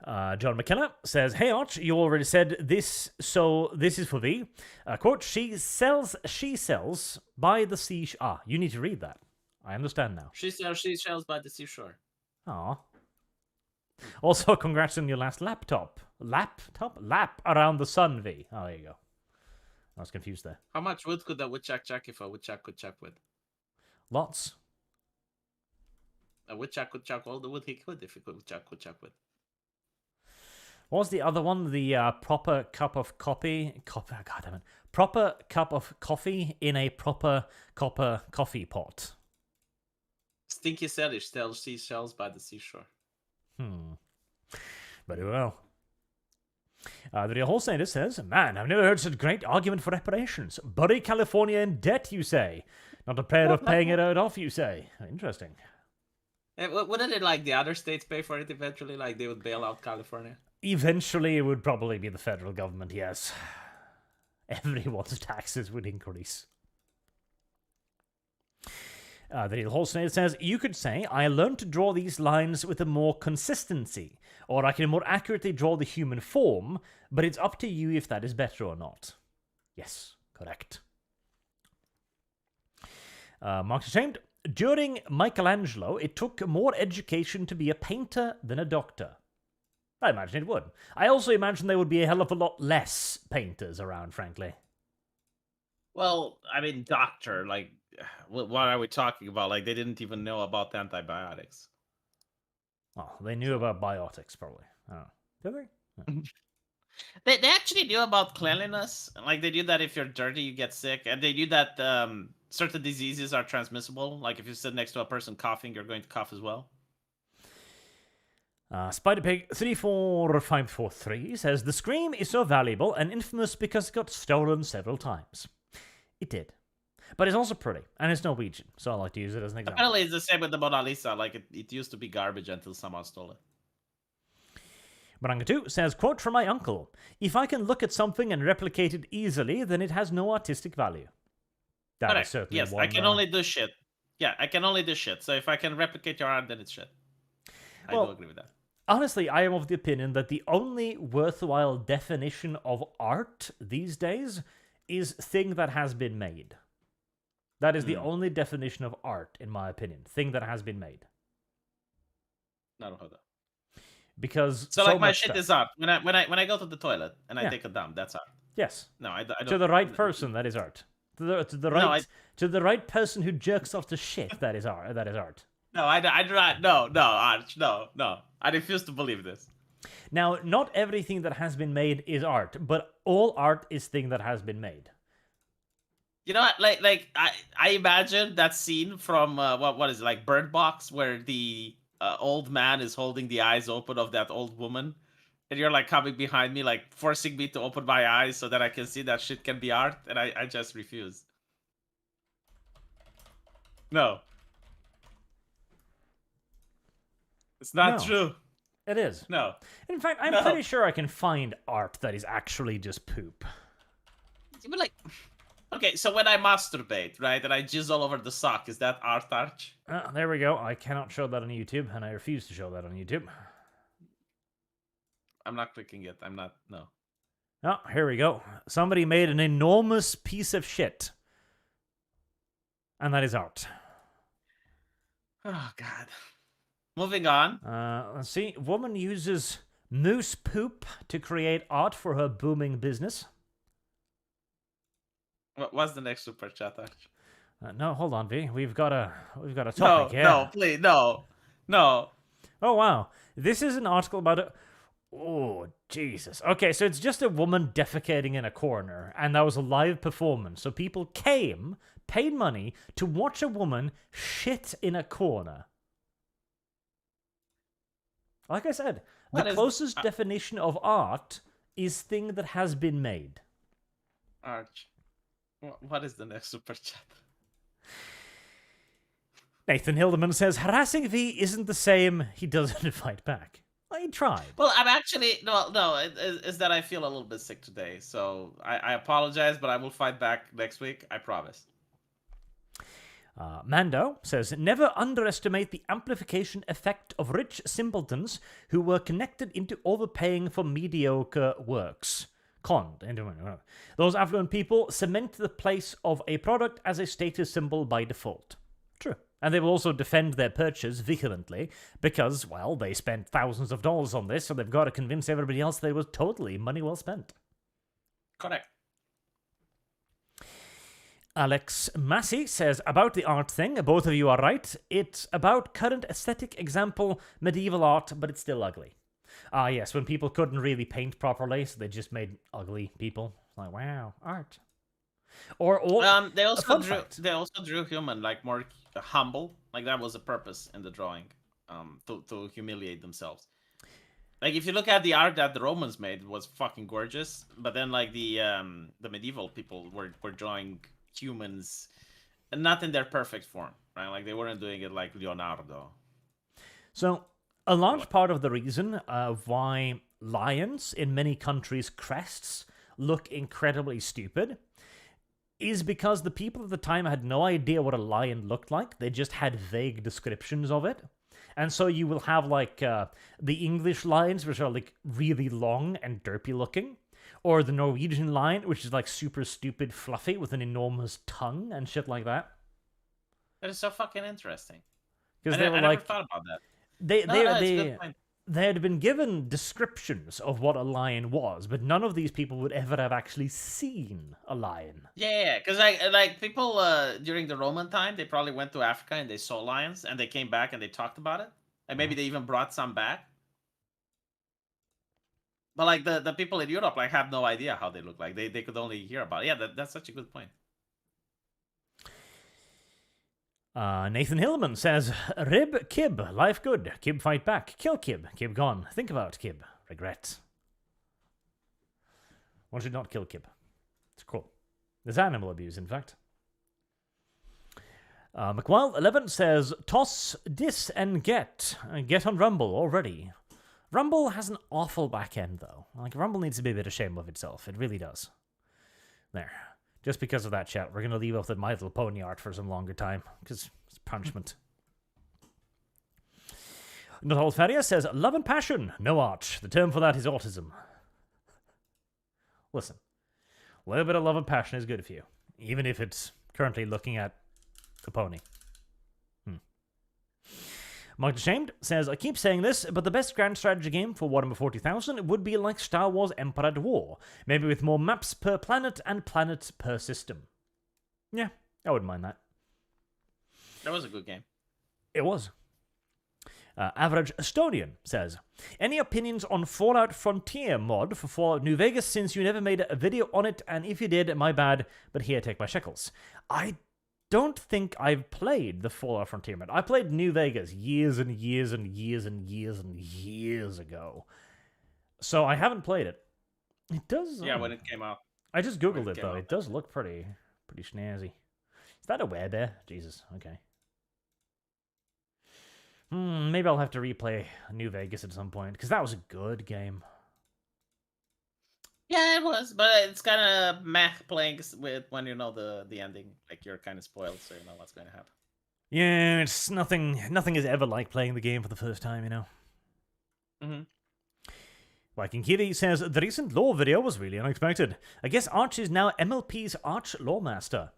John McKenna says, hey Arch, you already said this, so this is for thee. Quote, she sells by the seashore. Ah, you need to read that. I understand now. She sells by the seashore. Aw. Also, congrats on your last laptop. Lap around the sun, V. Oh, there you go. I was confused there. How much wood could a woodchuck chuck if a woodchuck could chuck with? Lots. A woodchuck could chuck all the wood he could if he could chuck with. What was the other one? The proper cup of coffee. God damn it. Proper cup of coffee in a proper copper coffee pot. Stinky Sellish sells seashells by the seashore. Very well. The Real Wholesaler says, man, I've never heard such great argument for reparations. Bury California in debt, you say. Not a pair of paying it out off, you say. Interesting. Wouldn't it like the other states pay for it eventually? Like they would bail out California? Eventually, it would probably be the federal government, yes. Everyone's taxes would increase. The Real Wholesaler says, you could say, I learned to draw these lines with a more consistency, or I can more accurately draw the human form, but it's up to you if that is better or not. Yes, correct. Mark's Ashamed, during Michelangelo, it took more education to be a painter than a doctor. I imagine it would. I also imagine there would be a hell of a lot less painters around, frankly. Well, I mean, doctor, like, what are we talking about? Like, they didn't even know about antibiotics. Well, they knew about biotics, probably. I don't know. Did they? They actually knew about cleanliness. Like, they knew that if you're dirty, you get sick. And they knew that certain diseases are transmissible. Like, if you sit next to a person coughing, you're going to cough as well. SpiderPig34543 says, the Scream is so valuable and infamous because it got stolen several times. It did. But it's also pretty, and it's Norwegian, so I like to use it as an example. Apparently, it's the same with the Mona Lisa. Like, it used to be garbage until someone stole it. Baranga2 says, quote from my uncle, if I can look at something and replicate it easily, then it has no artistic value. That is certainly yes, one, I can only do shit. Yeah, I can only do shit. So if I can replicate your art, then it's shit. I do agree with that. Honestly, I am of the opinion that the only worthwhile definition of art these days is thing that has been made. That is the only definition of art, in my opinion. Thing that has been made. Because so like my shit is art. When I go to the toilet and I take a dump, that's art. Yes. No, I don't. To the right person, that is art. To the right person who jerks off to shit, that is art. That is art. No, I do not. No, Arch. No. I refuse to believe this. Now, not everything that has been made is art, but all art is thing that has been made. You know what? Like I imagine that scene from what is it, like Bird Box, where the old man is holding the eyes open of that old woman, and you're like coming behind me, like forcing me to open my eyes so that I can see that shit can be art, and I just refuse. No. It's not true. It is. No. In fact, I'm pretty sure I can find art that is actually just poop. But like, okay, so when I masturbate, right, and I jizz all over the sock, is that art, Arch? There we go. I cannot show that on YouTube, and I refuse to show that on YouTube. I'm not clicking it. I'm not. No. Oh, here we go. Somebody made an enormous piece of shit. And that is art. Oh, God. Moving on. Let's see. Woman uses moose poop to create art for her booming business. What's the next super chat, Arch? No, hold on, V. We've got a topic here. No, please, no. Oh, wow. This is an article about a... Oh, Jesus. Okay, so it's just a woman defecating in a corner, and that was a live performance. So people came, paid money, to watch a woman shit in a corner. Like I said, the closest definition of art is thing that has been made. Arch, what is the next super chat? Nathan Hildeman says, harassing V isn't the same. He doesn't fight back. I tried. Well, I'm actually... No, it's that I feel a little bit sick today. So I apologize, but I will fight back next week. I promise. Mando says, never underestimate the amplification effect of rich simpletons who were connected into overpaying for mediocre works. Those affluent people cement the place of a product as a status symbol by default. True. And they will also defend their purchase vehemently because, well, they spent thousands of dollars on this, so they've got to convince everybody else that it was totally money well spent. Correct. Alex Massey says, about the art thing, both of you are right. It's about current aesthetic, example, medieval art, but it's still ugly. Ah, yes, when people couldn't really paint properly, so they just made ugly people. Like, wow, art. Or they also drew human, like more humble. Like that was the purpose in the drawing, to humiliate themselves. Like if you look at the art that the Romans made, it was fucking gorgeous. But then like the medieval people were drawing humans, and not in their perfect form, right? Like they weren't doing it like Leonardo. So a large part of the reason of why lions in many countries' crests look incredibly stupid is because the people at the time had no idea what a lion looked like. They just had vague descriptions of it. And so you will have, like, the English lions, which are, like, really long and derpy looking. Or the Norwegian lion, which is, like, super stupid fluffy with an enormous tongue and shit like that. That is so fucking interesting. Because they were, I like... never thought about that. They had been given descriptions of what a lion was, but none of these people would ever have actually seen a lion. Yeah, because like people during the Roman time, they probably went to Africa and they saw lions, and they came back and they talked about it, and maybe they even brought some back. But like the people in Europe like have no idea how they look like. They could only hear about it. Yeah, that's such a good point. Nathan Hillman says, Rib, Kib, life good. Kib fight back. Kill Kib. Kib gone. Think about Kib. Regret. One should not kill Kib. It's cool. There's animal abuse, in fact. McWild11 says, toss, dis, and get. Get on Rumble already. Rumble has an awful back end, though. Like, Rumble needs to be a bit ashamed of itself. It really does. There. Just because of that, chat, we're going to leave off the My Little Pony art for some longer time, because it's punishment. Not Feria says, love and passion, no art. The term for that is autism. Listen, a little bit of love and passion is good for you, even if it's currently looking at a pony. Mark Ashamed says, I keep saying this, but the best grand strategy game for Warhammer 40,000 would be like Star Wars Empire at War, maybe with more maps per planet and planets per system. Yeah, I wouldn't mind that. That was a good game. It was. Average Estonian says, any opinions on Fallout Frontier mod for Fallout New Vegas, since you never made a video on it, and if you did, my bad, but here, take my shekels. I don't think I've played the Fallout Frontier mod. I played New Vegas years and years and years and years and years ago. So I haven't played it. It does... Yeah, when it came out. I just googled it, though. It does look pretty snazzy. Is that a werebear? Jesus, okay. Maybe I'll have to replay New Vegas at some point, because that was a good game. Yeah, it was, but it's kind of meh playing with when you know the ending. Like, you're kind of spoiled, so you know what's going to happen. Yeah, it's nothing is ever like playing the game for the first time, you know? Mm-hmm. Viking Kitty says, the recent lore video was really unexpected. I guess Arch is now MLP's Arch Lore Master.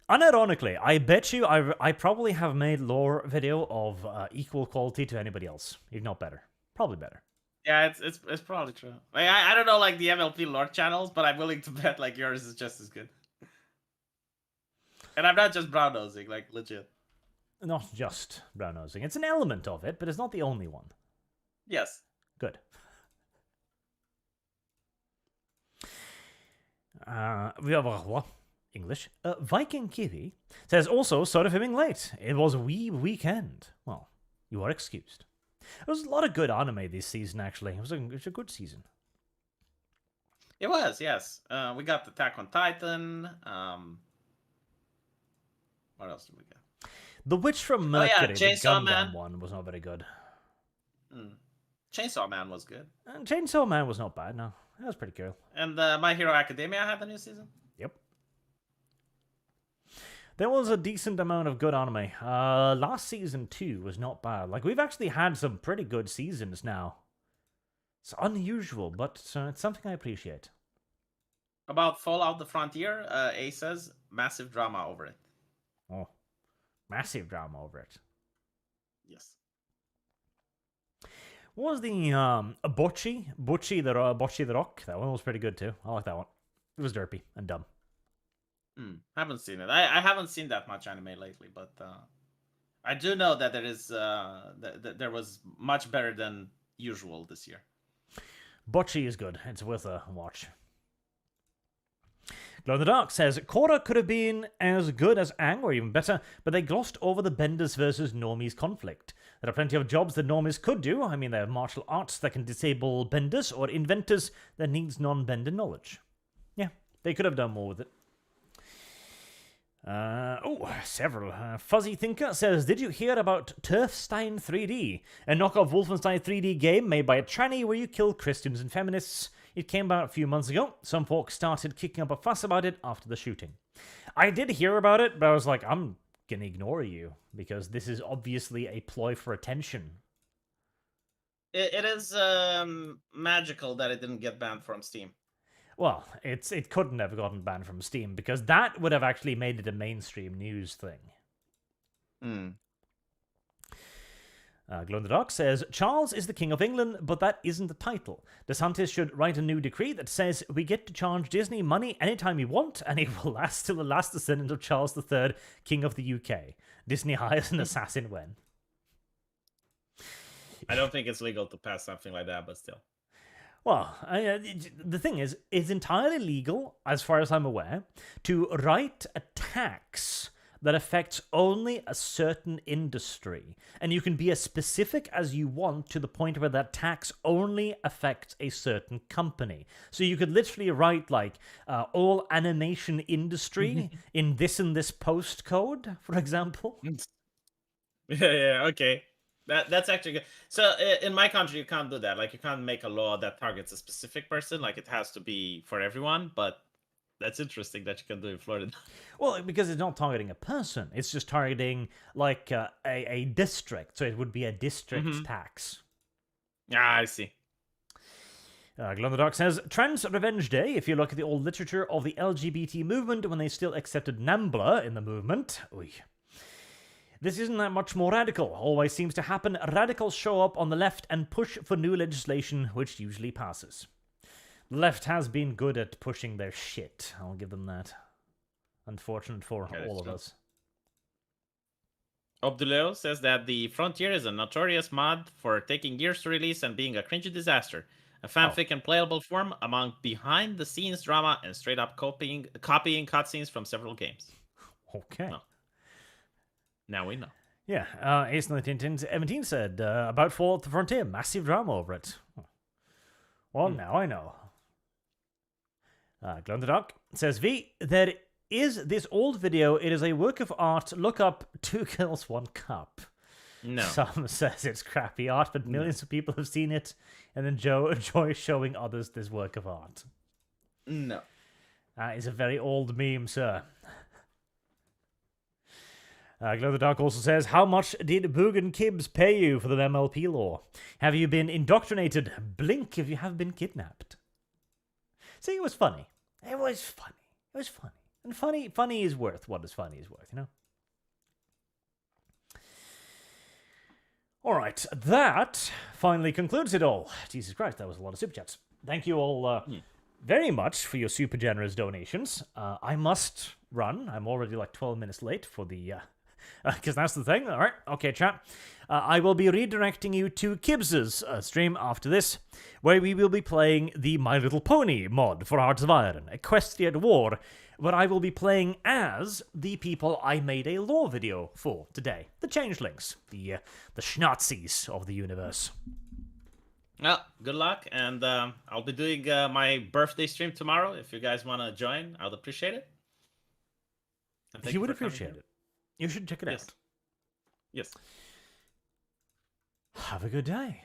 Unironically, I bet you I probably have made lore video of equal quality to anybody else, if not better. Probably better. Yeah, it's probably true. Like, I don't know like the MLP lore channels, but I'm willing to bet like yours is just as good. And I'm not just brown nosing, like legit. Not just brown nosing. It's an element of it, but it's not the only one. Yes. Good. We have what? English. Viking Kitty says also, sorry for being late. It was a wee weekend. Well, you are excused. There was a lot of good anime this season, actually. It was a good season. It was, yes. We got Attack on Titan. What else did we get? The Witch from Mercury, the Gundam Man. one, was not very good. Chainsaw Man was good. Chainsaw Man was not bad, no. That was pretty cool. And My Hero Academia had the new season? Yep. There was a decent amount of good anime. Last season, too, was not bad. Like, we've actually had some pretty good seasons now. It's unusual, but it's something I appreciate. About Fallout the Frontier, A says, massive drama over it. Oh. Massive drama over it. Yes. What was the Bocce the Rock? That one was pretty good too. I like that one. It was derpy and dumb. Haven't seen it. I haven't seen that much anime lately, but I do know that there is there was much better than usual this year. Bocce is good. It's worth a watch. Glow in the Dark says, Korra could have been as good as Aang or even better, but they glossed over the Benders versus Normies conflict. There are plenty of jobs that Normies could do. I mean, they have martial arts that can disable Benders or inventors that needs non-Bender knowledge. Yeah, they could have done more with it. Several. Fuzzy Thinker says, did you hear about Turfstein 3D? A knockoff Wolfenstein 3D game made by a tranny where you kill Christians and feminists. It came out a few months ago. Some folks started kicking up a fuss about it after the shooting. I did hear about it, but I was like, I'm gonna ignore you, because this is obviously a ploy for attention. It is magical that it didn't get banned from Steam. Well, it couldn't have gotten banned from Steam, because that would have actually made it a mainstream news thing. Glow in the Dark says, Charles is the King of England, but that isn't the title. DeSantis should write a new decree that says we get to charge Disney money anytime we want, and it will last till the last descendant of Charles III, King of the UK. Disney hires an assassin when. I don't think it's legal to pass something like that, but still. Well, the thing is, it's entirely legal, as far as I'm aware, to write a tax that affects only a certain industry. And you can be as specific as you want to the point where that tax only affects a certain company. So you could literally write, like, all animation industry in this and this postcode, for example. Yeah, okay. That's actually good. So in my country, you can't do that. Like, you can't make a law that targets a specific person. Like, it has to be for everyone, but that's interesting that you can do in Florida. Well, because it's not targeting a person. It's just targeting, like, a district. So it would be a district tax. Ah, I see. Glow in the Dark says, Trans Revenge Day, if you look at the old literature of the LGBT movement when they still accepted NAMBLA in the movement. Oy. This isn't that much more radical. Always seems to happen. Radicals show up on the left and push for new legislation, which usually passes. The left has been good at pushing their shit. I'll give them that. Unfortunate for all of us. Obduleo says that the Frontier is a notorious mod for taking years to release and being a cringy disaster. A fanfic and playable form among behind-the-scenes drama and straight-up copying cutscenes from several games. Okay. No. Now we know. Yeah, Ace1917 said, about Fallout the Frontier, massive drama over it. Well, now I know. Glow in the Dark says, V, there is this old video. It is a work of art. Look up 2 Girls, 1 Cup. No. Some says it's crappy art, but millions of people have seen it and enjoy showing others this work of art. No. That is a very old meme, sir. Glow in the Dark also says, how much did Boogan Kibbs pay you for the MLP law? Have you been indoctrinated? Blink if you have been kidnapped. See, it was funny. It was funny. It was funny. And funny is worth what is funny is worth, you know? Alright, that finally concludes it all. Jesus Christ, that was a lot of super chats. Thank you all very much for your super generous donations. I must run. I'm already like 12 minutes late for the... because that's the thing. All right. Okay, chat. I will be redirecting you to Kibbs's stream after this, where we will be playing the My Little Pony mod for Hearts of Iron, Equestrian War, where I will be playing as the people I made a lore video for today. The Changelings, the Schnazis of the universe. Well, good luck, and I'll be doing my birthday stream tomorrow. If you guys want to join, I would appreciate it. You would appreciate it. You should check it out. Yes. Have a good day.